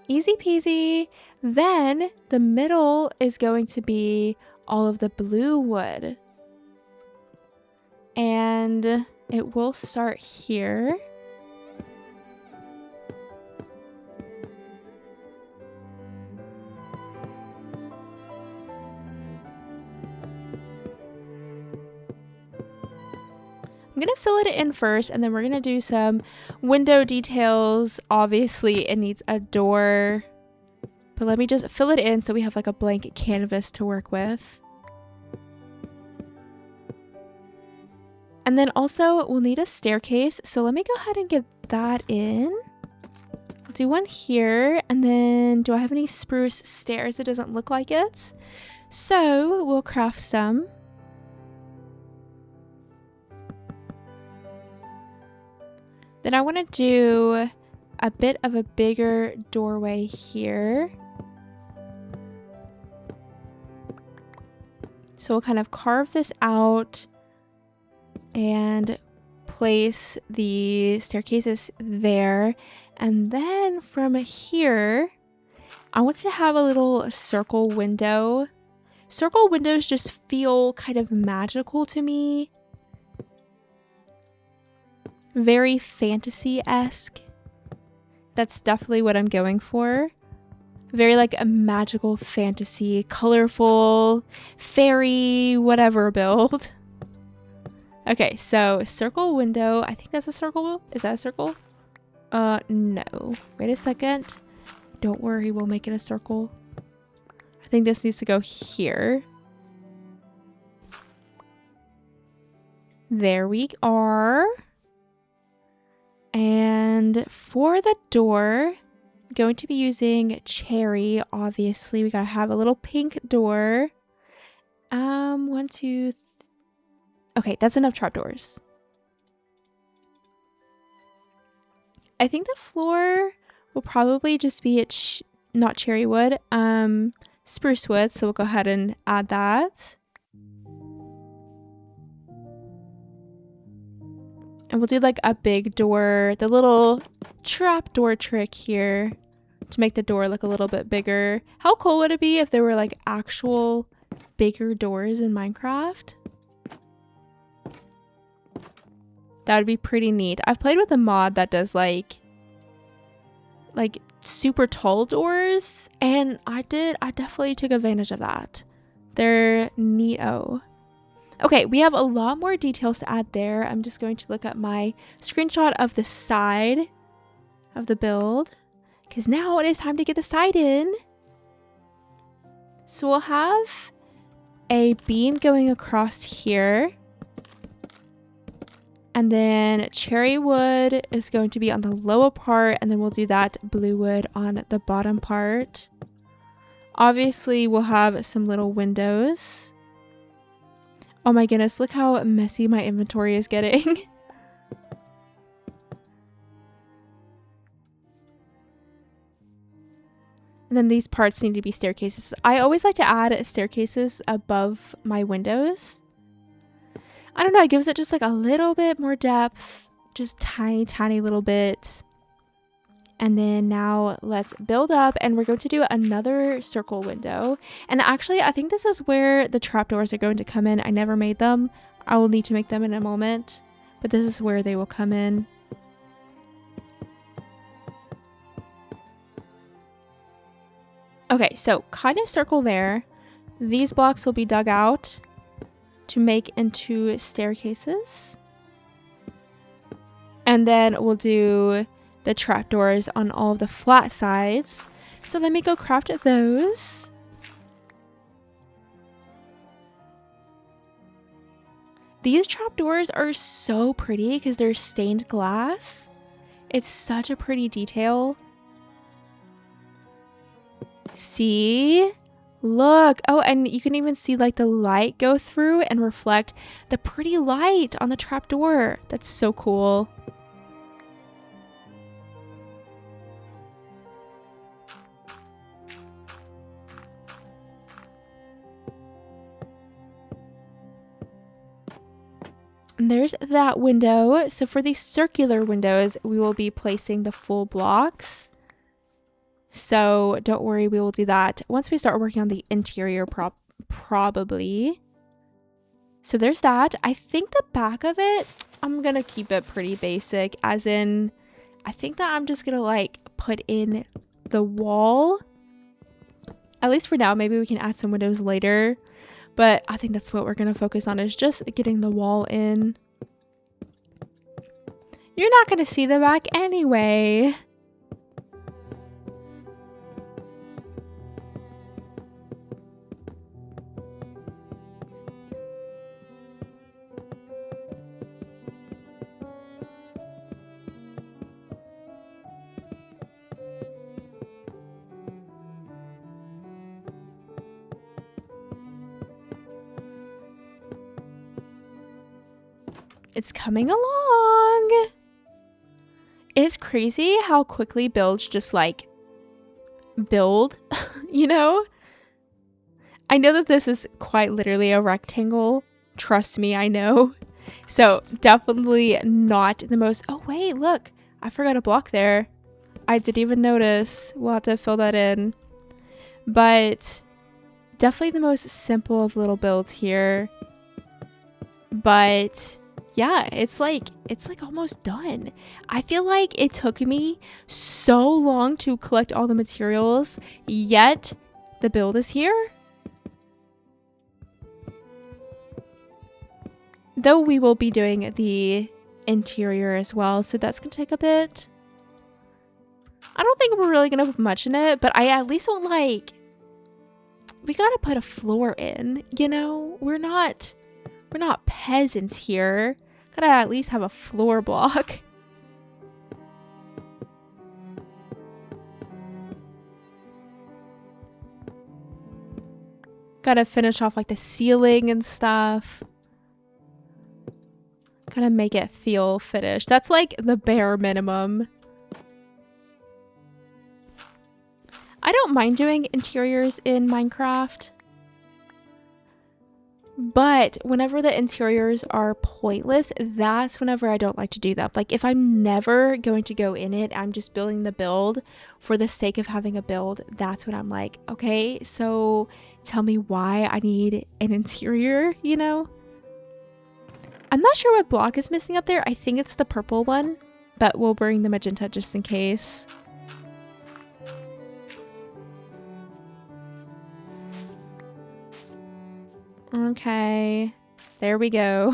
Easy peasy. Then the middle is going to be all of the blue wood. And it will start here. I'm going to fill it in first, and then we're going to do some window details. Obviously, it needs a door, but let me just fill it in so we have like a blank canvas to work with. And then also we'll need a staircase. So let me go ahead and get that in. I'll do one here. And then do I have any spruce stairs? It doesn't look like it. So we'll craft some. Then I want to do a bit of a bigger doorway here. So we'll kind of carve this out and place the staircases there. And then from here, I want to have a little circle window. Circle windows just feel kind of magical to me. Very fantasy-esque. That's definitely what I'm going for. Very like a magical fantasy, colorful, fairy, whatever build. Okay, so circle window. I think that's a circle. Is that a circle? No. Wait a second. Don't worry, we'll make it a circle. I think this needs to go here. There we are. And for the door, I'm going to be using cherry. Obviously, we gotta have a little pink door. 1, 2, 3. Okay, that's enough trapdoors. I think the floor will probably just be not cherry wood, spruce wood. So we'll go ahead and add that. And we'll do like a big door, the little trap door trick here to make the door look a little bit bigger. How cool would it be if there were like actual bigger doors in Minecraft? That would be pretty neat. I've played with a mod that does like super tall doors, and I definitely took advantage of that. They're neato. Okay, we have a lot more details to add there. I'm just going to look at my screenshot of the side of the build, because now it is time to get the side in. So we'll have a beam going across here. And then cherry wood is going to be on the lower part, and then we'll do that blue wood on the bottom part. Obviously, we'll have some little windows. Oh my goodness, look how messy my inventory is getting. And then these parts need to be staircases. I always like to add staircases above my windows. I don't know, it gives it just like a little bit more depth, just tiny little bit. And then now let's build up, and we're going to do another circle window. And actually, I think this is where the trapdoors are going to come in. I never made them. I will need to make them in a moment, but this is where they will come in. Okay, so kind of circle there. These blocks will be dug out to make into staircases. And then we'll do the trapdoors on all of the flat sides. So let me go craft those. These trapdoors are so pretty because they're stained glass. It's such a pretty detail. See? Look. Oh, and you can even see like the light go through and reflect the pretty light on the trapdoor. That's so cool. And there's that window. So for these circular windows, we will be placing the full blocks. So don't worry, we will do that once we start working on the interior probably. So there's that. I think the back of it, I'm going to keep it pretty basic, as in, I think that I'm just going to like put in the wall. At least for now, maybe we can add some windows later. But I think that's what we're going to focus on, is just getting the wall in. You're not going to see the back anyway. It's coming along. It's crazy how quickly builds just like build, you know? I know that this is quite literally a rectangle. Trust me, I know. So definitely not the most... Oh, wait, look. I forgot a block there. I didn't even notice. We'll have to fill that in. But definitely the most simple of little builds here. But... yeah, it's like almost done. I feel like it took me so long to collect all the materials, yet the build is here. Though we will be doing the interior as well, so that's gonna take a bit. I don't think we're really gonna put much in it, but I at least want like, we gotta put a floor in, you know? We're not peasants here. Gotta at least have a floor block. Gotta finish off like the ceiling and stuff. Gotta make it feel finished. That's like the bare minimum. I don't mind doing interiors in Minecraft. But whenever the interiors are pointless, that's whenever I don't like to do them. Like if I'm never going to go in it, I'm just building the build for the sake of having a build. That's when I'm like, okay, so tell me why I need an interior, you know? I'm not sure what block is missing up there. I think it's the purple one, but we'll bring the magenta just in case. Okay, there we go.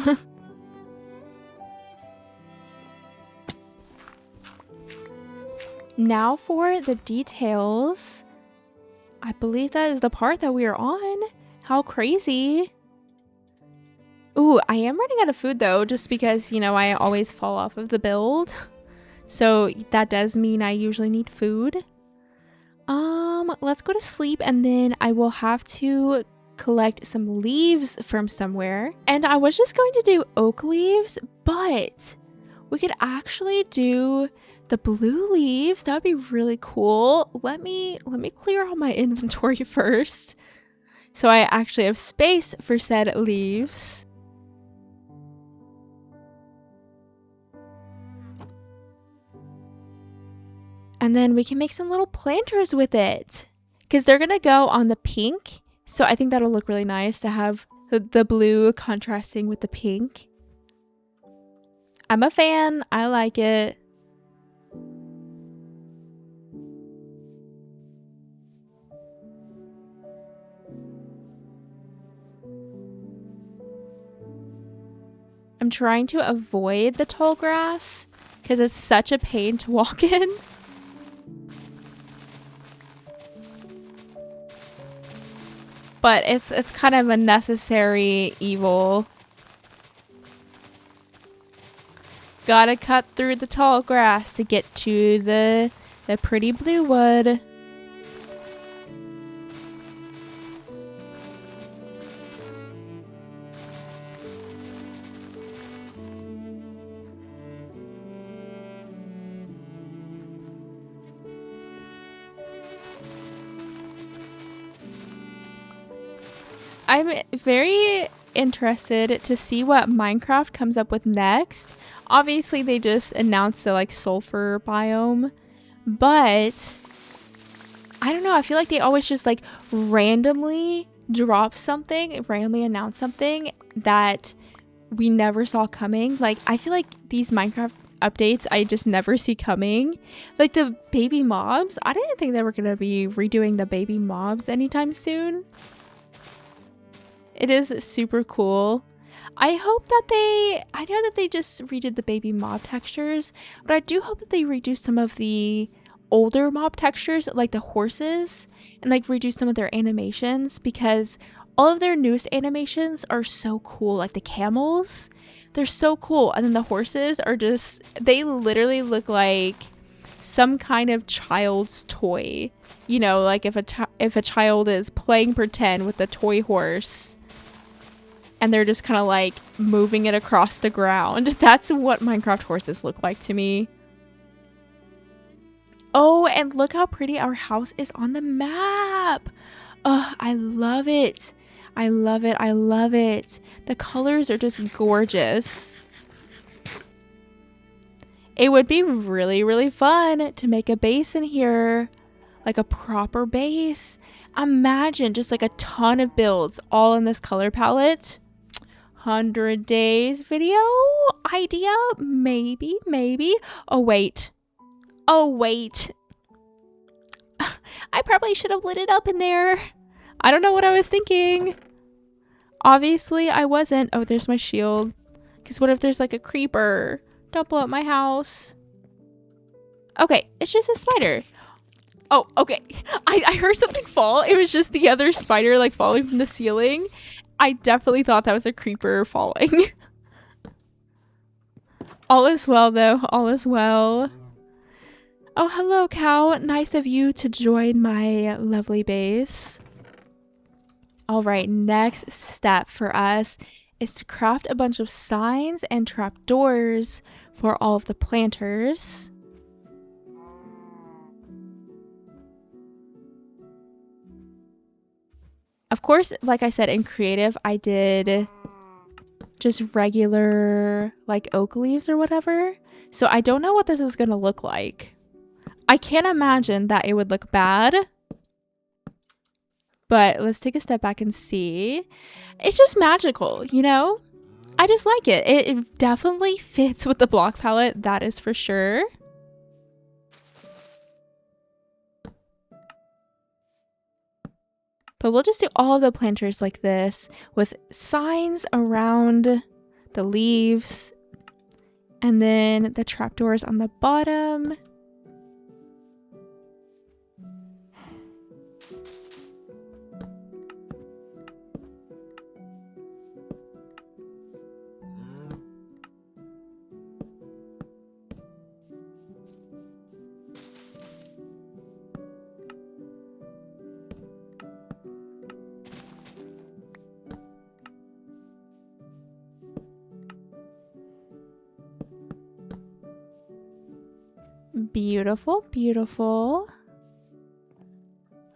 Now for the details. I believe that is the part that we are on. How crazy. Ooh, I am running out of food though, just because, you know, I always fall off of the build. So that does mean I usually need food. Let's go to sleep, and then I will have to collect some leaves from somewhere. And I was just going to do oak leaves, but we could actually do the blue leaves. That would be really cool. Let me clear all my inventory first, so I actually have space for said leaves. And then we can make some little planters with it, because they're gonna go on the pink. So I think that'll look really nice to have the blue contrasting with the pink. I'm a fan. I like it. I'm trying to avoid the tall grass because it's such a pain to walk in. But it's kind of a necessary evil. Gotta cut through the tall grass to get to the pretty blue wood. I'm very interested to see what Minecraft comes up with next. Obviously, they just announced the like sulfur biome, but I don't know. I feel like they always just like randomly drop something, randomly announce something that we never saw coming. Like, I feel like these Minecraft updates I just never see coming. Like the baby mobs, I didn't think they were gonna be redoing the baby mobs anytime soon. It is super cool. I hope that I know that they just redid the baby mob textures, but I do hope that they redo some of the older mob textures, like the horses, and like redo some of their animations, because all of their newest animations are so cool. Like the camels, they're so cool. And then the horses are just, they literally look like some kind of child's toy. You know, like if a child is playing pretend with a toy horse and they're just kind of like moving it across the ground. That's what Minecraft horses look like to me. Oh, and look how pretty our house is on the map. Oh, I love it. I love it. I love it. The colors are just gorgeous. It would be really, really fun to make a base in here. Like a proper base. Imagine just like a ton of builds all in this color palette. 100 days video idea? Maybe, maybe. Oh, wait. Oh, wait. I probably should have lit it up in there. I don't know what I was thinking. Obviously, I wasn't. Oh, there's my shield. Because what if there's like a creeper? Don't blow up my house. Okay, it's just a spider. Oh, okay. I heard something fall. It was just the other spider like falling from the ceiling. I definitely thought that was a creeper falling. All is well, though. All is well. Oh, hello, cow. Nice of you to join my lovely base. All right, next step for us is to craft a bunch of signs and trapdoors for all of the planters. Of course, like I said, in creative, I did just regular like oak leaves or whatever. So I don't know what this is going to look like. I can't imagine that it would look bad. But let's take a step back and see. It's just magical, you know? I just like it. It definitely fits with the block palette, that is for sure. But we'll just do all of the planters like this with signs around the leaves and then the trapdoors on the bottom. Beautiful, beautiful.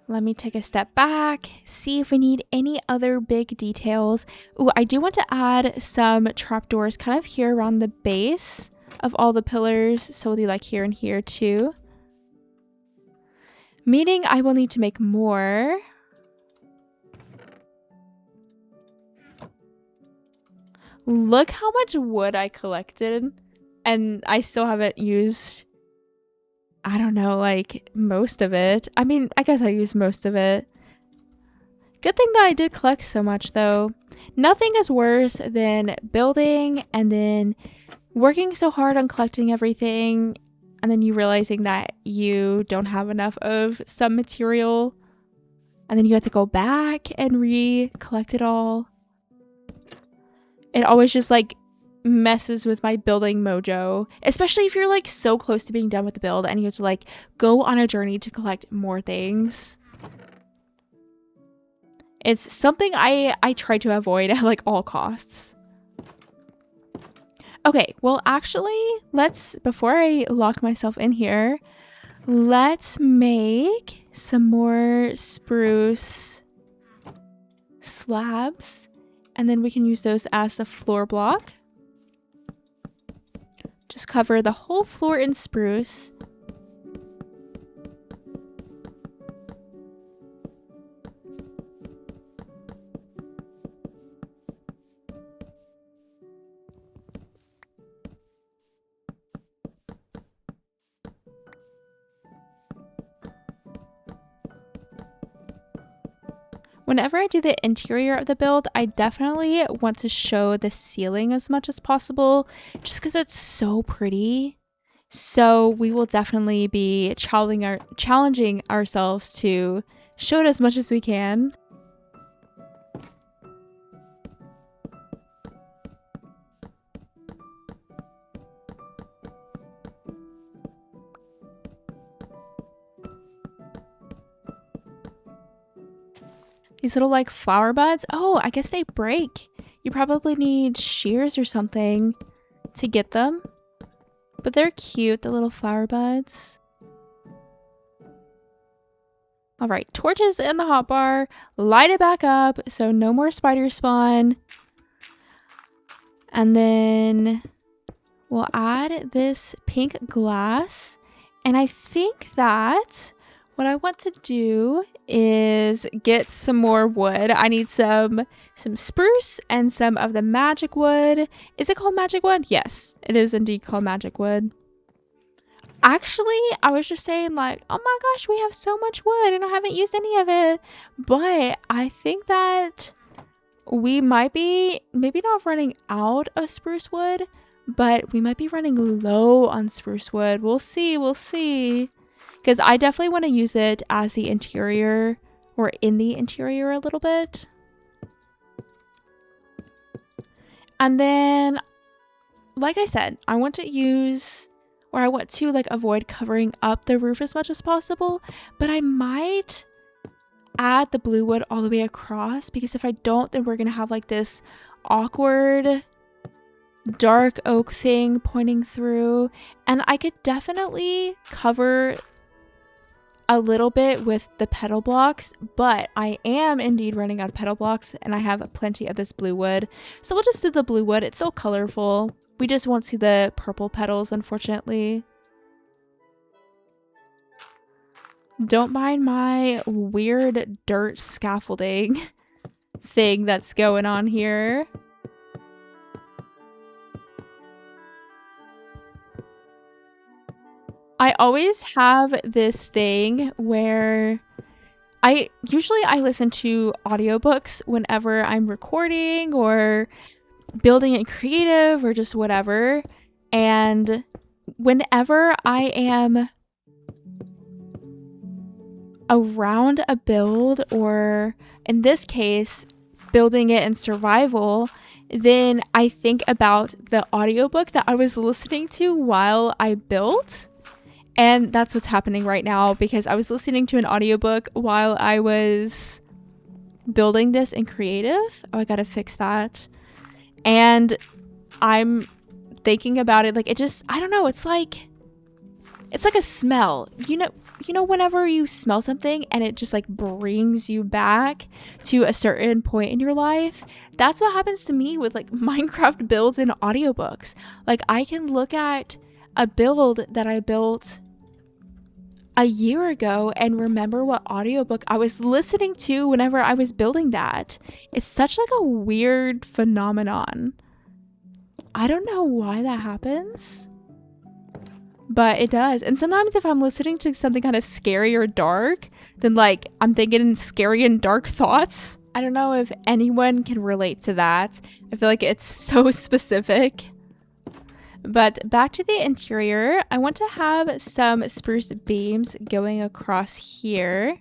Let me take a step back, see if we need any other big details. Ooh, I do want to add some trapdoors kind of here around the base of all the pillars. So we'll do like here and here too. Meaning I will need to make more. Look how much wood I collected and I still haven't used, I don't know, like most of it. I mean, I guess I used most of it. Good thing that I did collect so much though. Nothing is worse than building and then working so hard on collecting everything and then you realizing that you don't have enough of some material and then you have to go back and re-collect it all. It always just like messes with my building mojo, especially if you're like so close to being done with the build and you have to like go on a journey to collect more things. It's something I try to avoid at like all costs. Okay, well actually, before I lock myself in here, let's make some more spruce slabs, and then we can use those as the floor block. Just cover the whole floor in spruce. Whenever I do the interior of the build, I definitely want to show the ceiling as much as possible, just because it's so pretty. So we will definitely be challenging ourselves to show it as much as we can. These little like flower buds. Oh, I guess they break. You probably need shears or something to get them. But they're cute, the little flower buds. All right, torches in the hotbar. Light it back up so no more spider spawn. And then we'll add this pink glass. And I think that what I want to do is get some more wood. I need some spruce and some of the magic wood. Is it called magic wood? Yes, it is indeed called magic wood. Actually, I was just saying like, oh my gosh, we have so much wood and I haven't used any of it. But I think that we might be maybe not running out of spruce wood, but we might be running low on spruce wood. We'll see. Because I definitely want to use it as the interior or in the interior a little bit. And then, like I said, I want to like avoid covering up the roof as much as possible. But I might add the blue wood all the way across, because if I don't, then we're going to have like this awkward dark oak thing pointing through. And I could definitely cover a little bit with the petal blocks, but I am indeed running out of petal blocks and I have plenty of this blue wood. So we'll just do the blue wood. It's so colorful. We just won't see the purple petals, unfortunately. Don't mind my weird dirt scaffolding thing that's going on here. I always have this thing where I listen to audiobooks whenever I'm recording or building it creative or just whatever. And whenever I am around a build, or in this case, building it in survival, then I think about the audiobook that I was listening to while I built. And that's what's happening right now, because I was listening to an audiobook while I was building this in creative. Oh, I gotta fix that. And I'm thinking about it like it just, I don't know, it's like a smell. You know whenever you smell something and it just like brings you back to a certain point in your life? That's what happens to me with like Minecraft builds and audiobooks. Like I can look at a build that I built a year ago and remember what audiobook I was listening to whenever I was building that. It's such like a weird phenomenon. I don't know why that happens, but it does. And sometimes if I'm listening to something kind of scary or dark, then like I'm thinking scary and dark thoughts. I don't know if anyone can relate to that. I feel like it's so specific. But back to the interior, I want to have some spruce beams going across here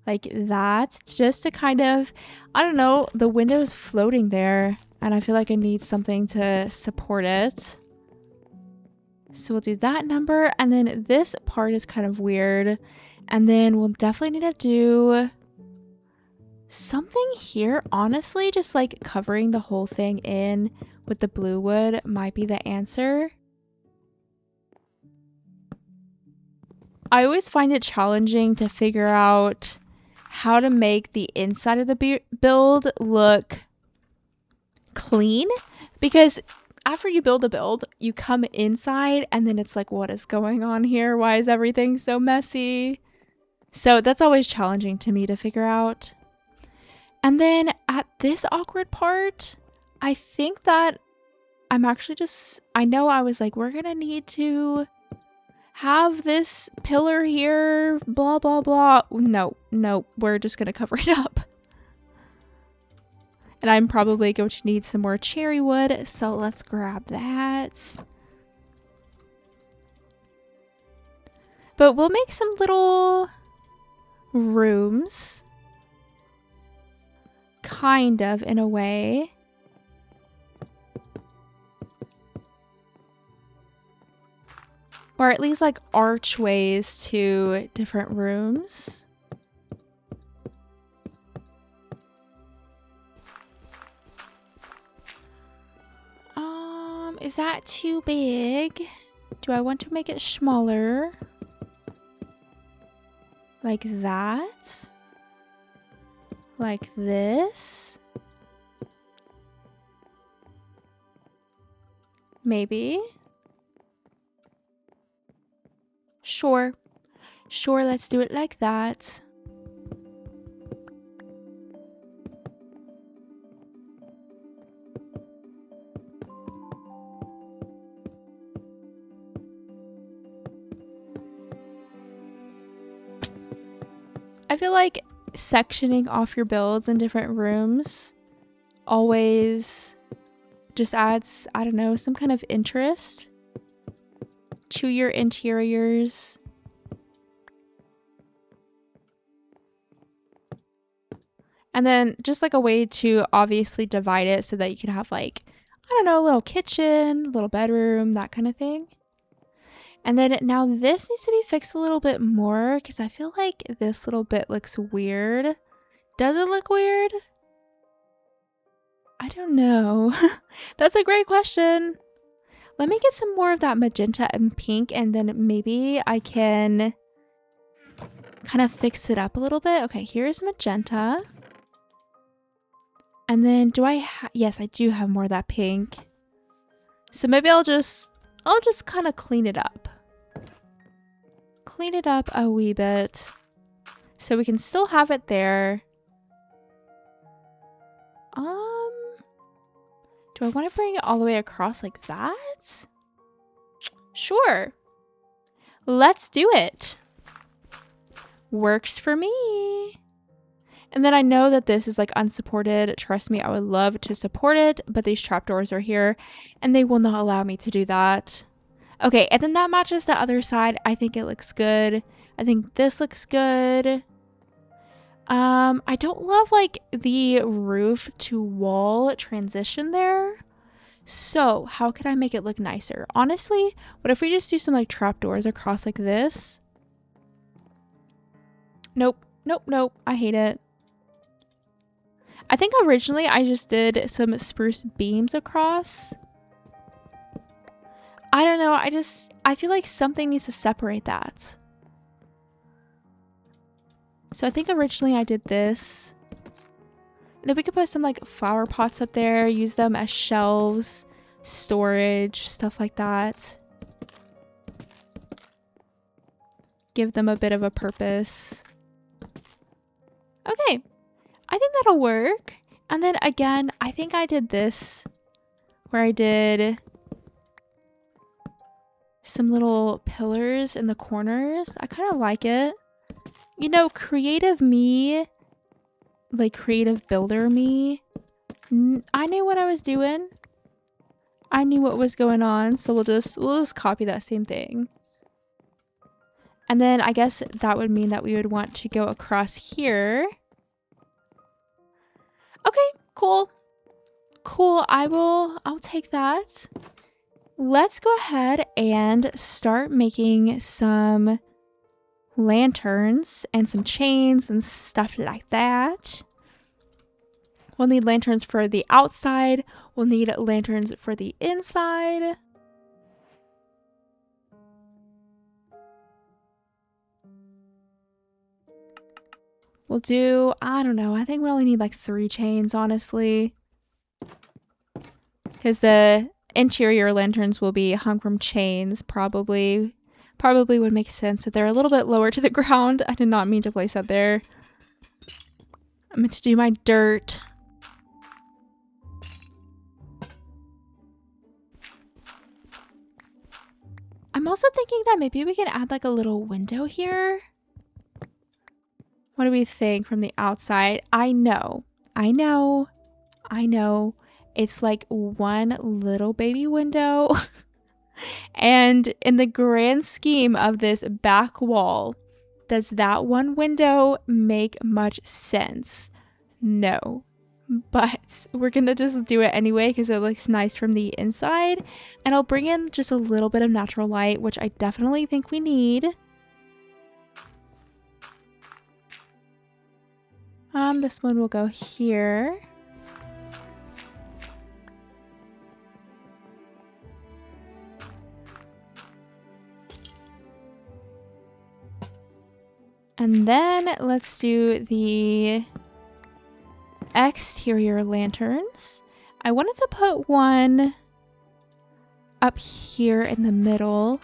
like that, just to kind of, I don't know, the window's floating there and I feel like I need something to support it. So we'll do that number, and then this part is kind of weird, and then we'll definitely need to do something here. Honestly, just like covering the whole thing in with the blue wood might be the answer. I always find it challenging to figure out how to make the inside of the build look clean, because after you build a build, you come inside and then it's like, what is going on here? Why is everything so messy? So that's always challenging to me to figure out. And then at this awkward part, I think that I'm actually just, I know I was like, we're gonna need to have this pillar here, blah, blah, blah. No, we're just gonna cover it up. And I'm probably going to need some more cherry wood, so let's grab that. But we'll make some little rooms, kind of, in a way. Or at least like archways to different rooms. Is that too big? Do I want to make it smaller? Like that? Like this? Maybe? Sure. Sure, let's do it like that. I feel like sectioning off your builds in different rooms always just adds, I don't know, some kind of interest to your interiors. And then just like a way to obviously divide it so that you can have like, I don't know, a little kitchen, little bedroom, that kind of thing. And then now this needs to be fixed a little bit more because I feel like this little bit looks weird. Does it look weird? I don't know. That's a great question. Let me get some more of that magenta and pink, and then maybe I can kind of fix it up a little bit. Okay, here's magenta. And then do I yes, I do have more of that pink. So maybe I'll just kind of clean it up. Clean it up a wee bit so we can still have it there. Do I want to bring it all the way across like that? Sure. Let's do it. Works for me. And then I know that this is like unsupported. Trust me, I would love to support it, but these trapdoors are here and they will not allow me to do that. Okay, and then that matches the other side. I think it looks good. I think this looks good. I don't love like the roof to wall transition there. So how could I make it look nicer? Honestly, what if we just do some like trapdoors across like this? Nope. I hate it. I think originally I just did some spruce beams across. I don't know. I feel like something needs to separate that. So I think originally I did this. Then we could put some like flower pots up there, use them as shelves, storage, stuff like that. Give them a bit of a purpose. Okay, I think that'll work. And then again, I think I did this where I did some little pillars in the corners. I kind of like it. You know, creative me, like creative builder me, I knew what I was doing. I knew what was going on, so we'll just copy that same thing. And then I guess that would mean that we would want to go across here. Okay, cool. I'll take that. Let's go ahead and start making some lanterns and some chains and stuff like that. We'll need lanterns for the outside. We'll need lanterns for the inside. We'll do, I don't know, I think we only need like 3 chains, honestly. Because the interior lanterns will be hung from chains, probably. Probably would make sense if they're a little bit lower to the ground. I did not mean to place that there. I'm meant to do my dirt. I'm also thinking that maybe we could add like a little window here. What do we think from the outside? I know. It's like one little baby window. And in the grand scheme of this back wall, does that one window make much sense? No. But we're gonna just do it anyway because it looks nice from the inside. And I'll bring in just a little bit of natural light, which I definitely think we need. This one will go here. And then let's do the exterior lanterns. I wanted to put one up here in the middle.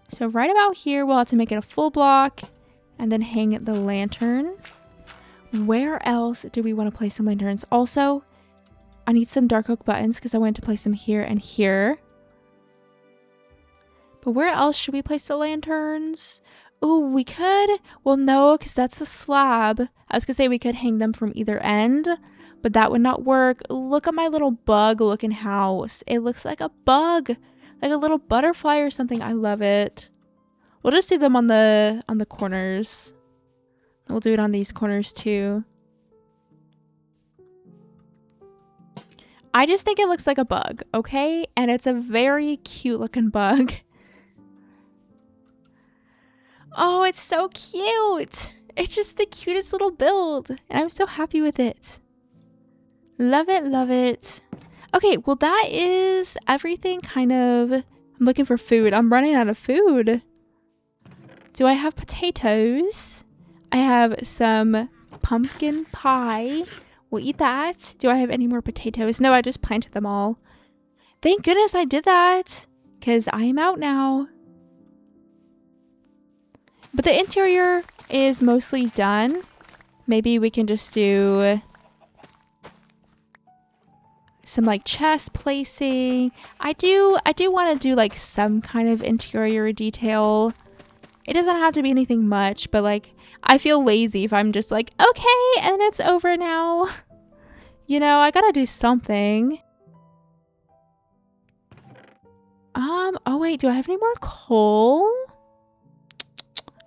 So right about here, we'll have to make it a full block and then hang the lantern. Where else do we want to place some lanterns? Also, I need some dark oak buttons because I wanted to place them here and here. But where else should we place the lanterns? Oh, we could. Well, no, because that's a slab. I was going to say we could hang them from either end, but that would not work. Look at my little bug looking house. It looks like a bug, like a little butterfly or something. I love it. We'll just do them on the corners. We'll do it on these corners too. I just think it looks like a bug, okay? And it's a very cute looking bug. Oh, it's so cute. It's just the cutest little build. And I'm so happy with it. Love it, love it. Okay, well that is everything kind of. I'm looking for food. I'm running out of food. Do I have potatoes? I have some pumpkin pie. We'll eat that. Do I have any more potatoes? No, I just planted them all. Thank goodness I did that. Because I am out now. But the interior is mostly done. Maybe we can just do some like chest placing. I do want to do like some kind of interior detail. It doesn't have to be anything much, but like I feel lazy if I'm just like, okay, and it's over now. You know, I gotta do something. Oh wait, do I have any more coal?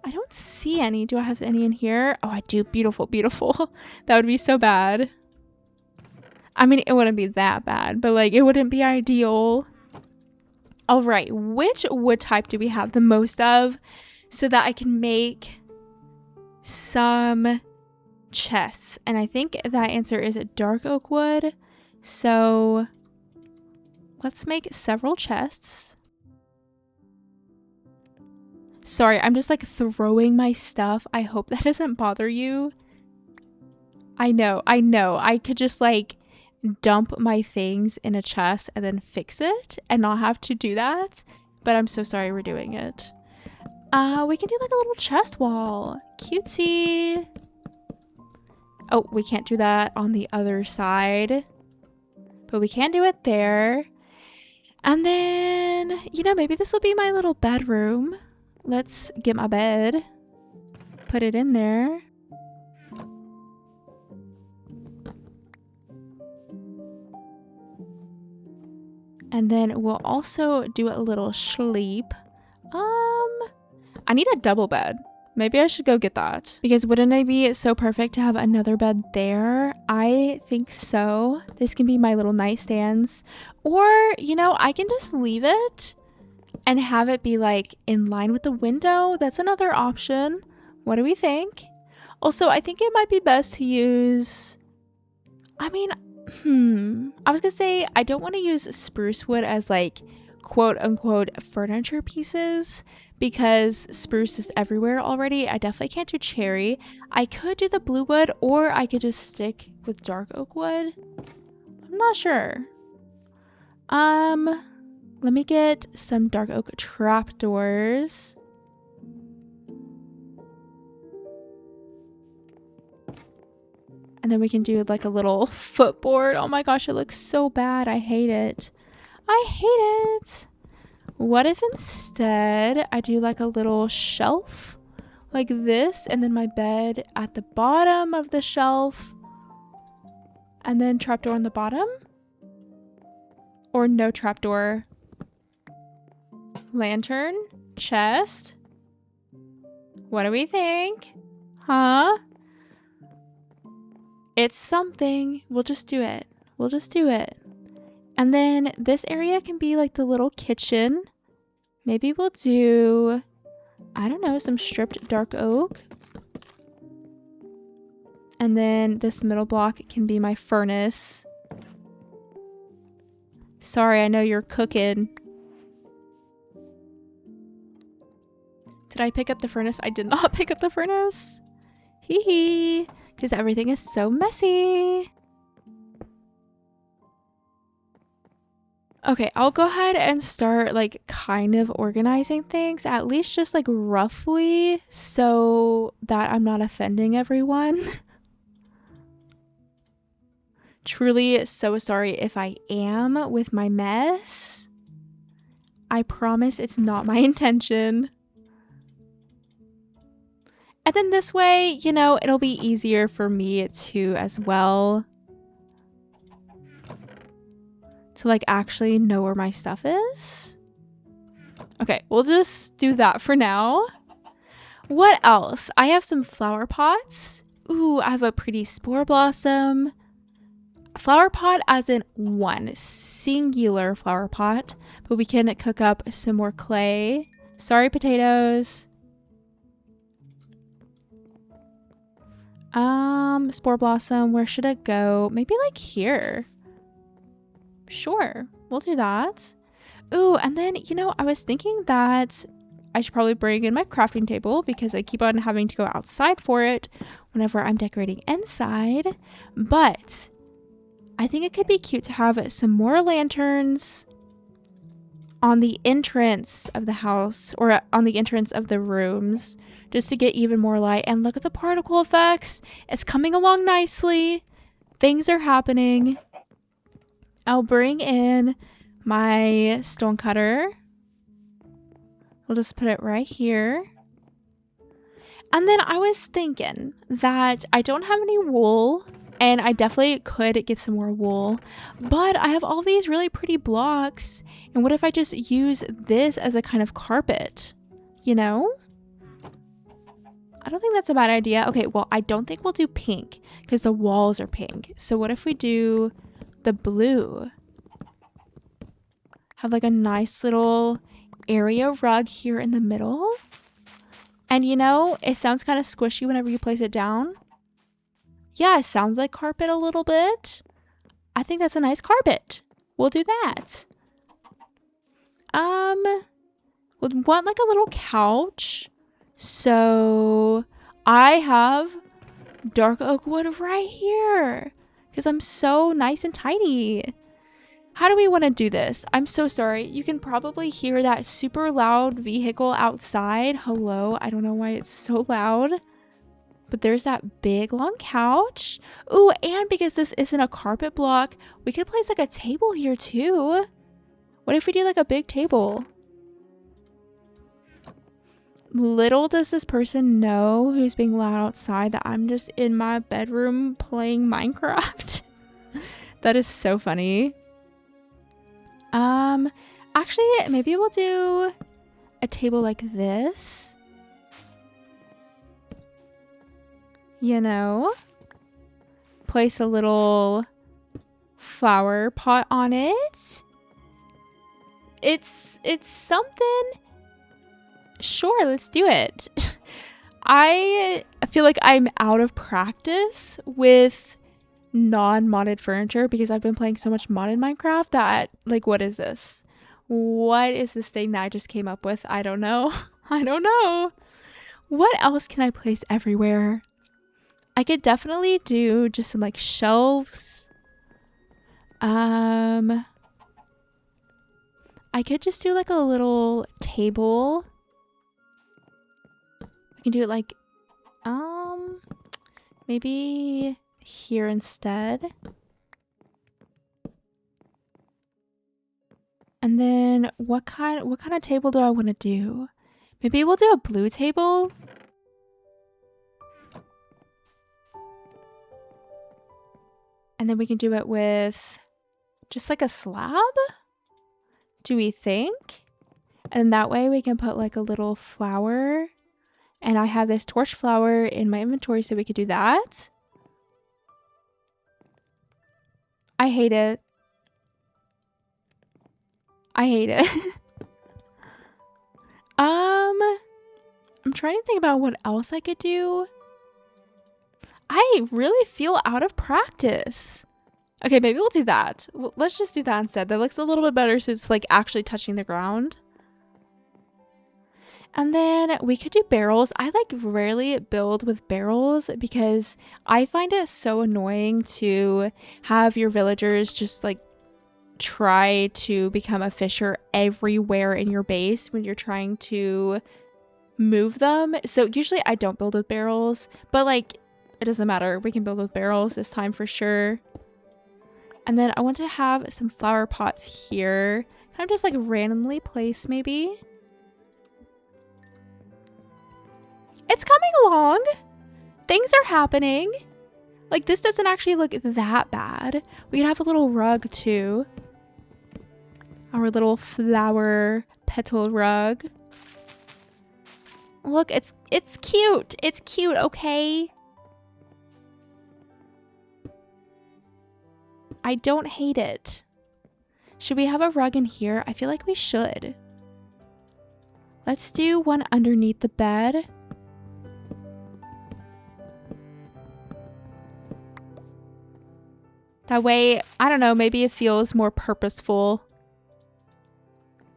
I don't see any. Do I have any in here? Oh, I do. Beautiful, beautiful. That would be so bad. I mean, it wouldn't be that bad, but like it wouldn't be ideal. All right, which wood type do we have the most of so that I can make some chests? And I think that answer is dark oak wood. So let's make several chests. Sorry, I'm just like throwing my stuff. I hope that doesn't bother you. I know. I could just like dump my things in a chest and then fix it and not have to do that. But I'm so sorry we're doing it. We can do like a little chest wall. Cutesy. Oh, we can't do that on the other side. But we can do it there. And then, you know, maybe this will be my little bedroom. Let's get my bed. Put it in there. And then we'll also do a little sleep. I need a double bed. Maybe I should go get that. Because wouldn't it be so perfect to have another bed there? I think so. This can be my little nightstands. Or, you know, I can just leave it and have it be like in line with the window. That's another option. What do we think? Also, I think it might be best to use, I was gonna say I don't want to use spruce wood as like quote unquote furniture pieces because spruce is everywhere already. I definitely can't do cherry. I could do the blue wood, or I could just stick with dark oak wood. I'm not sure. Let me get some dark oak trapdoors. And then we can do like a little footboard. Oh my gosh, it looks so bad. I hate it. I hate it. What if instead I do like a little shelf like this, and then my bed at the bottom of the shelf, and then trapdoor on the bottom? Or no trapdoor? Lantern? Chest? What do we think? Huh? It's something. We'll just do it. We'll just do it. And then this area can be like the little kitchen. Maybe we'll do, I don't know, some stripped dark oak. And then this middle block can be my furnace. Sorry, I know you're cooking. Did I pick up the furnace? I did not pick up the furnace. Hee hee. Because everything is so messy. Okay, I'll go ahead and start like kind of organizing things, at least just like roughly, so that I'm not offending everyone. Truly so sorry if I am with my mess. I promise it's not my intention. And then this way, you know, it'll be easier for me too as well to like actually know where my stuff is. Okay, we'll just do that for now. What else? I have some flower pots. Ooh, I have a pretty spore blossom. Flower pot as in one singular flower pot, but we can cook up some more clay. Sorry, potatoes. Spore blossom, where should it go? Maybe like here. Sure, we'll do that. Ooh, and then, you know, I was thinking that I should probably bring in my crafting table because I keep on having to go outside for it whenever I'm decorating inside. But I think it could be cute to have some more lanterns on the entrance of the house, or on the entrance of the rooms, just to get even more light. And look at the particle effects. It's coming along nicely. Things are happening. I'll bring in my stone cutter. We'll just put it right here. And then I was thinking that I don't have any wool, and I definitely could get some more wool, but I have all these really pretty blocks. And what if I just use this as a kind of carpet, you know? I don't think that's a bad idea. Okay, well, I don't think we'll do pink because the walls are pink. So what if we do the blue? Have like a nice little area rug here in the middle. And you know, it sounds kind of squishy whenever you place it down. Yeah, it sounds like carpet a little bit. I think that's a nice carpet. We'll do that. Would want like a little couch. So I have dark oak wood right here because I'm so nice and tidy. How do we want to do this? I'm so sorry. You can probably hear that super loud vehicle outside. Hello. I don't know why it's so loud. But there's that big long couch. Ooh, and because this isn't a carpet block, we could place like a table here too. What if we do like a big table? Little does this person know who's being loud outside that I'm just in my bedroom playing Minecraft. That is so funny. Actually, maybe we'll do a table like this. You know, place a little flower pot on it. It's something. Sure, let's do it. I feel like I'm out of practice with non-modded furniture because I've been playing so much modded Minecraft that, like, what is this? What is this thing that I just came up with? I don't know. I don't know. What else can I place everywhere? I could definitely do just some like shelves. I could just do like a little table. I can do it like, maybe here instead. And then what kind of table do I want to do? Maybe we'll do a blue table. And then we can do it with just like a slab. Do we think? And that way we can put like a little flower. And I have this torch flower in my inventory, so we could do that. I hate it. I hate it. I'm trying to think about what else I could do. I really feel out of practice. Okay, maybe we'll do that. Let's just do that instead. That looks a little bit better, so it's like actually touching the ground. And then we could do barrels. I like rarely build with barrels because I find it so annoying to have your villagers just like try to become a fisher everywhere in your base when you're trying to move them. So usually I don't build with barrels, but like it doesn't matter. We can build with barrels this time for sure. And then I want to have some flower pots here. Kind of just like randomly placed maybe. It's coming along. Things are happening. Like this doesn't actually look that bad. We could have a little rug too. Our little flower petal rug. Look, it's cute. It's cute, okay? I don't hate it. Should we have a rug in here? I feel like we should. Let's do one underneath the bed. That way, I don't know, maybe it feels more purposeful.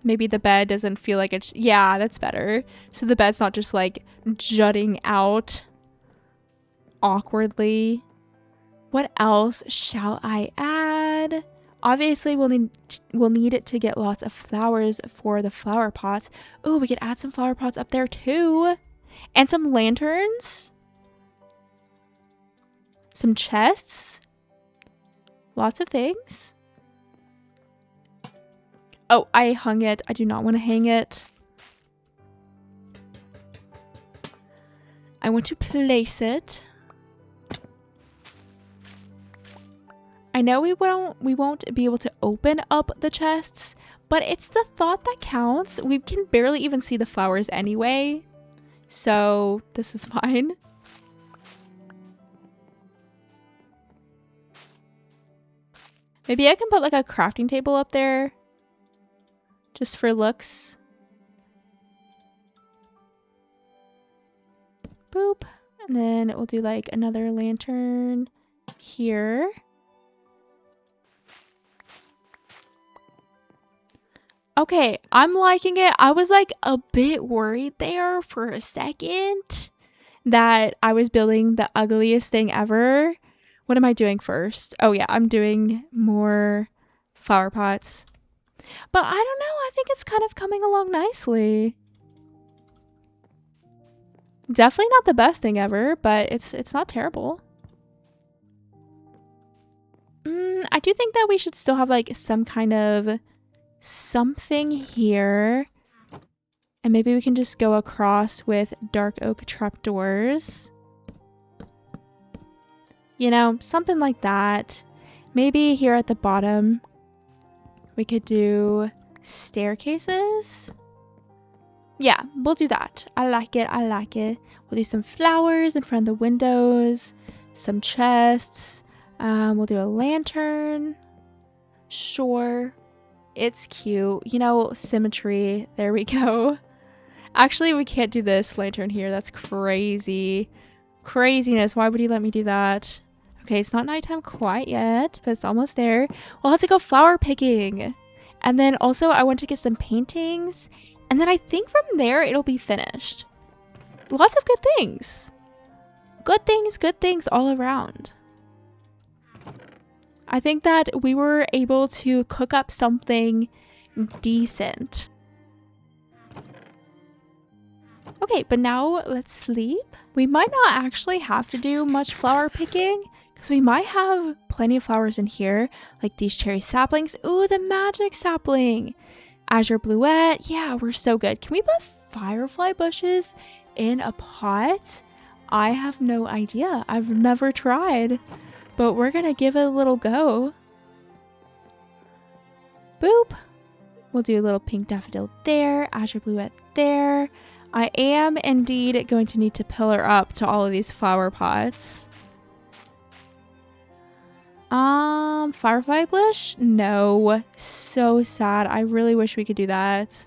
Maybe the bed doesn't feel like it's... Yeah, that's better. So the bed's not just like jutting out awkwardly. What else shall I add? Obviously, we'll need it to get lots of flowers for the flower pots. Oh, we could add some flower pots up there too. And some lanterns. Some chests. Lots of things. Oh, I hung it. I do not want to hang it. I want to place it. I know we won't be able to open up the chests, but it's the thought that counts. We can barely even see the flowers anyway. So this is fine. Maybe I can put like a crafting table up there. Just for looks. Boop. And then we'll do like another lantern here. Okay, I'm liking it. I was like a bit worried there for a second that I was building the ugliest thing ever. What am I doing first? Oh yeah, I'm doing more flower pots. But I don't know. I think it's kind of coming along nicely. Definitely not the best thing ever, but it's not terrible. I do think that we should still have like some kind of something here. And maybe we can just go across with dark oak trapdoors. You know, something like that. Maybe here at the bottom, we could do staircases. Yeah, we'll do that. I like it. I like it. We'll do some flowers in front of the windows, some chests. We'll do a lantern. Sure. It's cute. You know, symmetry. There we go. Actually, we can't do this lantern here. That's crazy. Craziness. Why would he let me do that? Okay, it's not nighttime quite yet, but it's almost there. We'll have to go flower picking. And then also I want to get some paintings. And then I think from there it'll be finished. Lots of good things. Good things all around. I think that we were able to cook up something decent. Okay, but now let's sleep. We might not actually have to do much flower picking because we might have plenty of flowers in here, like these cherry saplings. Ooh, the magic sapling. Azure bluette. Yeah, we're so good. Can we put firefly bushes in a pot? I have no idea. I've never tried, but we're gonna give it a little go. Boop. We'll do a little pink daffodil there, azure bluette there. I am indeed going to need to pillar up to all of these flower pots. Firefly bush? No. So sad. I really wish we could do that.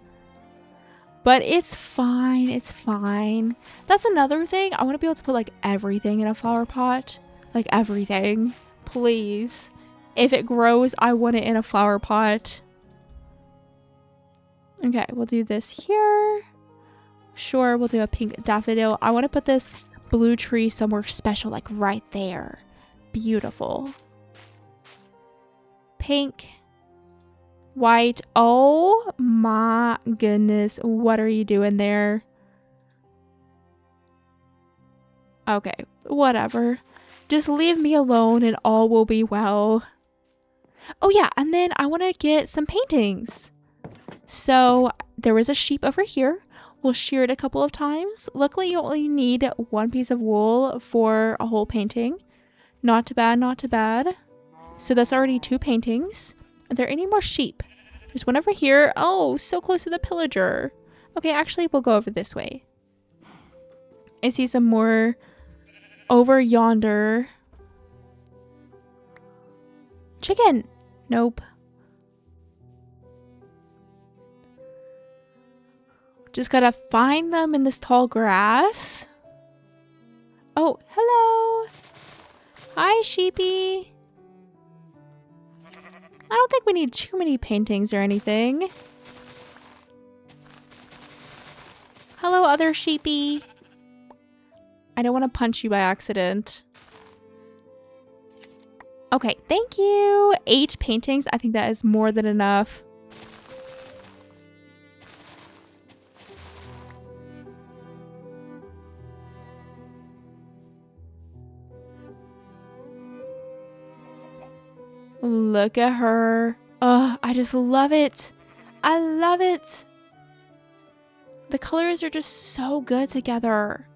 But it's fine. It's fine. That's another thing. I want to be able to put like everything in a flower pot. Like everything. Please. If it grows, I want it in a flower pot. Okay, we'll do this here. Sure, we'll do a pink daffodil. I want to put this blue tree somewhere special, like right there. Beautiful. Pink. White. Oh my goodness. What are you doing there? Okay, whatever. Just leave me alone and all will be well. Oh yeah, and then I want to get some paintings. So there was a sheep over here. We'll shear it a couple of times. Luckily, you only need one piece of wool for a whole painting. Not too bad, not too bad. So that's already 2 paintings. Are there any more sheep? There's one over here. Oh, so close to the pillager. Okay, actually, we'll go over this way. I see some more over yonder. Chicken. Nope. Just gotta find them in this tall grass. Oh, hello. Hi, sheepy. I don't think we need too many paintings or anything. Hello, other sheepy. I don't want to punch you by accident. Okay, thank you. 8 paintings. I think that is more than enough. Look at her. Oh, I just love it. I love it. The colors are just so good together.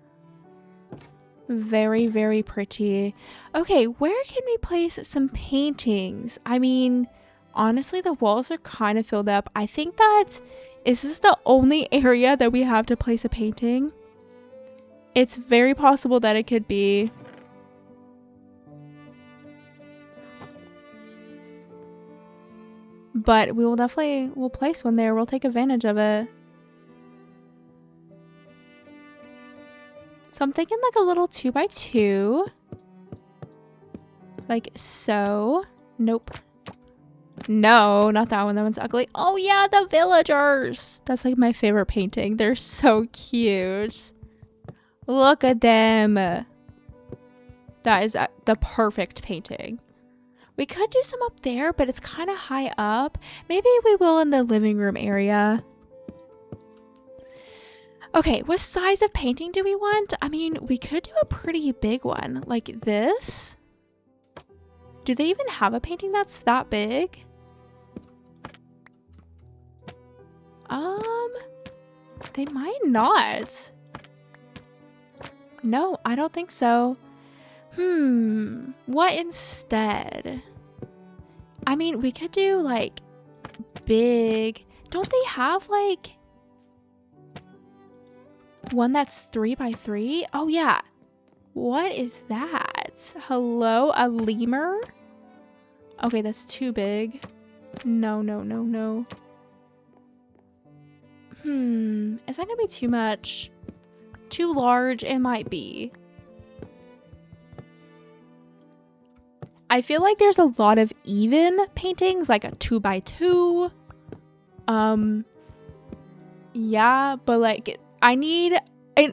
Very, very pretty. Okay, where can we place some paintings? I mean, honestly, the walls are kind of filled up. I think that is this the only area that we have to place a painting? It's very possible that it could be. But we will definitely, we'll place one there. We'll take advantage of it. So I'm thinking like a little 2x2. Like so. Nope. No, not that one. That one's ugly. Oh yeah, the villagers. That's like my favorite painting. They're so cute. Look at them. That is the perfect painting. We could do some up there, but it's kind of high up. Maybe we will in the living room area. Okay, what size of painting do we want? I mean, we could do a pretty big one, like this. Do they even have a painting that's that big? They might not. No, I don't think so. What instead? I mean, we could do like big. Don't they have like one that's 3x3? Oh yeah. What is that? Hello, a lemur? Okay, that's too big. No, no, no, no. Is that gonna be too much? Too large? It might be. I feel like there's a lot of even paintings, like a 2x2. Yeah, but like I need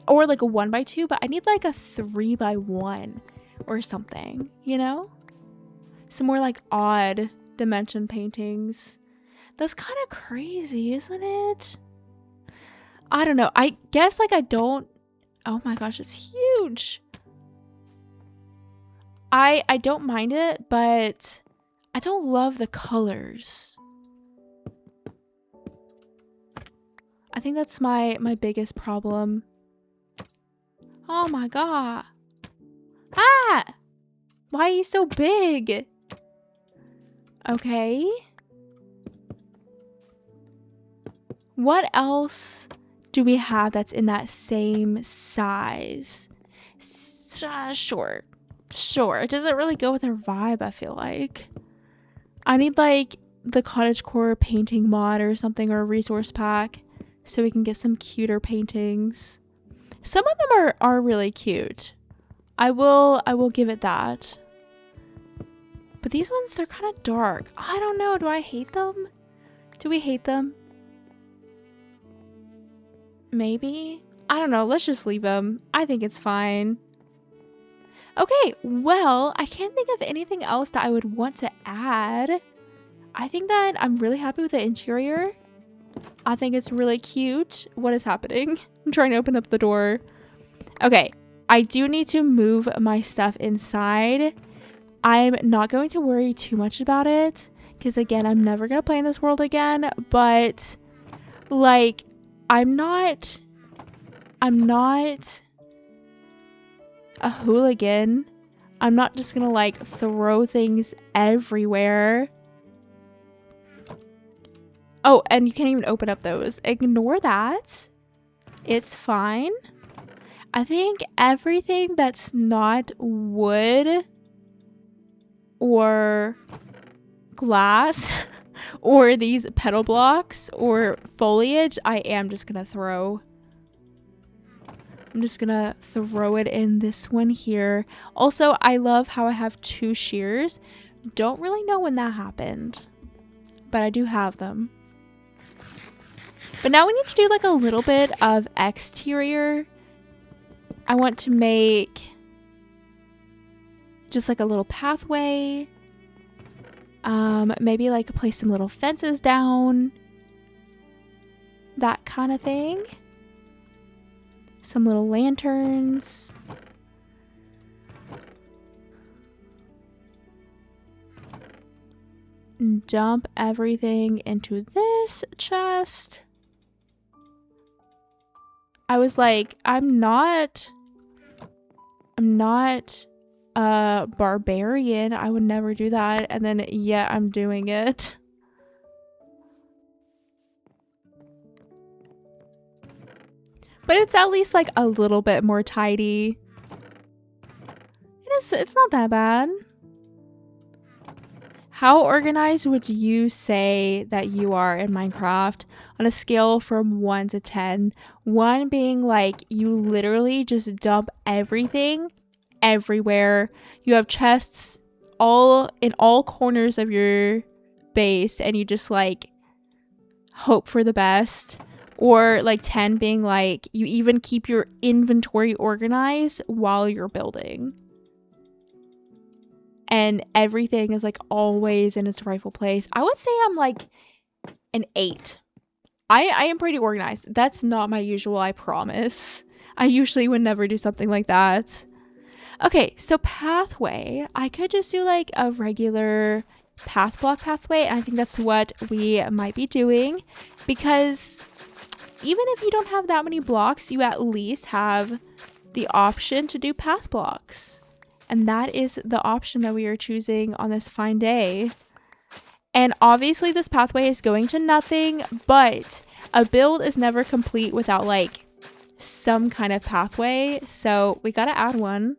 or like a 1x2, but I need like a 3x1 or something, you know? Some more like odd dimension paintings. That's kind of crazy, isn't it? I don't know. I guess like I don't. Oh my gosh, it's huge. I don't mind it, but I don't love the colors. I think that's my biggest problem. Oh my god. Ah! Why are you so big? Okay. What else do we have that's in that same size? Sure. It doesn't really go with her vibe, I feel like. I need like the cottagecore painting mod or something, or a resource pack, so we can get some cuter paintings. Some of them are really cute. I will give it that. But these ones, they're kind of dark. I don't know. Do I hate them? Do we hate them? Maybe. I don't know. Let's just leave them. I think it's fine. Okay, well, I can't think of anything else that I would want to add. I think that I'm really happy with the interior. I think it's really cute. What is happening? I'm trying to open up the door. Okay, I do need to move my stuff inside. I'm not going to worry too much about it, because again, I'm never going to play in this world again, but like, I'm not a hooligan. I'm not just gonna like throw things everywhere. Oh, and you can't even open up those. Ignore that. It's fine. I think everything that's not wood or glass or these petal blocks or foliage, I am just gonna throw. I'm just gonna throw it in this one here. Also, I love how I have 2 shears. Don't really know when that happened, but I do have them. But now we need to do like a little bit of exterior. I want to make just like a little pathway. Maybe like place some little fences down. That kind of thing. Some little lanterns. Dump everything into this chest. I was like, I'm not a barbarian. I would never do that. And then, yeah, I'm doing it. But it's at least like a little bit more tidy. It's not that bad. How organized would you say that you are in Minecraft on a scale from 1 to 10? 1 being like you literally just dump everything everywhere. You have chests in all corners of your base and you just like hope for the best. Or like 10 being like you even keep your inventory organized while you're building. And everything is like always in its rightful place. I would say I'm like an 8. I am pretty organized. That's not my usual, I promise. I usually would never do something like that. Okay, so pathway. I could just do like a regular path block pathway. And I think that's what we might be doing. Because even if you don't have that many blocks, you at least have the option to do path blocks. And that is the option that we are choosing on this fine day. And obviously this pathway is going to nothing, but a build is never complete without like some kind of pathway. So we got to add one.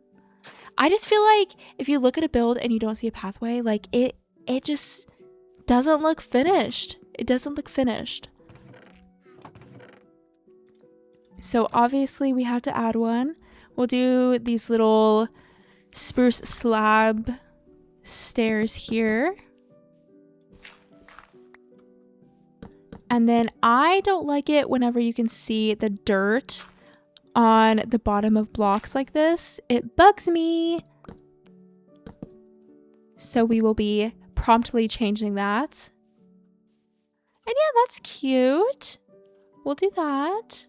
I just feel like if you look at a build and you don't see a pathway, like it just doesn't look finished. It doesn't look finished. So obviously we have to add one. We'll do these little spruce slab stairs here. And then I don't like it whenever you can see the dirt on the bottom of blocks like this. It bugs me. So we will be promptly changing that. And yeah, that's cute. We'll do that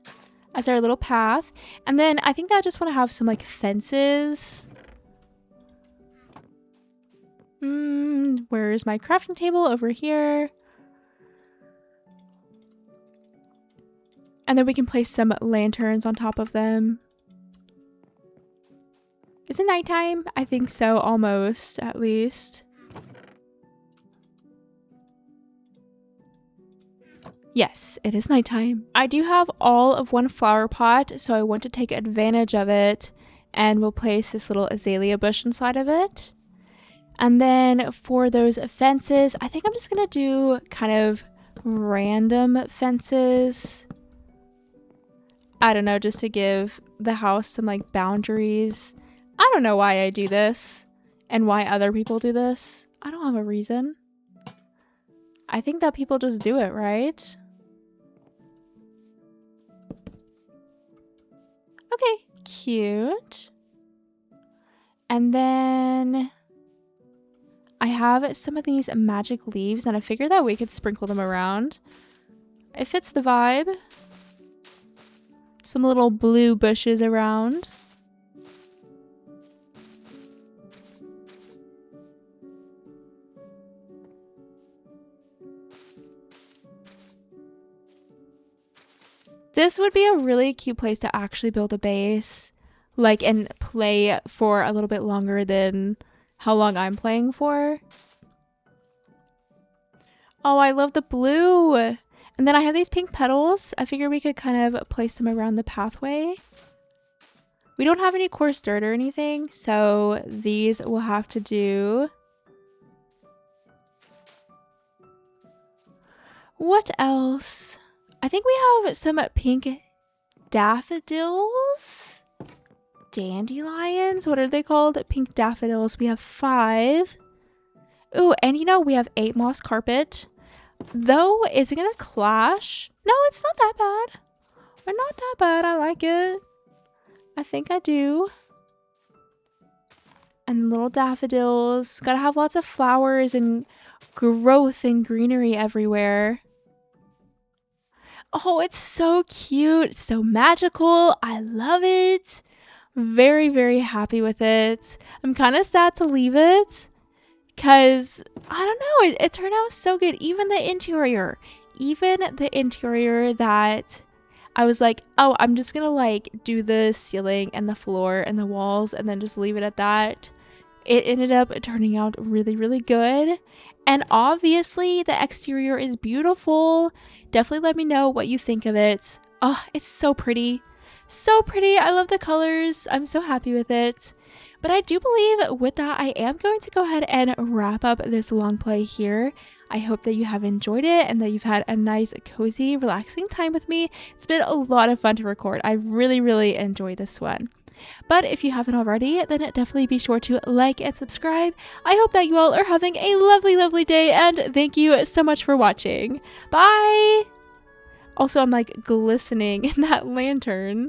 as our little path. And then I think that I just want to have some like fences. Where's my crafting table? Over here. And then we can place some lanterns on top of them. Is it nighttime? I think so, almost, at least. Yes, it is nighttime. I do have all of one flower pot, so I want to take advantage of it. And we'll place this little azalea bush inside of it. And then for those fences, I think I'm just going to do kind of random fences. I don't know, just to give the house some like boundaries. I don't know why I do this and why other people do this. I don't have a reason. I think that people just do it, right? Okay, cute. And then I have some of these magic leaves and I figured that we could sprinkle them around. It fits the vibe. Some little blue bushes around. This would be a really cute place to actually build a base, like, and play for a little bit longer than how long I'm playing for. Oh, I love the blue. And then I have these pink petals. I figured we could kind of place them around the pathway. We don't have any coarse dirt or anything, so these will have to do. What else? I think we have some pink daffodils. Dandelions? What are they called? Pink daffodils. We have 5. Ooh, and you know, we have 8 moss carpet. Though, is it gonna clash? No, it's not that bad. Or not that bad. I like it. I think I do. And little daffodils. Gotta have lots of flowers and growth and greenery everywhere. Oh, it's so cute. It's so magical. I love it. Very, very happy with it. I'm kind of sad to leave it. Because, I don't know, it turned out so good. Even the interior that I was like, oh, I'm just going to like do the ceiling and the floor and the walls and then just leave it at that. It ended up turning out really, really good. And obviously the exterior is beautiful. Definitely let me know what you think of it. Oh, it's so pretty. So pretty. I love the colors. I'm so happy with it. But I do believe with that, I am going to go ahead and wrap up this long play here. I hope that you have enjoyed it and that you've had a nice, cozy, relaxing time with me. It's been a lot of fun to record. I really, really enjoyed this one. But if you haven't already, then definitely be sure to like and subscribe. I hope that you all are having a lovely, lovely day, and thank you so much for watching. Bye! Also, I'm like glistening in that lantern.